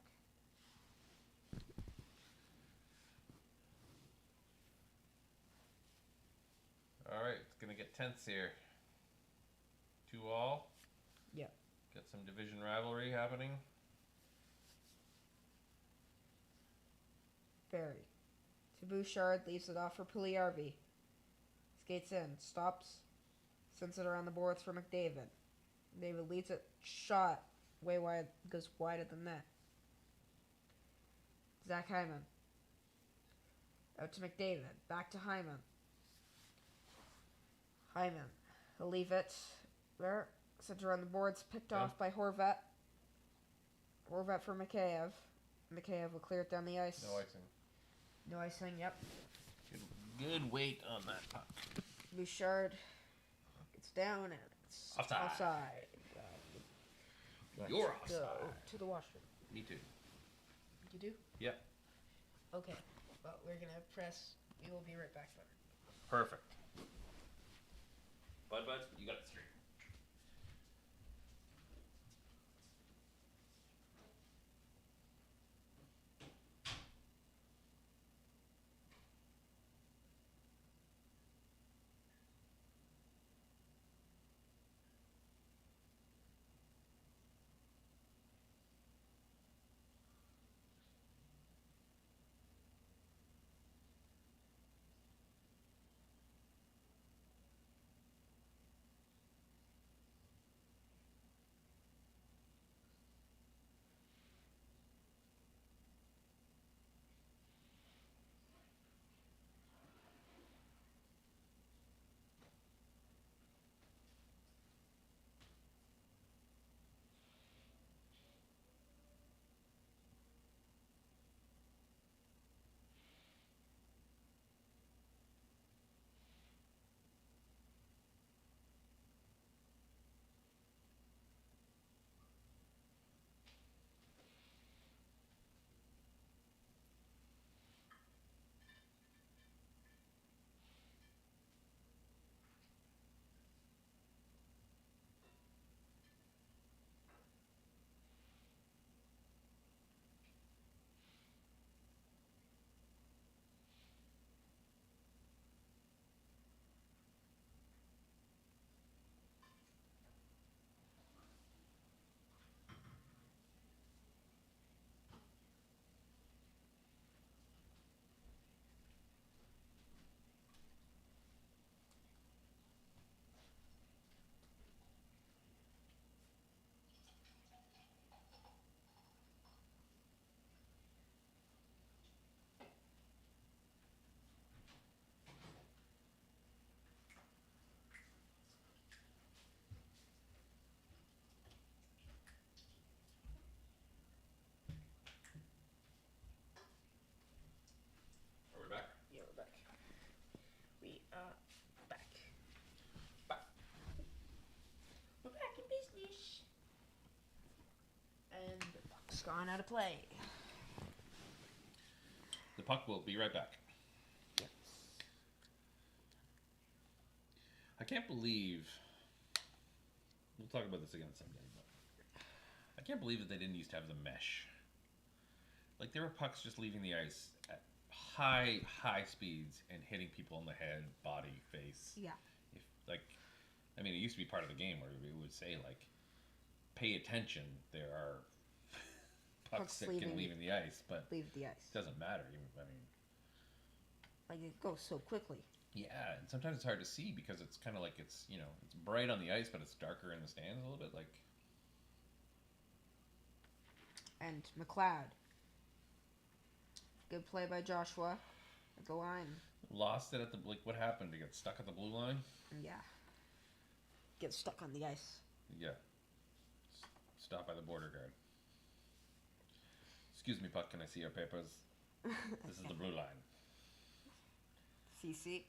All right, it's gonna get tense here. 2-2. Yep. Got some division rivalry happening. Barry. To Bouchard, leaves it off for Pugliarvi. Skates in, stops, sends it around the boards for McDavid. McDavid leads it, shot, way wide, goes wider than that. Zach Hyman. Out to McDavid, back to Hyman. Hyman, he'll leave it there, sent around the boards, picked off by Horvat. Horvat for Mikheyev. Mikheyev will clear it down the ice. No icing. No icing, yep. Good weight on that puck. Bouchard gets down and it's offside. You're Go offside. to the washroom. Me too. You do? Yep. Okay. Well, we're gonna press. We will be right back then. Perfect. Bud, you got it straight. Are we back? Yeah, we're back. We are back. Back. We're back in business. And the puck's gone out of play. The puck will be right back. Yes. I can't believe. We'll talk about this again someday, but I can't believe that they didn't used to have the mesh. Like, there were pucks just leaving the ice at high speeds and hitting people in the head, body, face. Yeah. If, like, I mean, it used to be part of the game where we would say, like, pay attention. There are pucks that can leave in the ice, but Leave the ice. it doesn't matter. I mean, Like, it goes so quickly. yeah, and sometimes it's hard to see because it's kind of like it's, you know, it's bright on the ice, but it's darker in the stands a little bit. Like, And McLeod. Good play by Joshua at the line. lost it at the, like, what happened? To get stuck at the blue line? Yeah. Get stuck on the ice. Yeah. Stopped by the border guard. Excuse me, puck. Can I see your papers? This is the blue line. CC.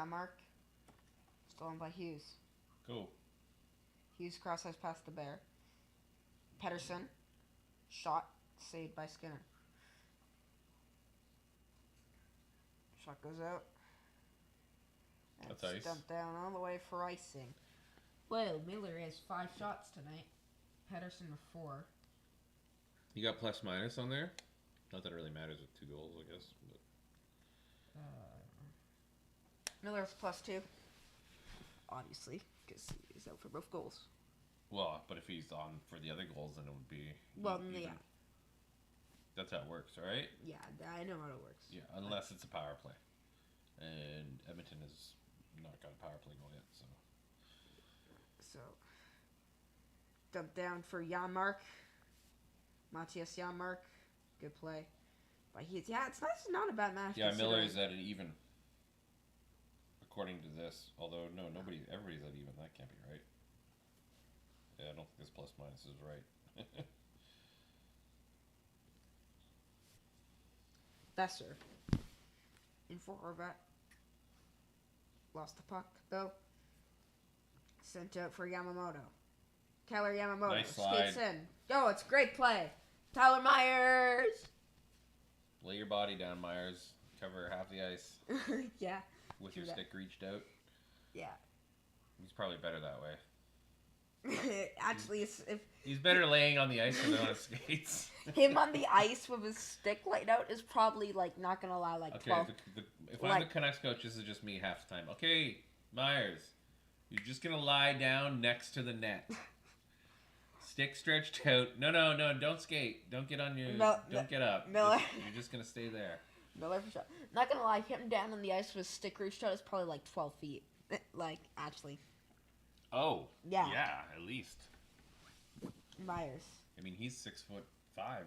Mark. Stolen by Hughes. Cool. Hughes cross ice past the bear. Pedersen. Shot. Saved by Skinner. Shot goes out. And That's ice. Dumped down all the way for icing. Well, Miller has 5 shots tonight. Pedersen with 4. You got plus minus on there? Not that it really matters with 2 goals, I guess. But. Miller's +2. Obviously, because he's out for both goals. Well, but if he's on for the other goals, then it would be. Well, even. yeah. That's how it works, right? Yeah, I know how it works. Yeah, unless it's a power play. And Edmonton has not got a power play goal yet, so. So, dumped down for Janmark. Matthias Janmark. Good play. But it's not a bad match. Yeah, Miller is at an even. According to this. Although, no, everybody's at even. That can't be right. Yeah, I don't think this plus minus is right. Besser. In for Horvat. Lost the puck, though. Sent out for Yamamoto. Keller Yamamoto Nice slide. skates in. Oh, it's a great play. Tyler Myers. Lay your body down, Myers. Cover half the ice Yeah. with True your that. stick reached out. Yeah. He's probably better that way. Actually, if He's better laying on the ice than on his skates. him on the ice with his stick laid out is probably like not gonna allow like Okay, 12. if I'm the Canucks coach, this is just me half the time. Okay, Myers, you're just gonna lie down next to the net. Stick stretched out. No, don't skate. Don't get on your. Don't get up. Miller. You're just gonna stay there. Miller for sure. Not gonna lie, him down on the ice with his stick reached out is probably like 12 feet. Like actually, Oh. Yeah. Yeah, at least. Myers. I mean, he's 6'5",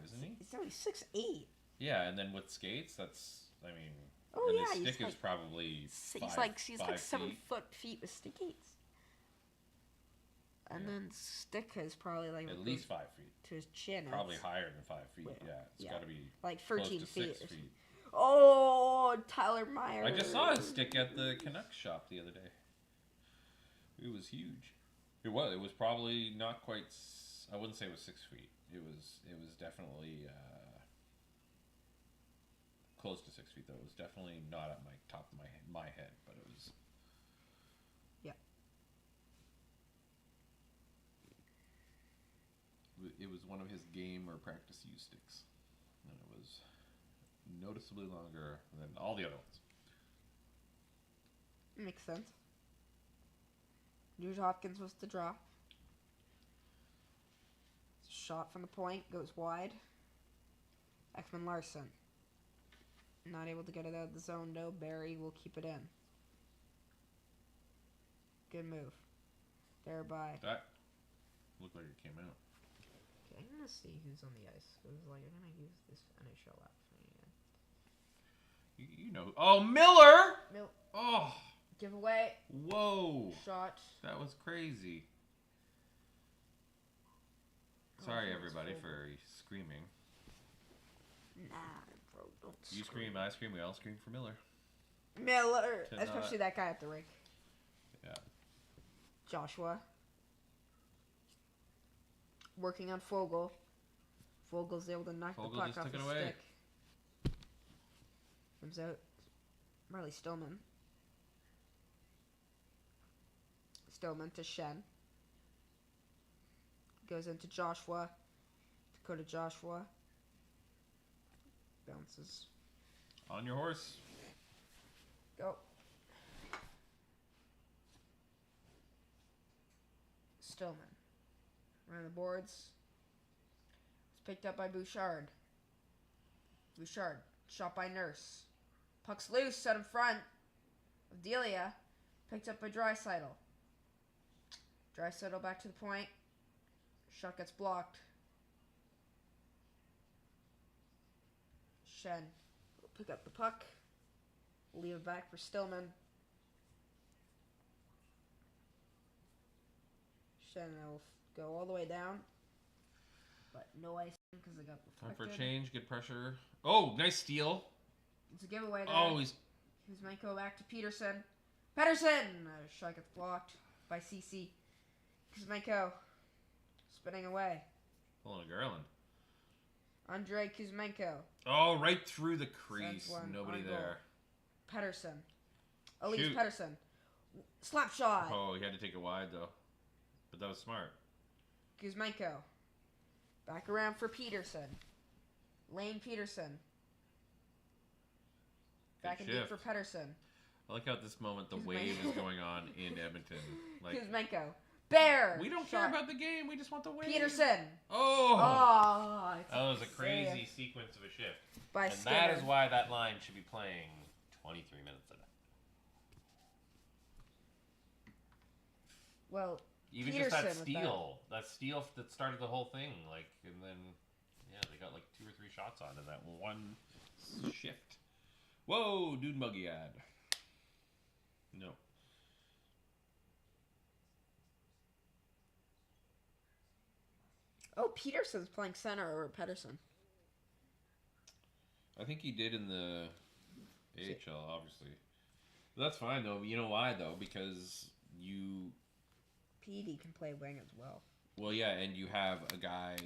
isn't he? He's only 6'8". Yeah, and then with skates, that's. I mean. Oh and yeah, his he's stick is like, probably. he's like 7 feet. feet with stick eights. And then stick is probably like At least 5 feet. to his chin. Probably It's higher than 5 feet. Well, Yeah, it's yeah. got to be like close 13 to feet. 6 feet. Oh, Tyler Myers. I just saw his stick at the Canucks shop the other day. It was huge. It was. It was probably not quite. I wouldn't say it was 6 feet. It was. It was definitely close to 6 feet. Though it was definitely not at my top of my head, but it was. Yeah. It was one of his game or practice use sticks, and it was noticeably longer than all the other ones. Makes sense. Nugent Hopkins was the draw. Shot from the point, goes wide. Ekman Larson. Not able to get it out of the zone, though. Barry will keep it in. Good move. Thereby. That looked like it came out. Okay, I'm gonna see who's on the ice. It was like, I'm gonna use this NHL app thing again. You know. Oh, Miller! Oh, Giveaway. whoa. Shot. That was crazy. Sorry, everybody, for screaming. Nah, bro, don't You scream, I scream, we all scream for Miller. Miller! To Especially that guy at the rink. Yeah. Joshua. Working on Fogle. Fogle's able to knock Fogle the puck just off took his it away. stick. Comes out. Marley Stillman. Stillman to Shen. Goes into Joshua. Dakota Joshua. Bounces. On your horse. Go. Stillman. Around the boards. It's picked up by Bouchard. Bouchard. Shot by Nurse. Puck's loose out in front of Delia. Picked up by Draisaitl. Draisaitl back to the point. Shot gets blocked. Shen will pick up the puck. Leave it back for Stillman. Shen will go all the way down. but no icing because I got Time for a reflected. change. Good pressure. Oh, nice steal. It's a giveaway there. Oh, he's Kuzmenko back to Peterson. Pedersen! Shot gets blocked by CC. Kuzmenko spinning away. pulling a Garland. Andrei Kuzmenko. Oh, right through the crease. Sends one Nobody on goal. there. Pedersen. Elise Shoot. Pedersen. Slap shot. Oh, he had to take it wide, though. But that was smart. Kuzmenko. Back around for Peterson. Lane Peterson. Back in deep for Pedersen. I like how at this moment the Kuzmenko. wave is going on in Edmonton. Like, Kuzmenko. Bear. we don't shot. care about the game. We just want the wave. Peterson. Oh! Oh, That was a crazy sequence of a shift. by And Skinner. that is why that line should be playing 23 minutes a day. Well, Even Peterson just with that steal. That steal that started the whole thing. Like, and then, yeah, they got like 2 or 3 shots on in that one shift. Whoa, dude buggy ad. No. Oh, Peterson's playing center over Pedersen. I think he did in the AHL, obviously. But that's fine, though. You know why, though? Because you... PD can play wing as well. Well, yeah, and you have a guy...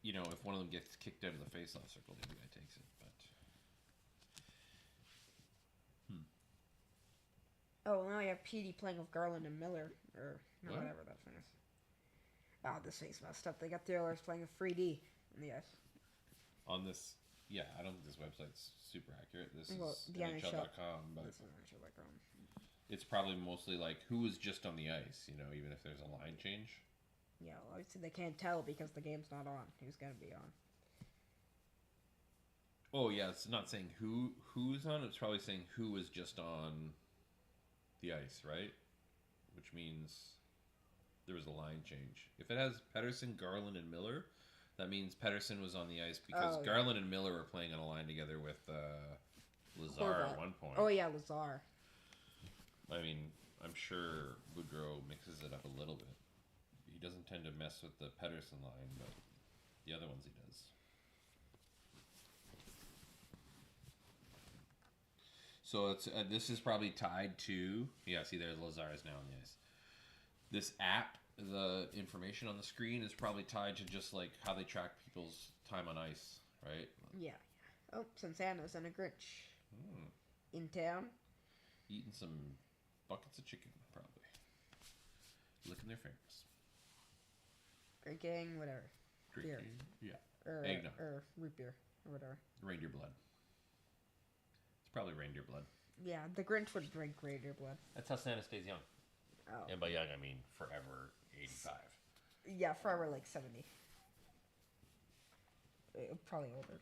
You know, if one of them gets kicked out of the face-off circle, the other guy takes it. But Oh, now you have PD playing with Garland and Miller. Or What? whatever that thing is. Oh, this thing's messed up. They got the Oilers playing with 3D in the ice. on this... Yeah, I don't think this website's super accurate. This Well, is the NHL. NHL.com, but This is NHL background. it's probably mostly like who was just on the ice, you know, even if there's a line change. Yeah, well, obviously they can't tell because the game's not on. Who's going to be on? Oh, yeah, it's not saying who's on, it's probably saying who was just on the ice, right? Which means there was a line change. If it has Pedersen, Garland, and Miller, that means Pedersen was on the ice because Oh, yeah. Garland and Miller were playing on a line together with Lazar Horvat. at one point. Oh, yeah, Lazar. I mean, I'm sure Boudreaux mixes it up a little bit. He doesn't tend to mess with the Pedersen line, but the other ones he does. So it's this is probably tied to... Yeah, see, there's Lazar is now on the ice. This app, the information on the screen is probably tied to just like how they track people's time on ice, right? Yeah. Oh, Santanos and a Grinch. In town. Eating some buckets of chicken, probably. Licking their fingers. Drinking, whatever. Beer. Drinking, yeah. Or, Eggnog. or root beer. Or whatever. Reindeer blood. It's probably reindeer blood. Yeah, the Grinch would drink reindeer blood. That's how Santa stays young. Oh. And by young, I mean forever 85. Yeah, forever like 70. Probably older.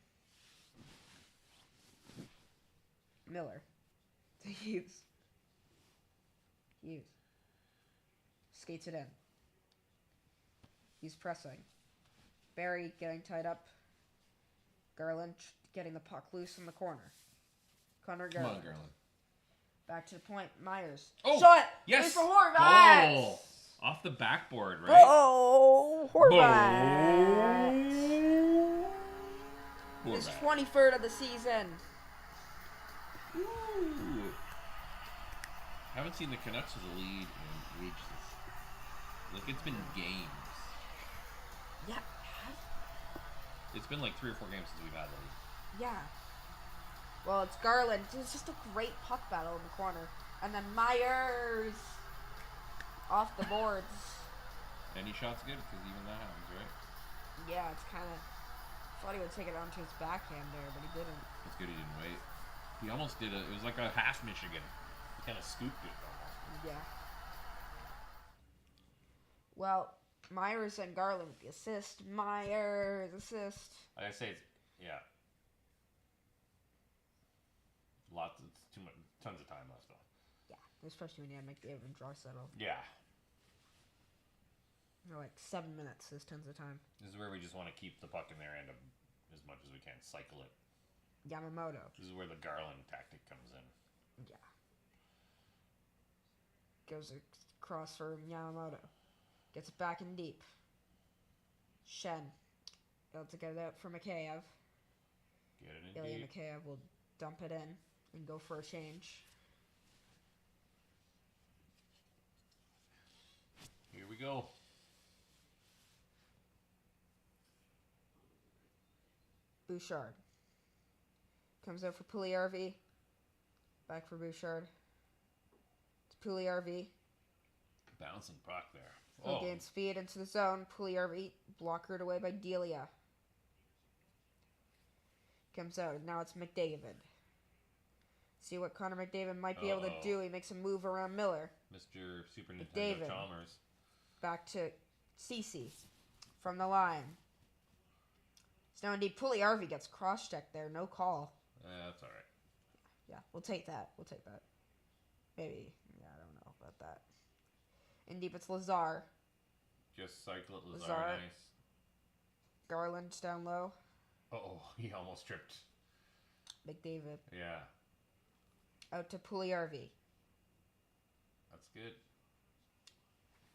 Miller. To Hughes. Hughes. Skates it in. He's pressing. Barry getting tied up. Garland getting the puck loose in the corner. Connor Come Garland. on, Garland. Back to the point. Myers. Oh, Shot! yes! It's for Horvat! Goal! Off the backboard, right? Oh, Horvat! His Horvat. 23rd of the season. Ooh. Haven't seen the Canucks with a lead in ages. Like, it's been games. Yeah. It's been like 3 or 4 games since we've had a lead. Yeah. Well, it's Garland. It's just a great puck battle in the corner. And then Myers off the boards. Any shot's good because even that happens, right? Yeah, it's kind of... thought he would take it onto his backhand there, but he didn't. It's good he didn't wait. He almost did it was like a half Michigan. He kind of scooped it almost. Yeah. Well, Myers and Garland with the assist. Myers, assist. Like I say, it's, yeah. It's too much, tons of time left though. Yeah, especially when you have McDavid and Draisaitl. Yeah. They're like 7 minutes is tons of time. This is where we just want to keep the puck in their end as much as we can. Cycle it. Yamamoto. This is where the Garland tactic comes in. Yeah. Goes across for Yamamoto. Gets it back in deep. Shen. Able to get it out for Mikheyev. Get it in Ilya deep. Mikheyev will dump it in and go for a change. Here we go. Bouchard. Comes out for Puljujärvi. Back for Bouchard. It's Puljujärvi. Bouncing puck there. He'll gain speed into the zone. Puljujärvi blockered away by Delia. Comes out. Now it's McDavid. See what Connor McDavid might be able to do. He makes a move around Miller. Mr. Super Nintendo McDavid. Chalmers. Back to Cece from the line. So now indeed Puljujärvi gets cross-checked there. No call. That's all right. Yeah, we'll take that. We'll take that. Maybe. Yeah, I don't know about that. Indeed, it's Lazar. Just cycle it, Lazar. Lazar. Nice. Garland down low. Oh, he almost tripped. McDavid. Yeah, Out to Puljujärvi. that's good.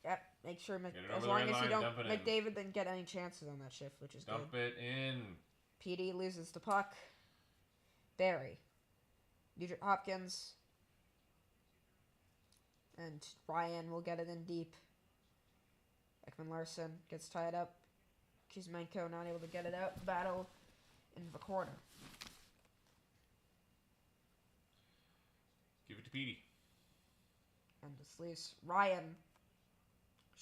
Yep, make sure Get it as over the long red as you line, don't dump it in. McDavid didn't get any chances on that shift, which is Dump good. it in. PD loses the puck. Barry. Nugent Hopkins. And Ryan will get it in deep. Ekman Larson gets tied up. Kuzmenko not able to get it out. Battle in the corner. Give it to Petey. And it's loose. Ryan.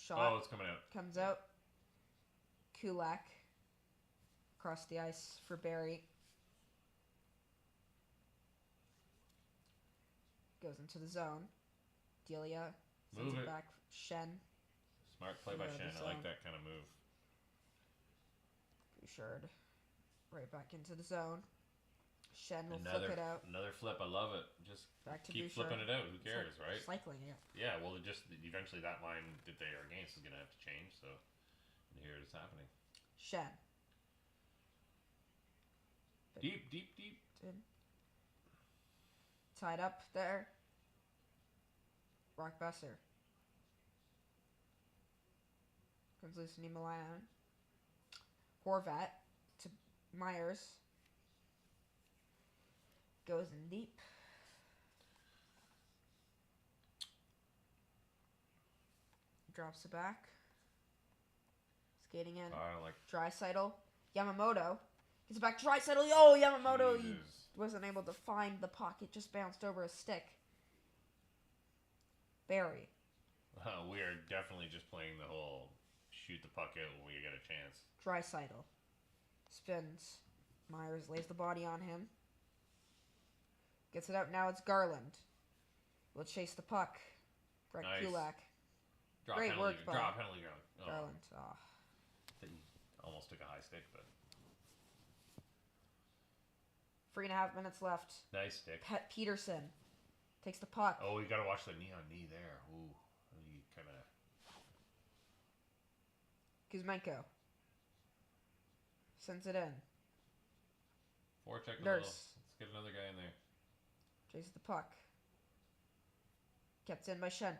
Shot. Oh, it's coming out. Comes out. Kulak. Across the ice for Barry. Goes into the zone. Delia. Sends Move it it. back. Shen. Smart play by Yeah, Shen. the I like zone. that kind of move. Bouchard. Right back into the zone. Shen will flip it out. Another flip. I love it. Just Back to keep Bouchard. flipping it out. Who It's cares, like right? Cycling, yeah. Yeah, well, it just eventually that line that they are against is going to have to change. So here it is happening. Shen. Deep, deep, deep. Tied up there. Brock Besser. Comes loose in Milan. Horvat to Myers. Goes in deep. Drops it back. Skating in. Like Draisaitl. Yamamoto. Gets it back to Draisaitl. Oh, Yamamoto. He Jesus. wasn't able to find the puck. It just bounced over a stick. Barry. We are definitely just playing the whole shoot the puck out when we get a chance. Draisaitl. Spins. Myers lays the body on him. Gets it out. Now it's Garland. Will chase the puck. Brett Nice. Kulak. Drop Great penalty, work by drop penalty, Garland. Oh, Garland. Oh. he almost took a high stick, but 3.5 minutes left. nice stick. Pet Peterson takes the puck. Oh, you got to watch the knee on knee there. Ooh, he kind of. Kuzmenko. Sends it in. Forecheck a Nurse. little. Let's get another guy in there. Chases the puck. Kept in by Shen.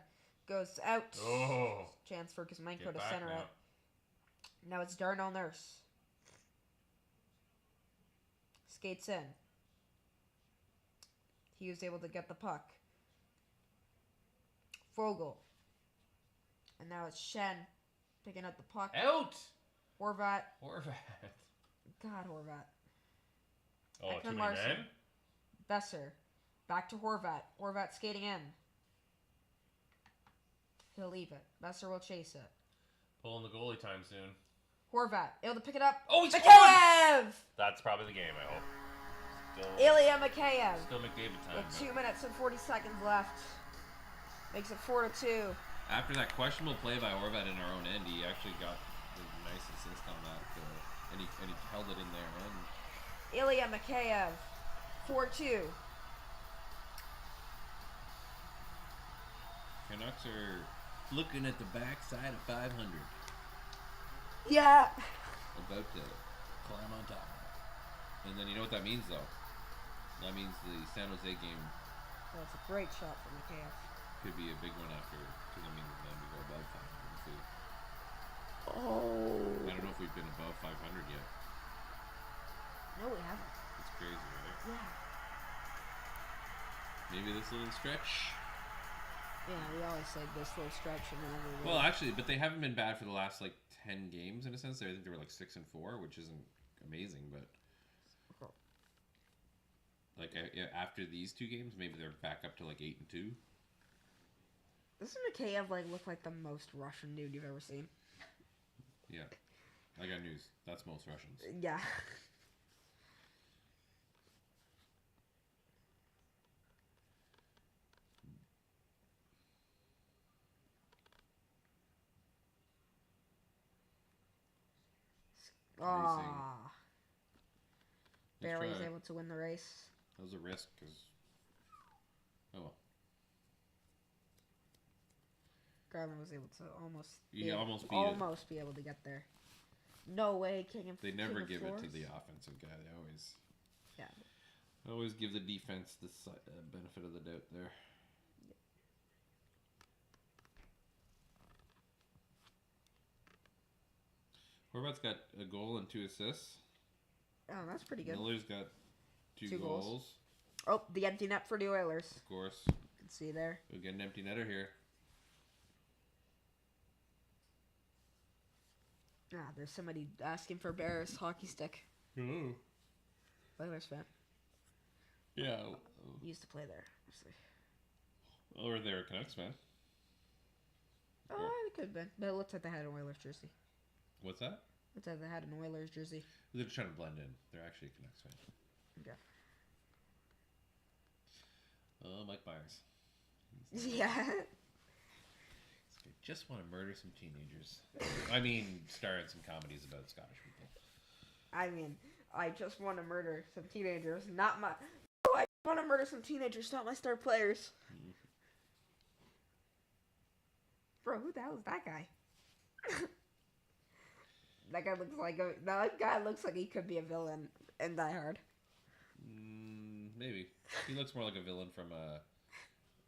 Goes out. Oh, Chance for Kuzmenko get to back center now. it. Now it's Darnell Nurse. Skates in. He was able to get the puck. Fogel. And now it's Shen picking up the puck. Out. Horvat. Horvat. God, Horvat. Oh, Ekman too many Larson. men. Besser. Back to Horvat. Horvat skating in. He'll leave it. Besser will chase it. Pulling the goalie time soon. Horvat. Able to pick it up. Oh, he scored! Mikheyev! That's probably the game, I hope. Still, Ilya Mikheyev. still McDavid time. With but 2 minutes and 40 seconds left. Makes it 4-2. After that questionable play by Horvat in our own end, he actually got a nice assist on that, and he held it in there. And Ilya Mikheyev. 4-2. Canucks are looking at the backside of 500, Yeah. about to climb on top. And then you know what that means, though? That means the San Jose game That's a great shot from Mikheyev. could be a big one after, because I mean then we go above 500 too. Oh. I don't know if we've been above 500 yet. No, we haven't. It's crazy, right? Yeah. Maybe this little stretch. Yeah, we always say this little stretch and whenever we Well, actually, but they haven't been bad for the last like 10 games in a sense. I think they were like 6-4, which isn't amazing, but like after these 2 games, maybe they're back up to like 8-2. Doesn't Mikheyev look like the most Russian dude you've ever seen? Yeah, I got news. That's most Russians. Yeah. Ah. Barely was able to win the race. That was a risk, because... Oh well. Garland was able to almost be able to get there. No way, They never give it to the offensive guy. They always give the defense the benefit of the doubt there. Horvat's got a goal and 2 assists. Oh, that's pretty good. Miller's got 2 goals. Oh, the empty net for the Oilers. Of course. You can see there. We'll get an empty netter here. Ah, there's somebody asking for Bears hockey stick. Ooh. Oilers fan. Yeah. He used to play there. Actually. Or they're a Canucks fan. Oh, it could have been. But it looks like they had an Oilers jersey. What's that? Looks like they had an Oilers jersey. They're trying to blend in. They're actually a Canucks fan. Okay. Oh, Mike Myers. Yeah. I just want to murder some teenagers. I mean, star in some comedies about Scottish people. I mean, I just want to murder some teenagers, not my... Oh, I want to murder some teenagers, not my star players. Bro, who the hell is that guy? That guy looks like he could be a villain in Die Hard. Maybe. He looks more like a villain from a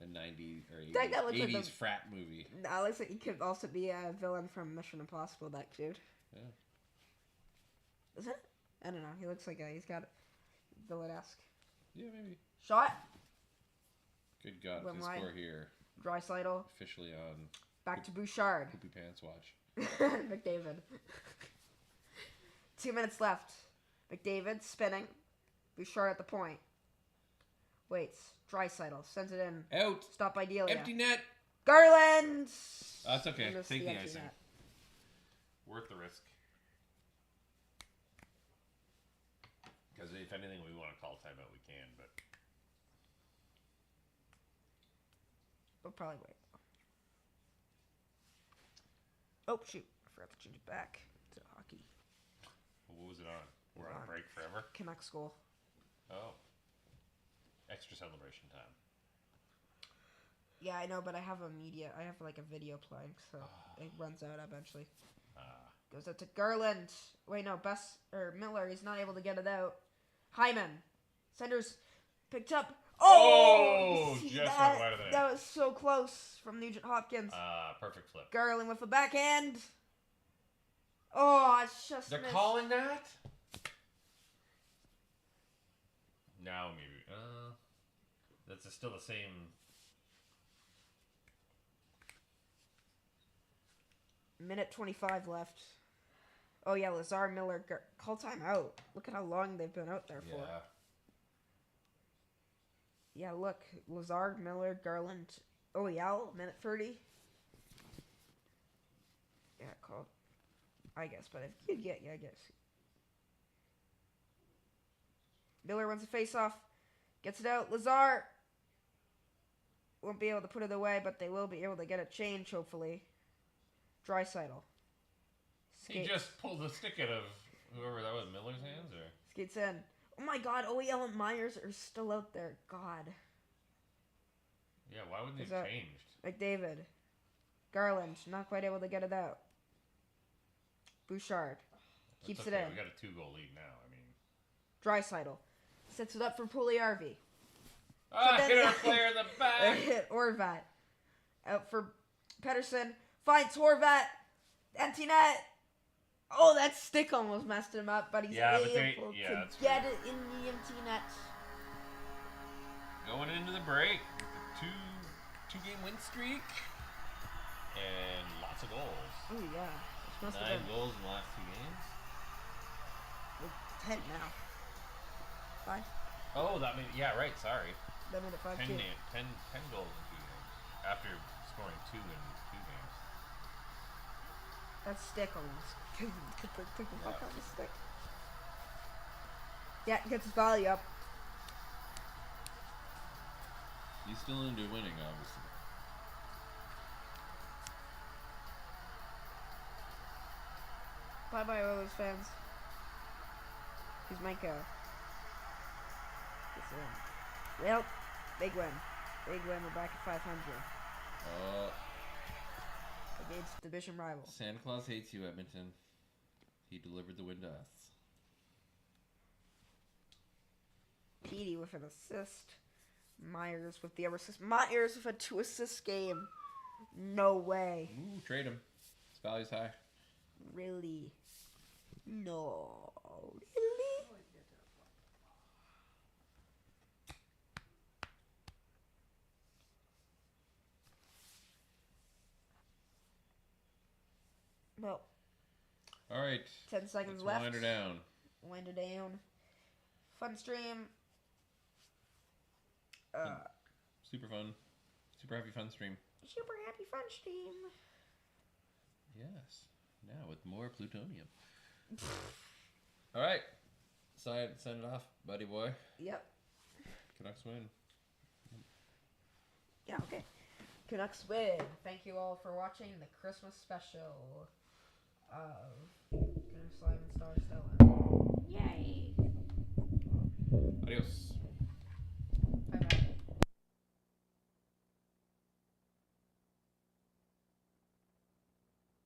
90s or 80s like frat movie. That looks like he could also be a villain from Mission Impossible, that dude. Yeah. Is it? I don't know. He looks like he's got villain-esque. Yeah, maybe. Shot. Good God, the score here. Draisaitl. Officially on... Back to Bouchard. Poopy Pants watch. McDavid. 2 minutes left. McDavid spinning. Bouchard at the point. Waits. Draisaitl sends it in. Out. Stop by Delia. Empty net. Garland. That's okay. Take the icing. Net. Worth the risk. Because if anything we want to call timeout, we can, but... We'll probably wait. Oh, shoot. I forgot to change it back to hockey. Well, what was it on? We're on a break forever? Canucks goal. Oh. Extra celebration time. Yeah, I know, but I have a video playing, so it runs out eventually. Goes out to Garland. Wait, no, Miller, he's not able to get it out. Hyman. Centers picked up. Oh! Just went wide of the net. That was so close from Nugent Hopkins. Perfect flip. Garland with the backhand. Oh, it's just They're missed. calling that? Now maybe. That's still the same. Minute 25 left. Oh yeah, Lazar, Miller, call timeout. Look at how long they've been out there for. Yeah, look. Lazar, Miller, Garland. Oh yeah, minute 30. Yeah, call. I guess, but if you get, I guess. Miller wins the face-off. Gets it out. Lazar won't be able to put it away, but they will be able to get a change, hopefully. Draisaitl. He just pulled the stick out of whoever that was, Miller's hands, or? Skates in. Oh my God, OEL and Myers are still out there. God. Yeah, why wouldn't they have changed? McDavid. Garland, not quite able to get it out. Bouchard. Keeps it in. We got a 2-goal lead now, I mean. Draisaitl. Sets it up for Puljujärvi. Hit our player in the back! Hit Horvat. Out for Pettersson. Finds Horvat. Empty net. Oh, that stick almost messed him up, but he's Yeah, but able to that's get true. it in the empty net. Going into the break with a two-game win streak and lots of goals. Oh yeah, this must 9 have been goals in the last 2 games. 10 now. 5. Oh, that means right. Sorry, That made it 5 10, too. 10 goals in 2 games after scoring 2 in 2 games. That stick almost took the fuck out of the stick. Yeah, gets his volley up. He's still into winning, obviously. Bye bye, Oilers fans. Kuzmenko. Gets in. Well, big win. Big win. We're back at 500 against division rival. Santa Claus hates you, Edmonton. He delivered the win to us. Petey with an assist. Myers with the other assist. Myers with a 2-assist game. No way. Ooh, trade him. His value's high. Really? No. Really? Well, All right. 10 seconds Let's left. wind her down. Wind her down. Fun stream. Super fun. Super happy fun stream. Super happy fun stream. Yes. Now with more plutonium. All right. Send it off, buddy boy. Yep. Canucks win. Yeah, okay. Canucks win. Thank you all for watching the Christmas special of